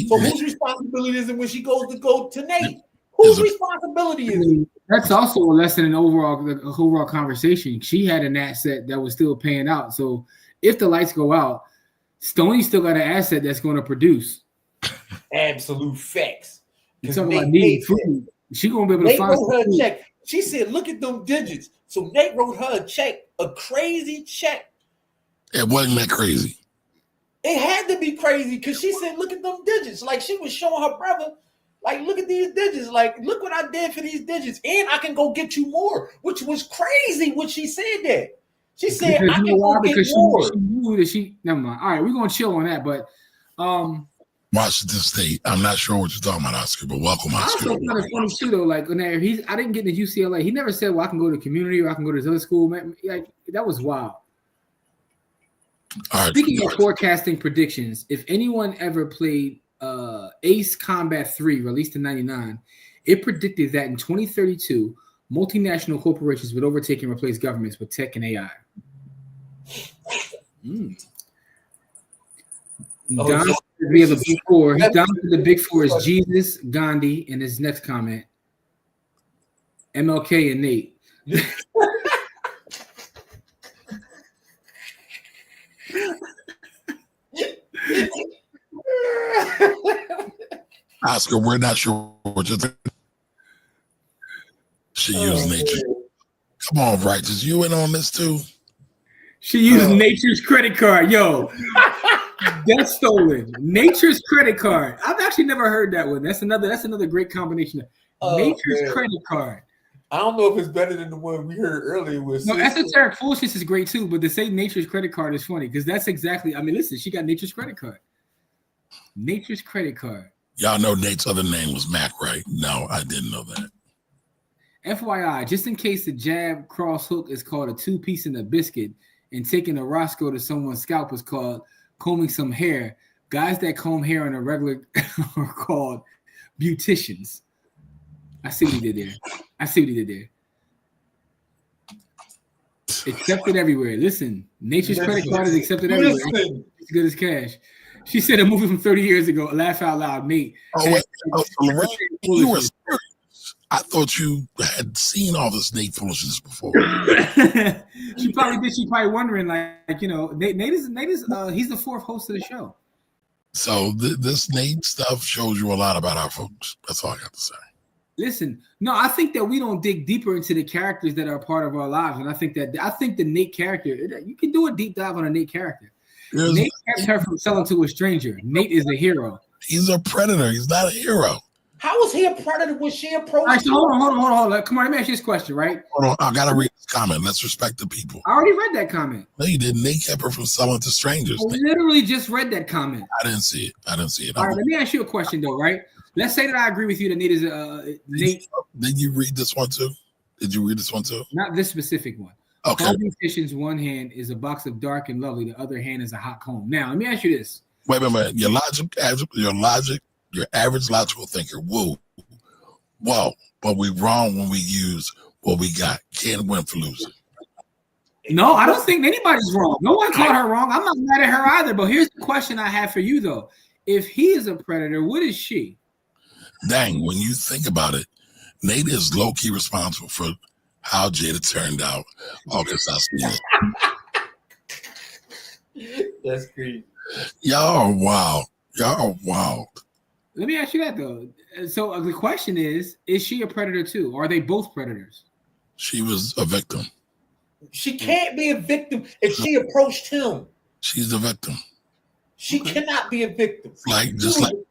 So whose responsibility is it when she goes to Nate? Whose responsibility is it? That's also a lesson in the overall conversation. She had an asset that was still paying out. So if the lights go out, Stoney still got an asset that's going to produce. Absolute facts. You're talking about needing food. She gonna be able to find her a check. She said, "Look at them digits." So Nate wrote her a check, a crazy check. It wasn't that crazy. It had to be crazy because she said, "Look at them digits." Like she was showing her brother, like, "Look at these digits. Like, look what I did for these digits, and I can go get you more." Which was crazy when she said that. She said, "I can go get more." She knew that she. Never mind. All right, we're gonna chill on that, but Washington State. I'm not sure what you're talking about, Oscar, but welcome, Oscar. Also kind of funny too, though. Like, I didn't get into UCLA. He never said, "Well, I can go to community or I can go to this other school." Man, like that was wild. All right. Speaking of forecasting predictions, if anyone ever played Ace Combat 3, released in '99, it predicted that in 2032, multinational corporations would overtake and replace governments with tech and AI. Don, we have a big four. Down to the big four is Jesus, Gandhi, and his next comment, MLK and Nate. Oscar, we're not sure what you're thinking. She used nature. Come on, Righteous. You in on this too? She used nature's credit card. Yo, that's stolen. Nature's credit card. I've actually never heard that one. That's another great combination. Nature's credit card. I don't know if it's better than the one we heard earlier with. No, esoteric foolishness is great too, but to say nature's credit card is funny because that's exactly. I mean, listen, she got nature's credit card. Nature's credit card. Y'all know Nate's other name was Mac, right? No, I didn't know that. FYI, just in case the jab cross hook is called a two-piece in a biscuit and taking a Roscoe to someone's scalp is called combing some hair, guys that comb hair on a regular are called beauticians. I see what he did there. Accepted everywhere. Listen, nature's credit card is accepted everywhere. It's good as cash. She said a movie from 30 years ago. Laugh out loud, Nate. You were serious. I thought you had seen all this Nate foolishness before. She probably did. She probably wondering, like Nate is he's the fourth host of the show. So this Nate stuff shows you a lot about our folks. That's all I got to say. Listen, no, I think that we don't dig deeper into the characters that are part of our lives, and I think the Nate character, you can do a deep dive on a Nate character. Nate kept her from selling to a stranger. Nate is a hero. He's a predator. He's not a hero. How was he a predator when she approached? All right, so hold on. Come on, let me ask you this question, right? Hold on, I gotta read this comment. Let's respect the people. I already read that comment. No, you didn't. They kept her from selling to strangers. I literally just read that comment. I didn't see it. All right, let me ask you a question though, right? Let's say that I agree with you that Nate is Nate. Did you read this one too? Did you read this one too? Not this specific one. Okay. Harvey Fisher's one hand is a box of dark and lovely. The other hand is a hot comb. Now, let me ask you this. Wait. Your average logical thinker. Whoa. But we wrong when we use what we got. Can't win for losing. No, I don't think anybody's wrong. No one called her wrong. I'm not mad at her either. But here's the question I have for you though. If he is a predator, what is she? Dang, when you think about it, Nate is low-key responsible for how Jada turned out. August, I see it. That's crazy. Y'all are wild. Let me ask you that though. So the question is she a predator too? Or are they both predators? She was a victim. She can't be a victim if she approached him. She's the victim. She cannot be a victim.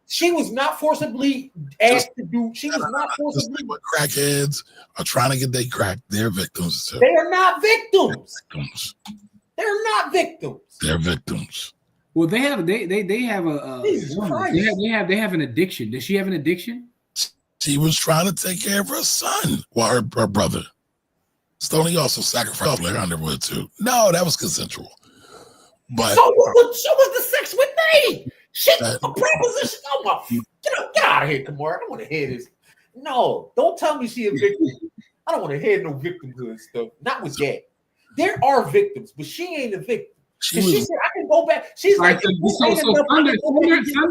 She was not forcibly asked to do. She was not forcibly. Just like crackheads are trying to get their crack. They're victims too. They are not victims. They're not victims. They're victims. Well, they have an addiction. Does she have an addiction? She was trying to take care of her son, her brother. Stoney also sacrificed Blair Underwood too. No, that was consensual. But so was the sex with Nate. Shit, a proposition. Oh my! Get out of here, Kamara. I don't want to hear this. No, don't tell me she a victim. I don't want to hear no victimhood stuff. Not with that. There are victims, but she ain't a victim. She said, I can go back. She's like, Thunder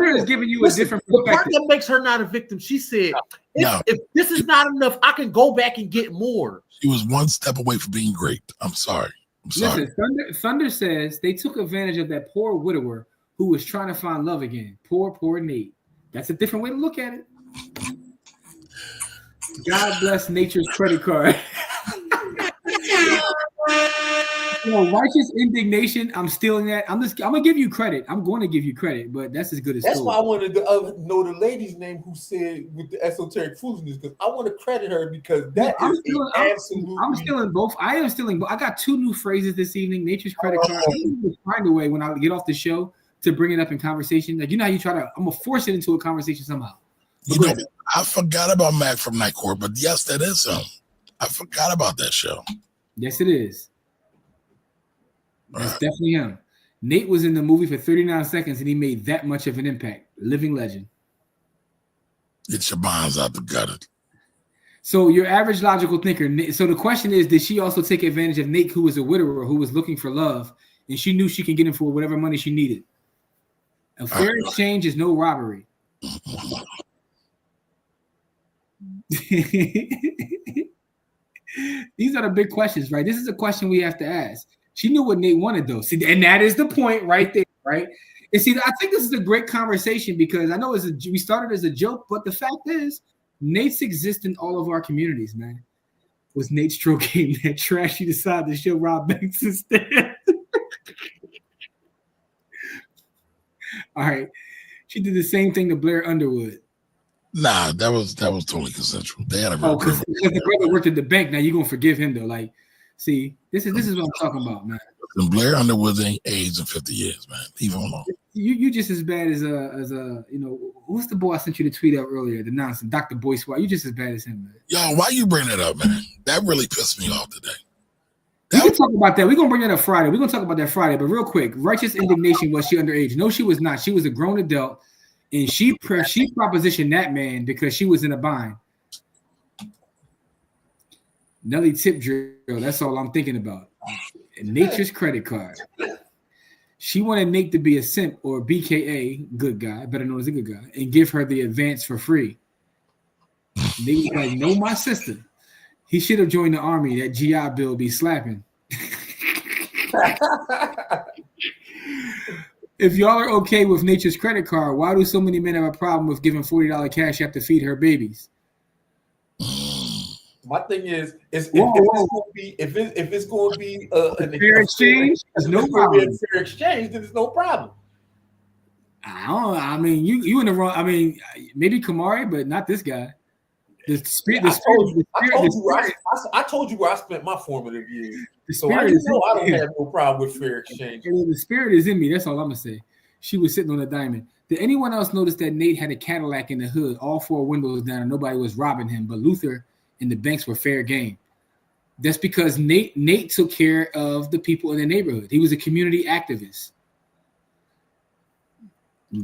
is giving you a different perspective. The part that makes her not a victim, she said, if this is not enough, I can go back and get more. She was one step away from being great. I'm sorry. Listen, Thunder says they took advantage of that poor widower who was trying to find love again. Poor Nate. That's a different way to look at it. God bless nature's credit card. Righteous indignation. I'm stealing that. I'm gonna give you credit. I'm going to give you credit, but that's as good as. That's why I wanted to know the lady's name who said with the esoteric foolishness, because I want to credit her because I'm stealing both. I am stealing both. I got 2 new phrases this evening. Nature's credit card. I'm find a way when I get off the show to bring it up in conversation. Like, you know how you try to. I'm gonna force it into a conversation somehow. I forgot about Mac from Night Court, but yes, that is him. I forgot about that show. Yes, it is. That's definitely him. Nate was in the movie for 39 seconds and he made that much of an impact. Living legend. Get your bonds out the gutter. So your average logical thinker. So the question is, did she also take advantage of Nate, who was a widower, who was looking for love, and she knew she can get him for whatever money she needed? A fair exchange is no robbery. These are the big questions, right? This is a question we have to ask. She knew what Nate wanted, though. See, and that is the point right there, right? And see, I think this is a great conversation because I know we started as a joke, but the fact is, Nate's exist in all of our communities, man. Was Nate stroking that trash? She decided to show Rob Banks instead. All right, she did the same thing to Blair Underwood. Nah, that was totally consensual. They had a because the brother worked at the bank. Now you're gonna forgive him though, like. See, this is what I'm talking about, man. And Blair Underwood ain't aged in 50 years, man. Leave him alone. You just as bad as who's the boy I sent you the tweet out earlier? The nonsense, Dr. Boyce. Why you just as bad as him, man? Yo, why you bring that up, man? That really pissed me off today. We can talk about that. We're gonna bring that up Friday. We're gonna talk about that Friday. But real quick, righteous indignation. Was she underage? No, she was not. She was a grown adult, and she propositioned that man because she was in a bind. Nelly tip drill. That's all I'm thinking about. Nature's credit card. She wanted Nate to be a simp or BKA, good guy, better known as a good guy, and give her the advance for free. Nate was like, no, my sister. He should have joined the army. That GI Bill be slapping. If y'all are okay with Nature's credit card, why do so many men have a problem with giving $40 cash you have to feed her babies? My thing is if it's going to be a fair exchange, there's no problem. Fair exchange, then there's no problem. I mean, you in the wrong. I mean, maybe Kamari, but not this guy. The spirit. I told you where I spent my formative years. So I don't have no problem with fair exchange. The spirit is in me. That's all I'm gonna say. She was sitting on a diamond. Did anyone else notice that Nate had a Cadillac in the hood, all 4 windows down, and nobody was robbing him, but Luther and the banks were fair game? That's because Nate took care of the people in the neighborhood. He was a community activist.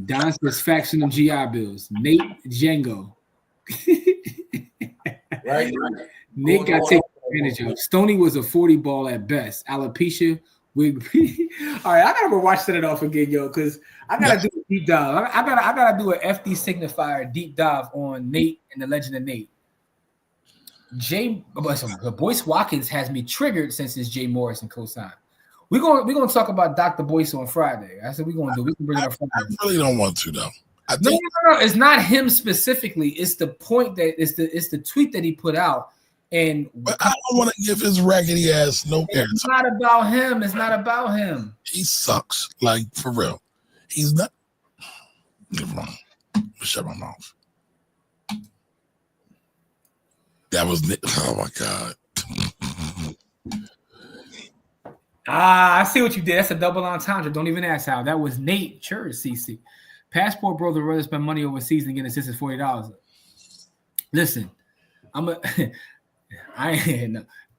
Don says faxing them GI bills. Nate Django. Right. Nate got taken advantage of. Stoney was a 40 ball at best. Alopecia. All right, I gotta go watch that off again, yo, because I gotta do a deep dive. I gotta do an FD signifier deep dive on Nate and the legend of Nate. Boyce Watkins has me triggered since it's Jay Morrison cosign. We're gonna talk about Dr. Boyce on Friday. I said we can bring it up Friday. I really don't want to though. No. It's not him specifically. It's the point that it's the tweet that he put out. But I don't want to give his raggedy ass no airtime. It's not about him. It's not about him. He sucks. Like, for real. He's not. Never mind. Shut my mouth. That was. Oh my God. I see what you did. That's a double entendre. Don't even ask how. That was Nate. Sure, CC. Passport brother rather spend money overseas than get assistance $40. Listen,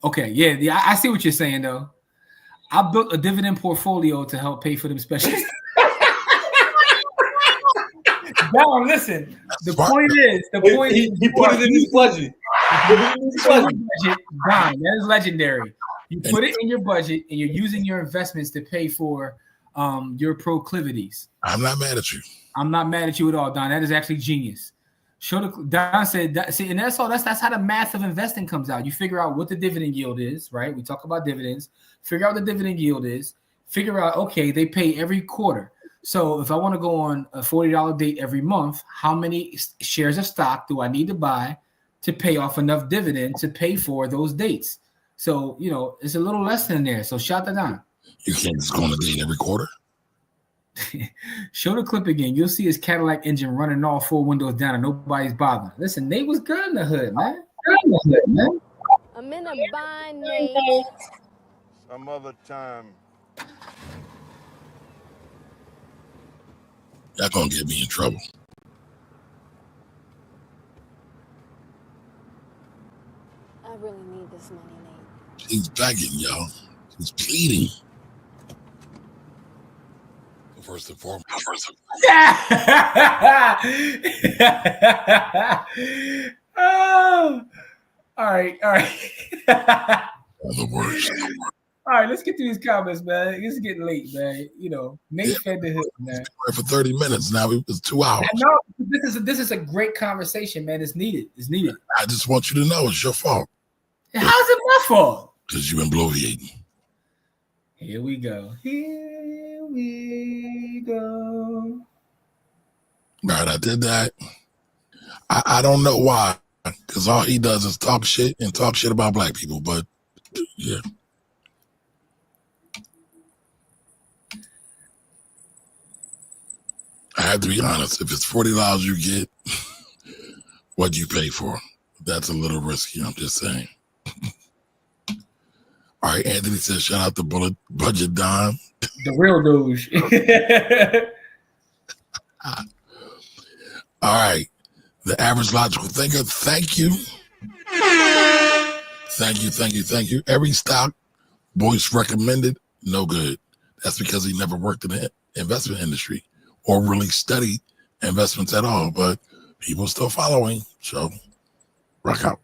okay, yeah, I see what you're saying though. I built a dividend portfolio to help pay for them specials. Now listen, the point is he put it in his budget. Don, that is legendary. You put it in your budget and you're using your investments to pay for your proclivities. I'm not mad at you. I'm not mad at you at all, Don. That is actually genius. Don said, and that's all. That's how the math of investing comes out. You figure out what the dividend yield is, right? We talk about dividends. Figure out what the dividend yield is. Figure out, okay, they pay every quarter. So if I want to go on a $40 date every month, how many shares of stock do I need to buy to pay off enough dividend to pay for those dates? So, it's a little less than there. So shout that down. You can't just go on a date every quarter. Show the clip again. You'll see his Cadillac engine running all 4 windows down and nobody's bothering. Listen, Nate was good in the hood, man. I'm in a bind, Nate. Some other time. Y'all gonna get me in trouble. I really need this money, Nate. He's begging, y'all. He's pleading. First and foremost. Oh, all right. The worst. All right, let's get to these comments, man. It's getting late, man. Nate fed the hood, man. For 30 minutes now. It was 2 hours. No, this is a great conversation, man. It's needed. I just want you to know it's your fault. How's it my fault? Because you've been bloviating. Here we go. All right, I did that. I don't know why, because all he does is talk shit about black people. But yeah, I have to be honest. If it's $40 you get, what you pay for, that's a little risky. I'm just saying. All right, Anthony says, shout out to Budget Don. The real douche. All right. The average logical thinker, thank you. Thank you. Every stock Boyce recommended, no good. That's because he never worked in the investment industry or really studied investments at all. But people still following, so rock out.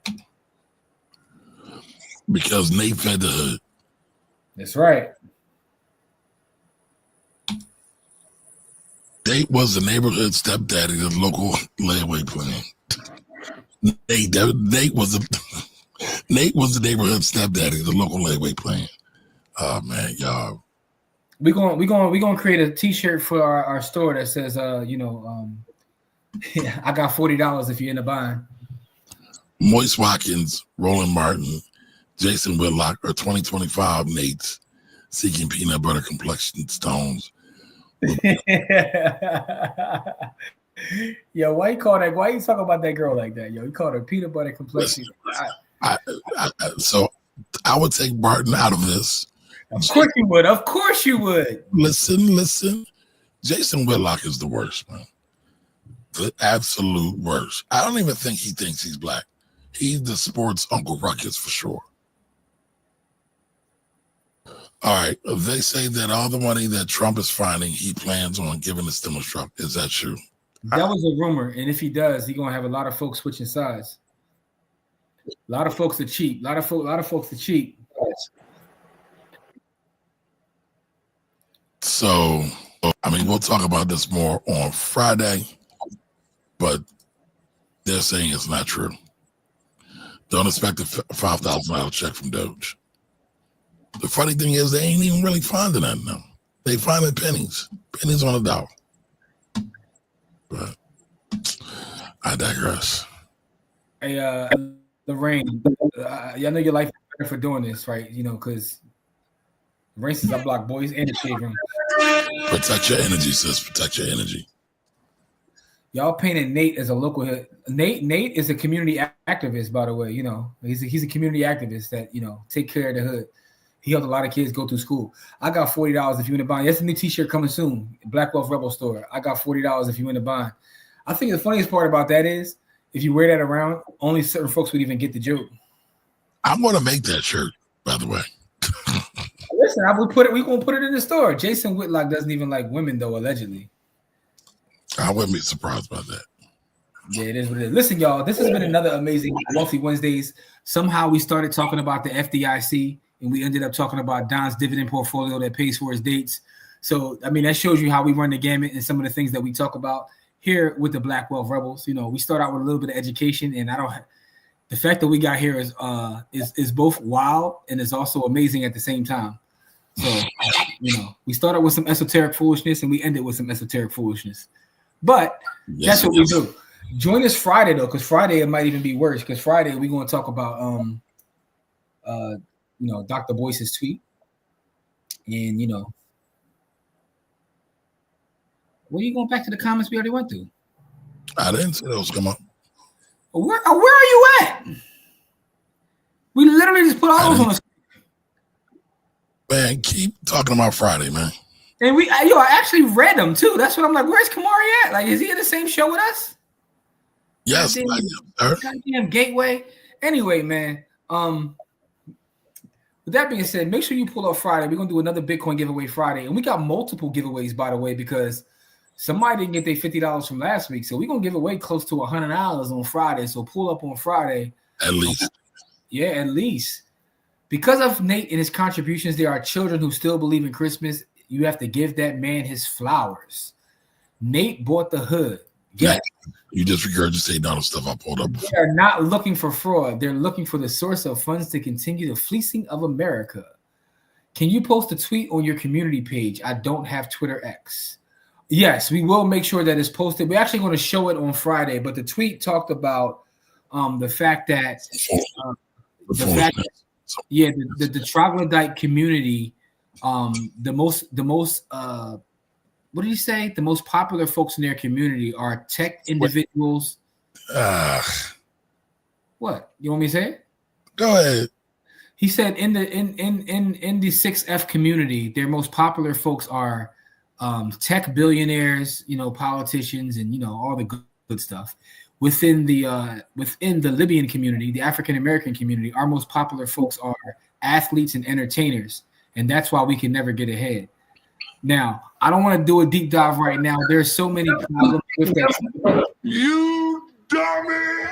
Because Nate fed the hood. That's right. Nate was the neighborhood stepdaddy of the local layaway plan. Nate was the neighborhood stepdaddy of the local layaway plan. Oh man, y'all. We're gonna create a T-shirt for our store that says, I got $40 if you're in the bind. Moise Watkins, Roland Martin, Jason Whitlock are 2025 Nates seeking peanut butter complexion stones Yo, why you call that? Why you talk about that girl like that? Yo, you called her peanut butter complexion. So I would take Barton out of this. Of course you would. Of course you would. Listen. Jason Whitlock is the worst, man. The absolute worst. I don't even think he thinks he's black. He's the sports Uncle Ruckus for sure. All right. They say that all the money that Trump is finding, he plans on giving the stimulus truck. Is that true? That was a rumor. And if he does, he's gonna have a lot of folks switching sides. A lot of folks are cheap. A lot of folks are cheap. So, I mean, we'll talk about this more on Friday, but they're saying it's not true. Don't expect a $5,000 check from Doge. The funny thing is, they ain't even really finding that now. They finding pennies on a dollar. But I digress. Hey, Lorraine, I know your life is better for doing this, right? You know, because races I block boys and the shade room. Protect your energy, sis. Protect your energy. Y'all painted Nate as a local hit. Nate is a community activist, by the way. You know, he's a community activist that, you know, take care of the hood. He helped a lot of kids go through school. I got $40 if you want to buy. That's a new T-shirt coming soon. Black Wealth Rebel store. I got $40 if you want to buy. I think the funniest part about that is if you wear that around, only certain folks would even get the joke. I'm going to make that shirt, by the way. Listen, I would put it. We gonna put it in the store. Jason Whitlock doesn't even like women, though, allegedly. I wouldn't be surprised by that. Yeah, it is what it is. Listen, y'all, this has been another amazing Wealthy Wednesdays. Somehow we started talking about the FDIC, and we ended up talking about Don's dividend portfolio that pays for his dates. So, I mean, that shows you how we run the gamut and some of the things that we talk about here with the Black Wealth Rebels. You know, we start out with a little bit of education, and the fact that we got here is both wild and is also amazing at the same time. So, you know, we started with some esoteric foolishness and we ended with some esoteric foolishness. But that's what we do. Join us Friday, though, because Friday it might even be worse. Because Friday we're going to talk about, you know, Dr. Boyce's tweet, and you know, where are you going back to the comments we already went through? I didn't see those come up. Where are you at? We literally just put all those on the screen. Man, keep talking about Friday, man. And I actually read them too. That's what I'm like. Where's Kamari at? Like, is he in the same show with us? Yes, goddamn Gateway. Anyway, man. With that being said, make sure you pull up Friday. We're gonna do another Bitcoin giveaway Friday, and we got multiple giveaways, by the way, because somebody didn't get their $50 from last week, so we're gonna give away close to $100 on Friday. So pull up on Friday. At least. Yeah, at least. Because of Nate and his contributions, there are children who still believe in Christmas. You have to give that man his flowers. Nate bought the hood. Yeah. You just regurgitated all the stuff I pulled up before. They are not looking for fraud. They're looking for the source of funds to continue the fleecing of America. Can you post a tweet on your community page? I don't have Twitter X. Yes, we will make sure that it's posted. We're actually going to show it on Friday, but the tweet talked about the fact that the troglodyte community, the most what did he say? The most popular folks in their community are tech individuals. What? You want me to say it? Go ahead. He said in the 6F community, their most popular folks are tech billionaires, you know, politicians, and you know all the good stuff. Within the Libyan community, the African American community, our most popular folks are athletes and entertainers, and that's why we can never get ahead. Now, I don't want to do a deep dive right now. There's so many problems with that. You dummy!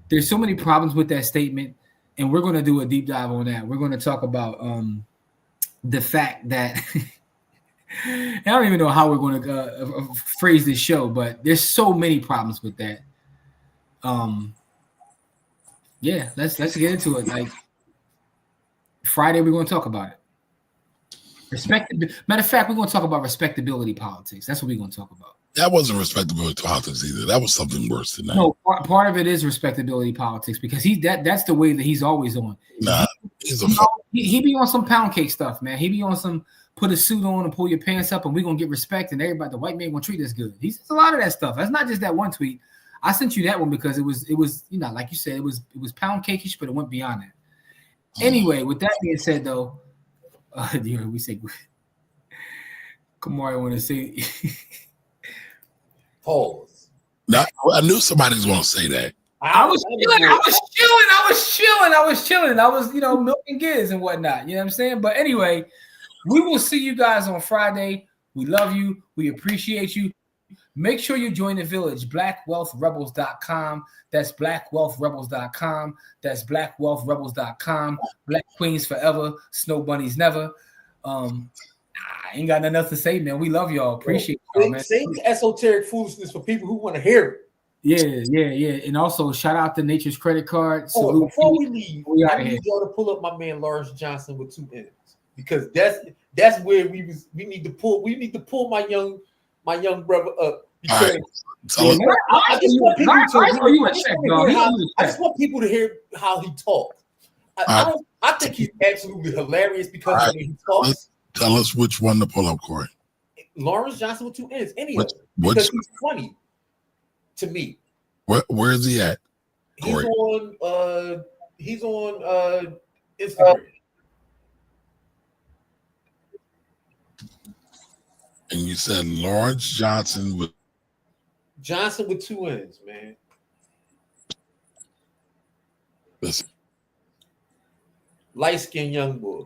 There's so many problems with that statement, and we're going to do a deep dive on that. We're going to talk about the fact that I don't even know how we're going to phrase this show, but there's so many problems with that. Yeah, let's get into it. Like Friday, we're going to talk about it. Matter of fact, we're going to talk about respectability politics. That's what we're going to talk about. That wasn't respectability politics either. That was something worse than that. No, part of it is respectability politics because that's the way that he's always on. Nah, he be on some pound cake stuff, man. He be on some put a suit on and pull your pants up and we're gonna get respect and everybody, the white man gonna treat us good. He says a lot of that stuff. That's not just that one tweet. I sent you that one because it was, you know, like you said, it was pound cakeish, but it went beyond that. Anyway, with that being said, though, we say, Kamari want to say, pause. Now, I knew somebody was going to say that. I was chilling. I was, you know, milking giz and whatnot. You know what I'm saying? But anyway, we will see you guys on Friday. We love you. We appreciate you. Make sure you join the village, blackwealthrebels.com. That's blackwealthrebels.com. That's blackwealthrebels.com. Black Queens forever, Snow Bunnies never. I ain't got nothing else to say, man. We love y'all. Appreciate y'all, man. Say esoteric foolishness for people who want to hear it. Yeah. And also, shout out to Nature's Credit Card. Before we leave, I need y'all to pull up my man Lawrence Johnson with 2 N's, because that's where we need to pull my young brother up. Because I just want people to hear how he talks. I think he's absolutely hilarious because of the way he talks. Tell us which one to pull up, Corey. Lawrence Johnson with 2 N's. Because he's funny to me. Where is he at, Corey? He's on Instagram. And you said Lawrence Johnson with 2 N's, man. Listen. Light-skinned young boy.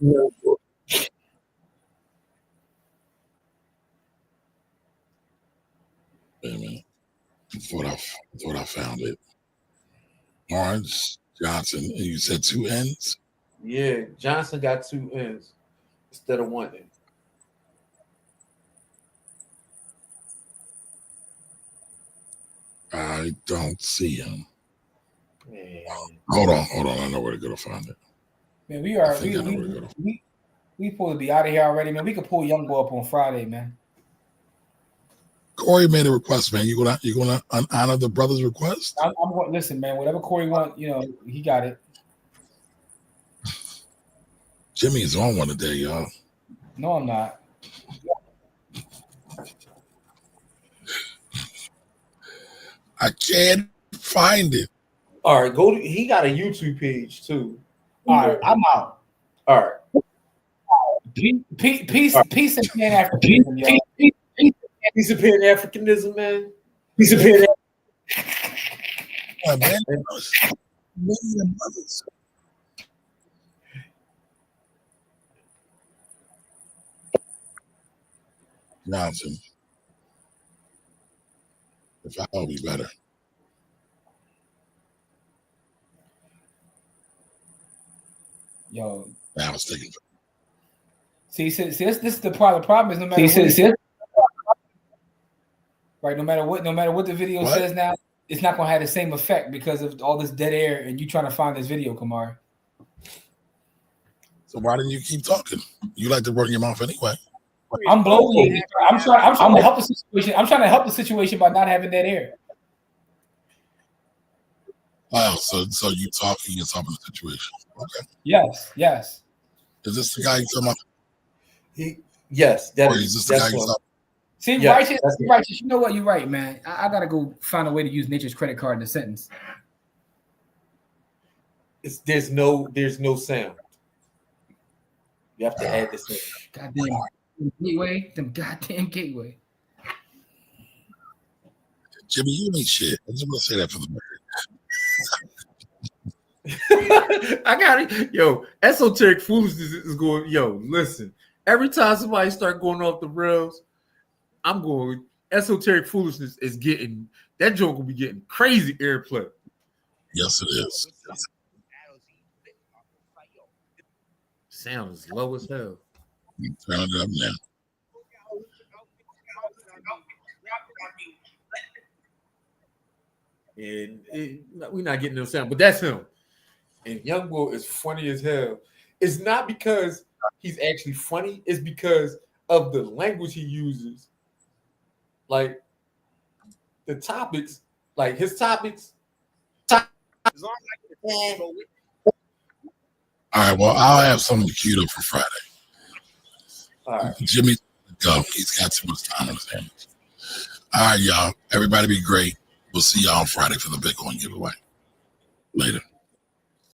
I thought I found it. Lawrence Johnson, and you said 2 N's? Yeah, Johnson got 2 N's instead of 1 N. I don't see him. Man. Hold on. I know where to go to find it. Man, we supposed to be out of here already, man. We could pull Young Boy up on Friday, man. Corey made a request, man. You gonna honor the brother's request? I'm going. Listen, man. Whatever Corey want, you know, he got it. Jimmy is on one today, y'all. No, I'm not. I can't find it. All right, he got a YouTube page too. All right, I'm out. All right. Peace and Pan-Africanism, y'all. Peace and Pan-Africanism, man. Peace and Pan-Africanism. Johnson. If I'll be better. Yo. I was thinking. See, this is the part of the problem is no matter right, no matter what the video says now, it's not gonna have the same effect because of all this dead air and you trying to find this video, Kamari. So why didn't you keep talking? You like to run your mouth anyway. I'm blowing. I'm trying to help the situation. I'm trying to help the situation by not having dead air. Wow, so you talking yourself in the situation. Okay. Yes. Is this the guy you talking about? Yes, that is this the guy you talking? See, yes, righteous. You know what? You're right, man. I gotta go find a way to use Nature's Credit Card in the sentence. There's no sound. You have to add this in. Them goddamn gateway. Jimmy, you ain't shit. I just want to say that for the record. I got it. Yo, esoteric foolishness is going. Yo, listen. Every time somebody start going off the rails, I'm going. Esoteric foolishness is getting that joke will be getting crazy airplay. Yes, it is. Sound is low as hell. Turn it up now. And we're not getting no sound, but that's him. And Young Boy is funny as hell. It's not because he's actually funny, it's because of the language he uses. Like the topics, like his topics. All right, well, I'll have something queued up for Friday. All right. Jimmy, go. He's got too much time on his hands. All right, y'all. Everybody be great. We'll see y'all on Friday for the Bitcoin giveaway. Later.